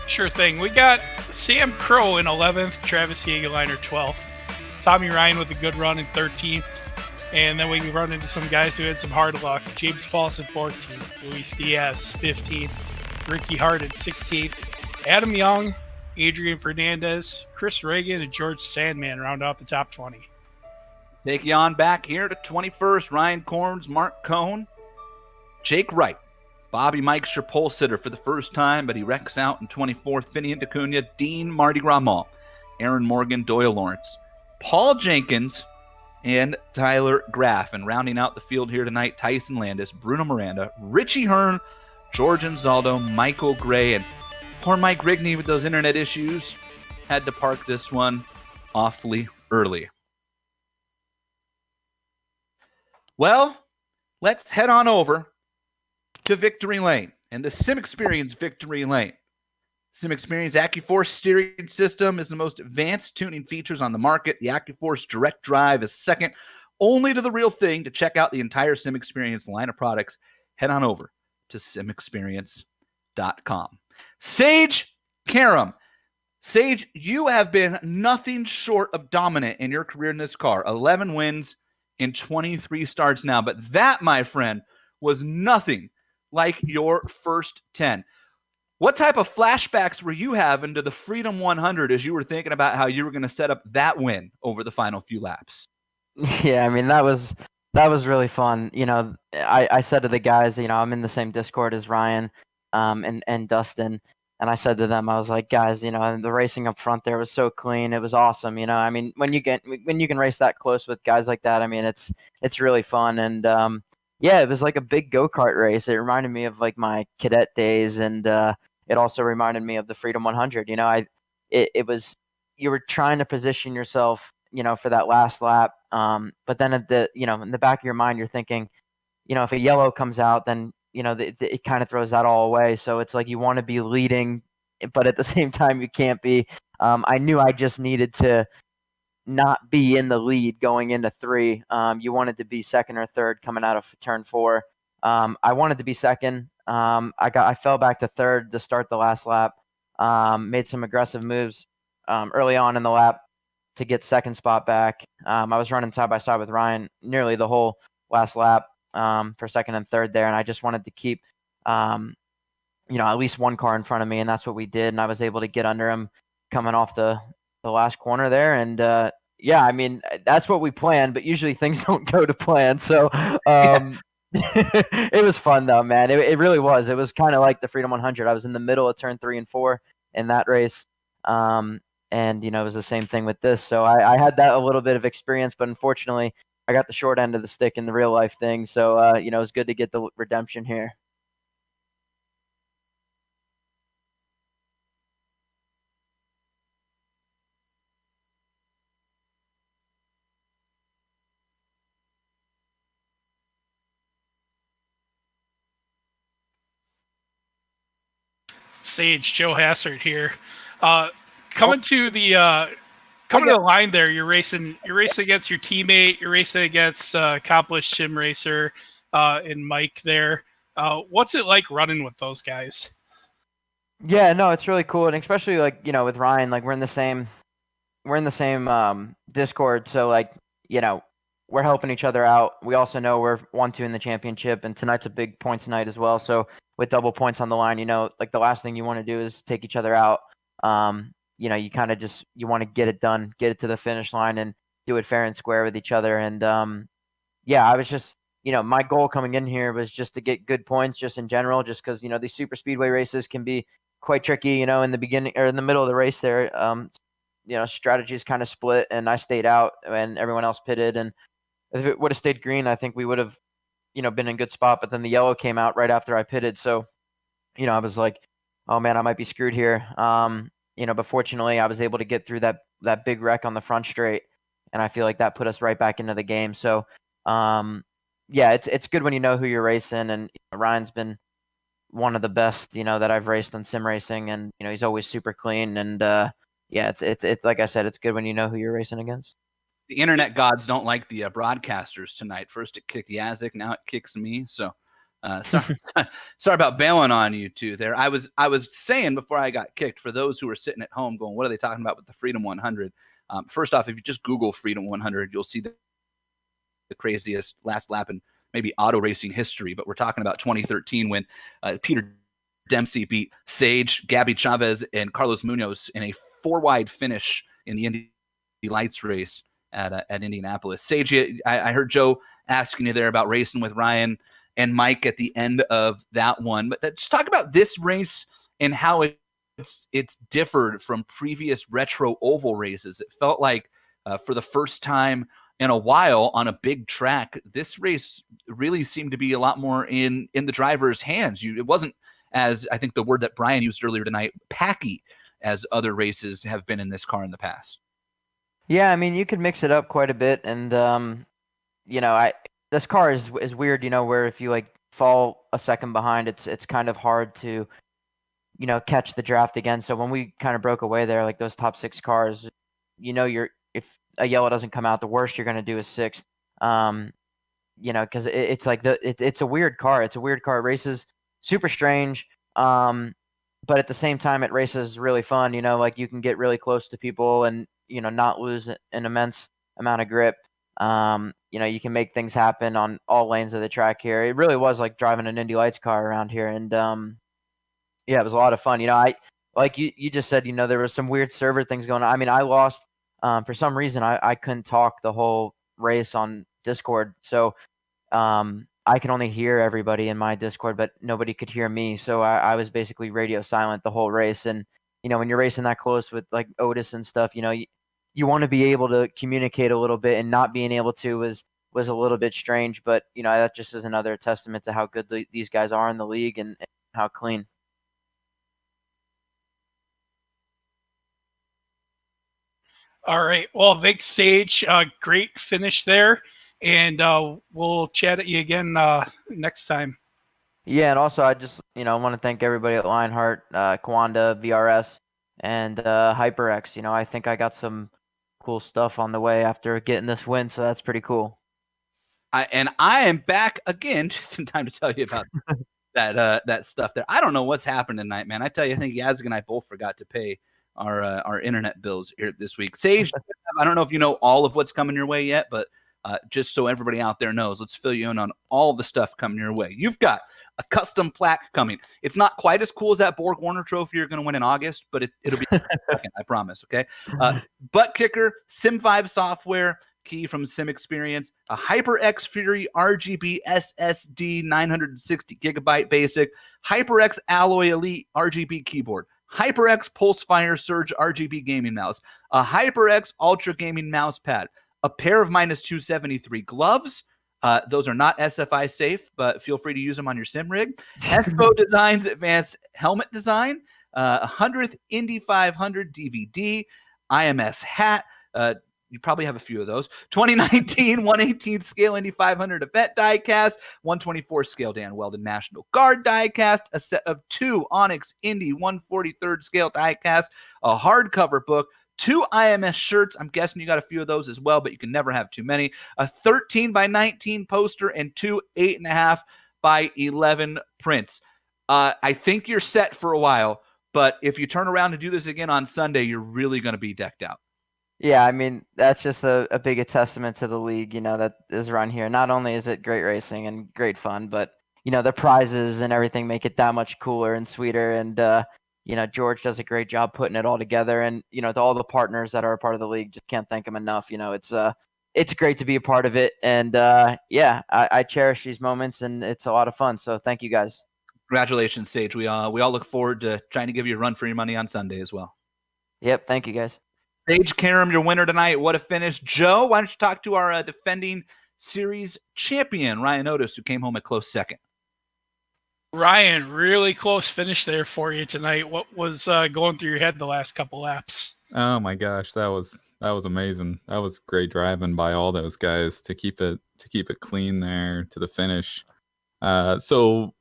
Sure thing. We got Sam Crow in 11th, Travis Jageliner 12th, Tommy Ryan with a good run in 13th, and then we run into some guys who had some hard luck. James Paulson 14th, Luis Diaz 15th, Ricky Hart at 16th, Adam Young, Adrian Fernandez, Chris Reagan, and George Sandman round out the top 20. Take you on back here to 21st, Ryan Corns, Mark Cohn, Jake Wright, Bobby Mike's your pole sitter for the first time, but he wrecks out in 24th, Finian DeCunha, Dean Mardi Gras Mall, Aaron Morgan, Doyle Lawrence, Paul Jenkins, and Tyler Graff. And rounding out the field here tonight, Tyson Landis, Bruno Miranda, Richie Hearn, George Anzaldo, Michael Gray, and poor Mike Rigney with those internet issues had to park this one awfully early. Well, let's head on over to Victory Lane and the Sim Experience Victory Lane. Sim Experience AccuForce steering system is the most advanced tuning features on the market. The AccuForce Direct Drive is second only to the Real Thing. To check out the entire Sim Experience line of products, head on over to simexperience.com. Sage Karam. Sage, you have been nothing short of dominant in your career in this car. 11 wins in 23 starts now. But that, my friend, was nothing like your first 10. What type of flashbacks were you having to the Freedom 100 as you were thinking about how you were going to set up that win over the final few laps? Yeah, I mean, that was really fun. You know, I said to the guys, you know, I'm in the same Discord as Ryan and Dustin, and I said to them, I was like, guys, you know, the racing up front there was so clean. It was awesome. You know, I mean, when you can race that close with guys like that, I mean, it's really fun. And yeah, it was like a big go-kart race. It reminded me of like my cadet days, and it also reminded me of the Freedom 100. You know, it was, you were trying to position yourself, you know, for that last lap. But then in the back of your mind, you're thinking, you know, if a yellow comes out, then, you know, it kind of throws that all away. So it's like you want to be leading, but at the same time, you can't be. I knew I just needed to not be in the lead going into 3. You wanted to be second or third coming out of turn 4. I wanted to be second. I fell back to third to start the last lap. Made some aggressive moves early on in the lap to get second spot back. I was running side by side with Ryan nearly the whole last lap for second and third there, and I just wanted to keep you know, at least one car in front of me, and that's what we did. And I was able to get under him coming off the last corner there, and yeah, I mean, that's what we planned, but usually things don't go to plan. So it was fun though, man. It really was. It was kind of like the Freedom 100. I was in the middle of turn 3 and 4 in that race. And it was the same thing with this. So I had that a little bit of experience, but unfortunately, I got the short end of the stick in the real life thing. So it was good to get the redemption here. Sage, Joe Hassard here. Coming to the coming to the line there, you're racing against your teammate, you're racing against accomplished sim racer and Mike there. What's it like running with those guys? Yeah, no, it's really cool, and especially like with Ryan, like we're in the same Discord, so like we're helping each other out. We also know we're 1-2 in the championship, and tonight's a big points night as well. So with double points on the line, like the last thing you want to do is take each other out. You kind of just want to get it done, get it to the finish line, and do it fair and square with each other. And yeah, I was just my goal coming in here was just to get good points, just in general, just because these super speedway races can be quite tricky. In the beginning or in the middle of the race there. Strategies kind of split, and I stayed out, and everyone else pitted. And if it would have stayed green, I think we would have, been in good spot. But then the yellow came out right after I pitted, so I was like, oh man, I might be screwed here. But fortunately, I was able to get through that big wreck on the front straight, and I feel like that put us right back into the game. So, yeah, it's good when you know who you're racing, and Ryan's been one of the best, that I've raced on sim racing, and he's always super clean, and yeah, it's like I said, it's good when you know who you're racing against. The internet gods don't like the broadcasters tonight. First it kicked Yazik, now it kicks me. So sorry about bailing on you two there. I was saying before I got kicked, for those who are sitting at home going, what are they talking about with the Freedom 100? First off, if you just Google Freedom 100, you'll see the craziest last lap in maybe auto racing history. But we're talking about 2013 when Peter Dempsey beat Sage, Gabby Chavez, and Carlos Munoz in a 4-wide finish in the Indy Lights race at Indianapolis. Sage, I heard Joe asking you there about racing with Ryan and Mike at the end of that one. But just talk about this race and how it's differed from previous retro oval races. It felt like for the first time in a while on a big track, this race really seemed to be a lot more in the driver's hands. It wasn't, as I think the word that Brian used earlier tonight, packy, as other races have been in this car in the past. Yeah, I mean, you could mix it up quite a bit, and this car is weird, where if you like fall a second behind, it's kind of hard to catch the draft again. So when we kind of broke away there, like those top 6 cars, if a yellow doesn't come out, the worst you're going to do is 6th. Because it's like it's a weird car. It's a weird car. It races super strange. But at the same time, it races really fun. Like you can get really close to people and not lose an immense amount of grip. You can make things happen on all lanes of the track here. It really was like driving an Indy Lights car around here, and yeah, it was a lot of fun. I like you just said. There was some weird server things going on. I mean, I lost for some reason. I couldn't talk the whole race on Discord, so I could only hear everybody in my Discord, but nobody could hear me. So I was basically radio silent the whole race. And when you're racing that close with like Otis and stuff, you want to be able to communicate a little bit, and not being able to was a little bit strange. But that just is another testament to how good these guys are in the league and how clean. All right. Well, thanks, Sage. Great finish there. And we'll chat at you again next time. Yeah, and also I just want to thank everybody at Lionheart, Kwanda, VRS, and HyperX. I think I got some cool stuff on the way after getting this win, so that's pretty cool. I am back again just in time to tell you about that stuff there. I don't know what's happened tonight, man. I tell you, I think Yazig and I both forgot to pay our internet bills here this week. Sage, I don't know if you know all of what's coming your way yet, but just so everybody out there knows, let's fill you in on all the stuff coming your way. You've got a custom plaque coming. It's not quite as cool as that Borg Warner trophy you're going to win in August, but it'll be second, I promise, okay? ButtKicker, Sim5 software, key from Sim Experience, a HyperX Fury RGB SSD 960 gigabyte basic, HyperX Alloy Elite RGB keyboard, HyperX Pulsefire Surge RGB gaming mouse, a HyperX Ultra gaming mouse pad, a pair of -273 gloves. Those are not SFI safe, but feel free to use them on your sim rig. Expo Designs Advanced Helmet Design, 100th Indy 500 DVD, IMS hat. You probably have a few of those. 2019 1/18 scale Indy 500 event diecast, 124 scale Dan Weldon National Guard diecast, a set of 2 Onyx Indy 143rd scale diecast, a hardcover book, 2 IMS shirts. I'm guessing you got a few of those as well, but you can never have too many. A 13 by 19 poster and 2 8.5 by 11 prints. I think you're set for a while, but if you turn around and do this again on Sunday, you're really going to be decked out. Yeah, I mean, that's just a big testament to the league, that is run here. Not only is it great racing and great fun, but, the prizes and everything make it that much cooler and sweeter. And, George does a great job putting it all together. And, to all the partners that are a part of the league, just can't thank them enough. It's great to be a part of it. And, I cherish these moments, and it's a lot of fun. So thank you guys. Congratulations, Sage. We all look forward to trying to give you a run for your money on Sunday as well. Yep, thank you guys. Sage Karam, your winner tonight. What a finish. Joe, why don't you talk to our defending series champion, Ryan Otis, who came home a close second. Ryan, really close finish there for you tonight. What was going through your head the last couple laps? Oh my gosh, that was amazing. That was great driving by all those guys to keep it clean there to the finish. So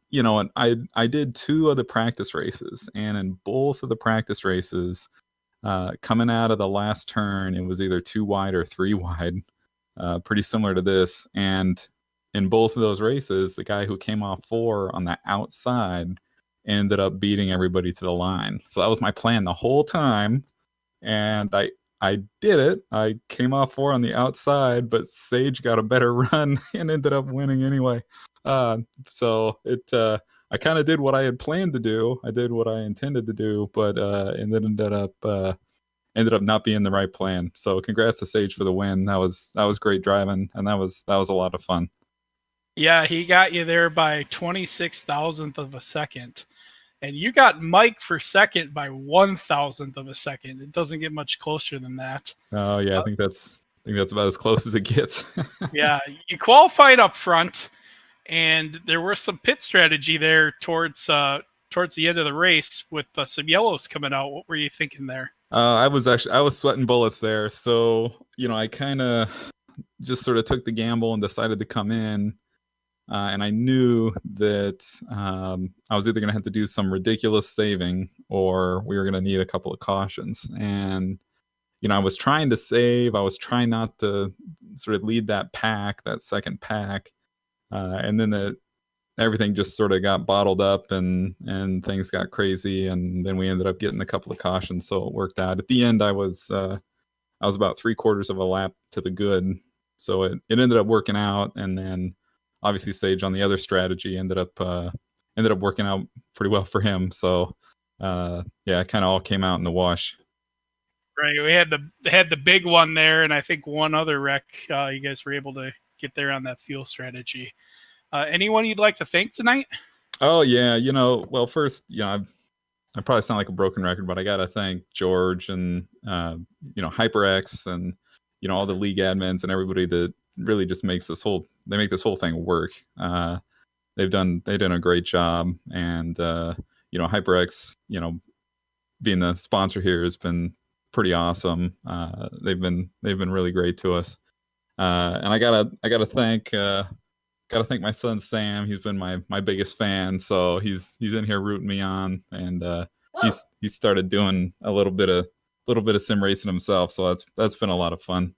I did 2 of the practice races, and in both of the practice races, coming out of the last turn, it was either 2 wide or 3 wide, pretty similar to this. And in both of those races, the guy who came off 4 on the outside ended up beating everybody to the line. So that was my plan the whole time. And I did it. I came off 4 on the outside, but Sage got a better run and ended up winning anyway. So I kind of did what I had planned to do. I did what I intended to do, but and then ended up not being the right plan. So congrats to Sage for the win. That was great driving, and that was a lot of fun. Yeah, he got you there by 26,000th of a second, and you got Mike for second by 1,000th of a second. It doesn't get much closer than that. Oh yeah, I think that's about as close as it gets. Yeah, you qualified up front. And there was some pit strategy there towards the end of the race with some yellows coming out. What were you thinking there? I was sweating bullets there. So, I kind of just sort of took the gamble and decided to come in. And I knew that I was either going to have to do some ridiculous saving or we were going to need a couple of cautions. And, I was trying to save. I was trying not to sort of lead that second pack. And then everything just sort of got bottled up and things got crazy. And then we ended up getting a couple of cautions. So it worked out. At the end, I was about 3/4 of a lap to the good. So it ended up working out. And then obviously Sage on the other strategy ended up working out pretty well for him. So it kind of all came out in the wash. Right. We had the big one there, and I think one other wreck. You guys were able to get there on that fuel strategy. Anyone you'd like to thank tonight? Oh yeah, well first, I probably sound like a broken record, but I gotta thank George and HyperX and all the league admins and everybody that really just make this whole thing work. They've done a great job, and HyperX, being the sponsor here has been pretty awesome. They've been really great to us. And I gotta thank my son Sam. He's been my biggest fan, so he's in here rooting me on, and he's started doing a little bit of sim racing himself. So that's been a lot of fun.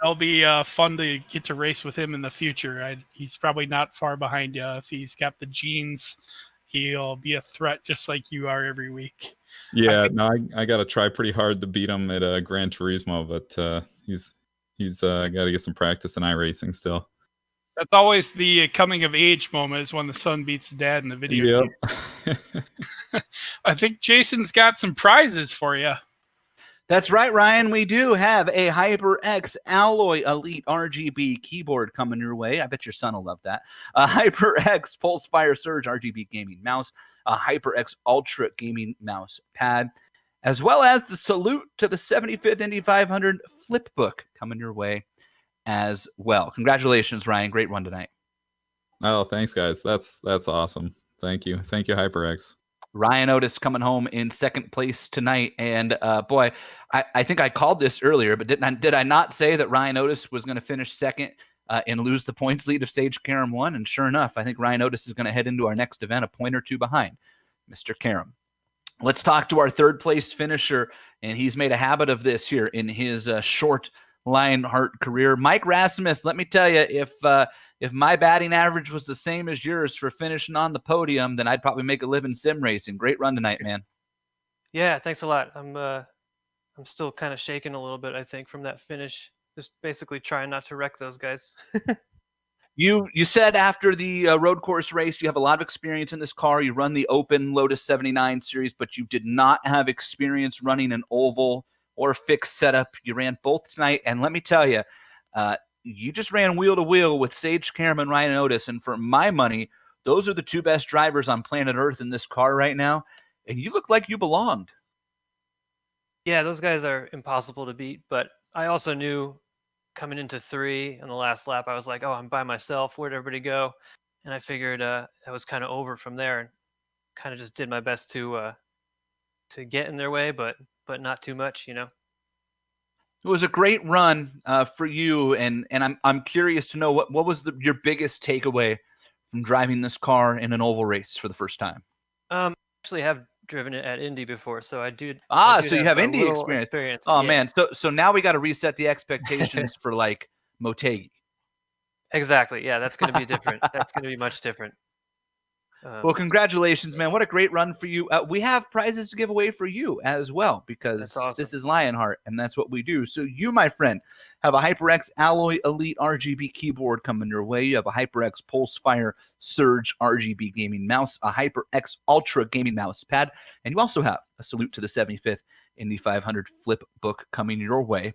It'll be fun to get to race with him in the future. He's probably not far behind you. If he's got the genes, he'll be a threat just like you are every week. Yeah, I got to try pretty hard to beat him at Gran Turismo, but he's got to get some practice in iRacing still. That's always the coming of age moment, is when the son beats the dad in the video game. I think Jason's got some prizes for you. That's right, Ryan. We do have a HyperX Alloy Elite RGB keyboard coming your way. I bet your son will love that. A HyperX Pulsefire Surge RGB gaming mouse, a HyperX Ultra gaming mouse pad, as well as the salute to the 75th Indy 500 flipbook coming your way as well. Congratulations, Ryan. Great run tonight. Oh, thanks, guys. That's awesome. Thank you, HyperX. Ryan Otis coming home in second place tonight. And boy, I think I called this earlier, but did I not say that Ryan Otis was going to finish second and lose the points lead if Sage Karam won? And sure enough, I think Ryan Otis is going to head into our next event a point or two behind Mr. Karam. Let's talk to our third place finisher, and he's made a habit of this here in his short Lionheart career. Mike Rasmus, let me tell you, if my batting average was the same as yours for finishing on the podium, then I'd probably make a living sim racing. Great run tonight, man. Yeah, thanks a lot. I'm still kind of shaking a little bit, I think, from that finish. Just basically trying not to wreck those guys. You said after the road course race, you have a lot of experience in this car. You run the open Lotus 79 series, but you did not have experience running an oval or fixed setup. You ran both tonight, and let me tell you, you just ran wheel to wheel with Sage Karam and Ryan Otis, and for my money, those are the two best drivers on planet Earth in this car right now, and you look like you belonged. Yeah, those guys are impossible to beat, but I also knew coming into 3 on the last lap, I was like, oh, I'm by myself. Where'd everybody go? And I figured I was kind of over from there, and kind of just did my best to get in their way, but not too much, you know. It was a great run for you, and I'm curious to know what was your biggest takeaway from driving this car in an oval race for the first time? Actually have driven it at Indy before, so I do. So you have Indy experience. Oh, yeah. Man, so now we got to reset the expectations for like Motegi. Exactly. Yeah, that's going to be different. That's going to be much different. Well, congratulations, man. What a great run for you. We have prizes to give away for you as well, because awesome. This is Lionheart, and that's what we do. So you, my friend, have a HyperX Alloy Elite RGB keyboard coming your way. You have a HyperX Pulsefire Surge RGB gaming mouse, a HyperX Ultra gaming mouse pad, and you also have a salute to the 75th Indy 500 flip book coming your way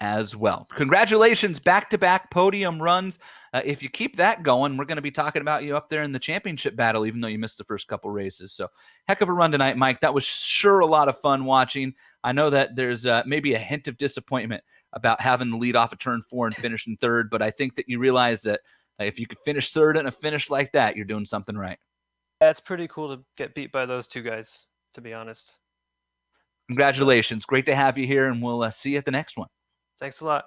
as well. Congratulations, back-to-back podium runs. If you keep that going, we're going to be talking about you up there in the championship battle, even though you missed the first couple races. So heck of a run tonight, Mike. That was sure a lot of fun watching. I know that there's maybe a hint of disappointment about having the lead off of turn 4 and finishing third, but I think that you realize that if you could finish third in a finish like that, you're doing something right. That's pretty cool to get beat by those two guys, to be honest. Congratulations. Great to have you here, and we'll see you at the next one. Thanks a lot.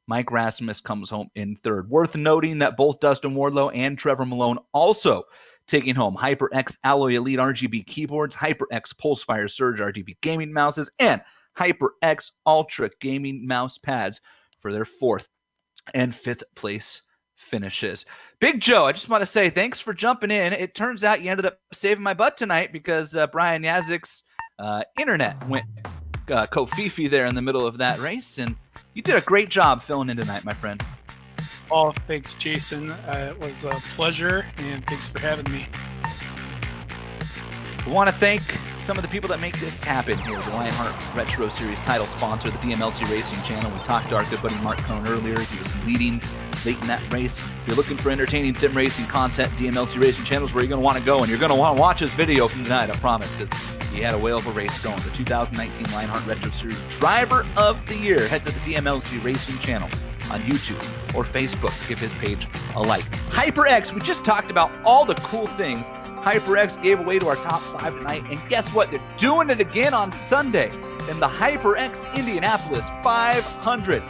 Mike Rasmus comes home in third. Worth noting that both Dustin Wardlow and Trevor Malone also taking home HyperX Alloy Elite RGB keyboards, HyperX Pulsefire Surge RGB gaming mouses, and HyperX Ultra gaming mouse pads for their 4th and 5th place finishes. Big Joe, I just want to say thanks for jumping in. It turns out you ended up saving my butt tonight because Brian Yazik's internet went Kofifi there in the middle of that race, and you did a great job filling in tonight, my friend. Oh, thanks, Jason. It was a pleasure, and thanks for having me. We want to thank some of the people that make this happen here. The Lionheart Retro Series title sponsor, the DMLC Racing Channel. We talked to our good buddy Mark Cohn earlier. He was leading late in that race. If you're looking for entertaining sim racing content, DMLC Racing Channel is where you're going to want to go, and you're going to want to watch his video from tonight, I promise, because he had a whale of a race going. The 2019 Lionheart Retro Series Driver of the Year. Head to the DMLC Racing Channel on YouTube or Facebook. Give his page a like. HyperX, we just talked about all the cool things HyperX gave away to our top 5 tonight, and guess what? They're doing it again on Sunday in the HyperX Indianapolis 500.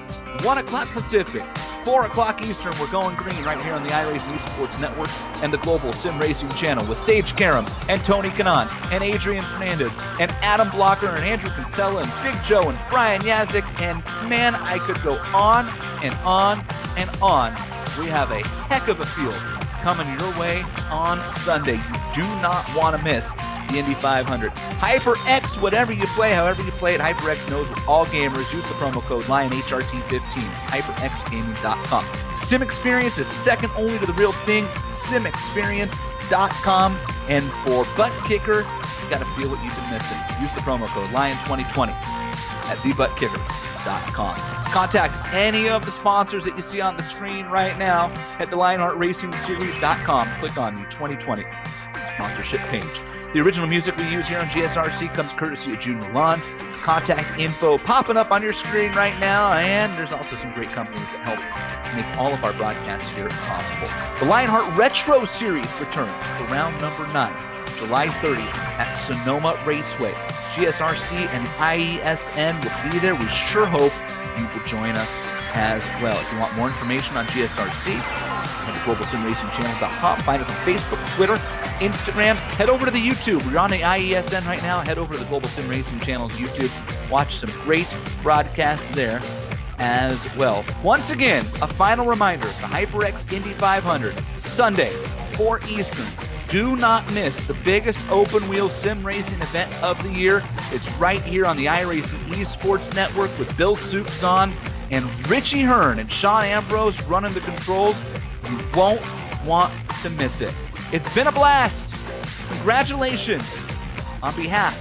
1 o'clock Pacific, 4 o'clock Eastern. We're going green right here on the iRacing Esports Network and the Global Sim Racing Channel with Sage Karam and Tony Kanaan and Adrian Fernandez and Adam Blocker and Andrew Kinsella and Big Joe and Brian Yazik. And man, I could go on and on and on. We have a heck of a field coming your way on Sunday. You do not want to miss the Indy 500. HyperX, whatever you play, however you play it, HyperX knows we're all gamers. Use the promo code LionHRT15, hyperxgaming.com. Sim experience is second only to the real thing. simexperience.com. And for ButtKicker, you got to feel what you've been missing. Use the promo code LION2020 at thebuttkicker.com. Contact any of the sponsors that you see on the screen right now at the LionheartRacingSeries.com. Click on the 2020 sponsorship page. The original music we use here on GSRC comes courtesy of June Milan. Contact info popping up on your screen right now, and there's also some great companies that help make all of our broadcasts here possible. The Lionheart Retro Series returns for round number 9, July 30th at Sonoma Raceway. GSRC and IESN will be there. We sure hope you will join us as well. If you want more information on GSRC, head to globalsimracingchannel.com. Find us on Facebook, Twitter, Instagram. Head over to the YouTube. We're on the IESN right now. Head over to the Global Sim Racing Channel's YouTube. Watch some great broadcasts there as well. Once again, a final reminder, the HyperX Indy 500, Sunday, 4 Eastern. Do not miss the biggest open wheel sim racing event of the year. It's right here on the iRacing Esports Network with Bill Soups on and Richie Hearn and Sean Ambrose running the controls. You won't want to miss it. It's been a blast. Congratulations on behalf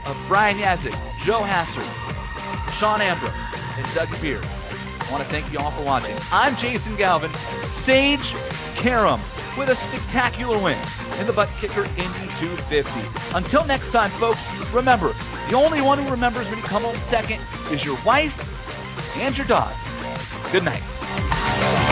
of Brian Yazik, Joe Hasser, Sean Ambrose, and Doug Beard. I want to thank you all for watching. I'm Jason Galvin, Sage Karam, with a spectacular win in the ButtKicker Indy 250. Until next time, folks, remember, the only one who remembers when you come home second is your wife and your dog. Good night.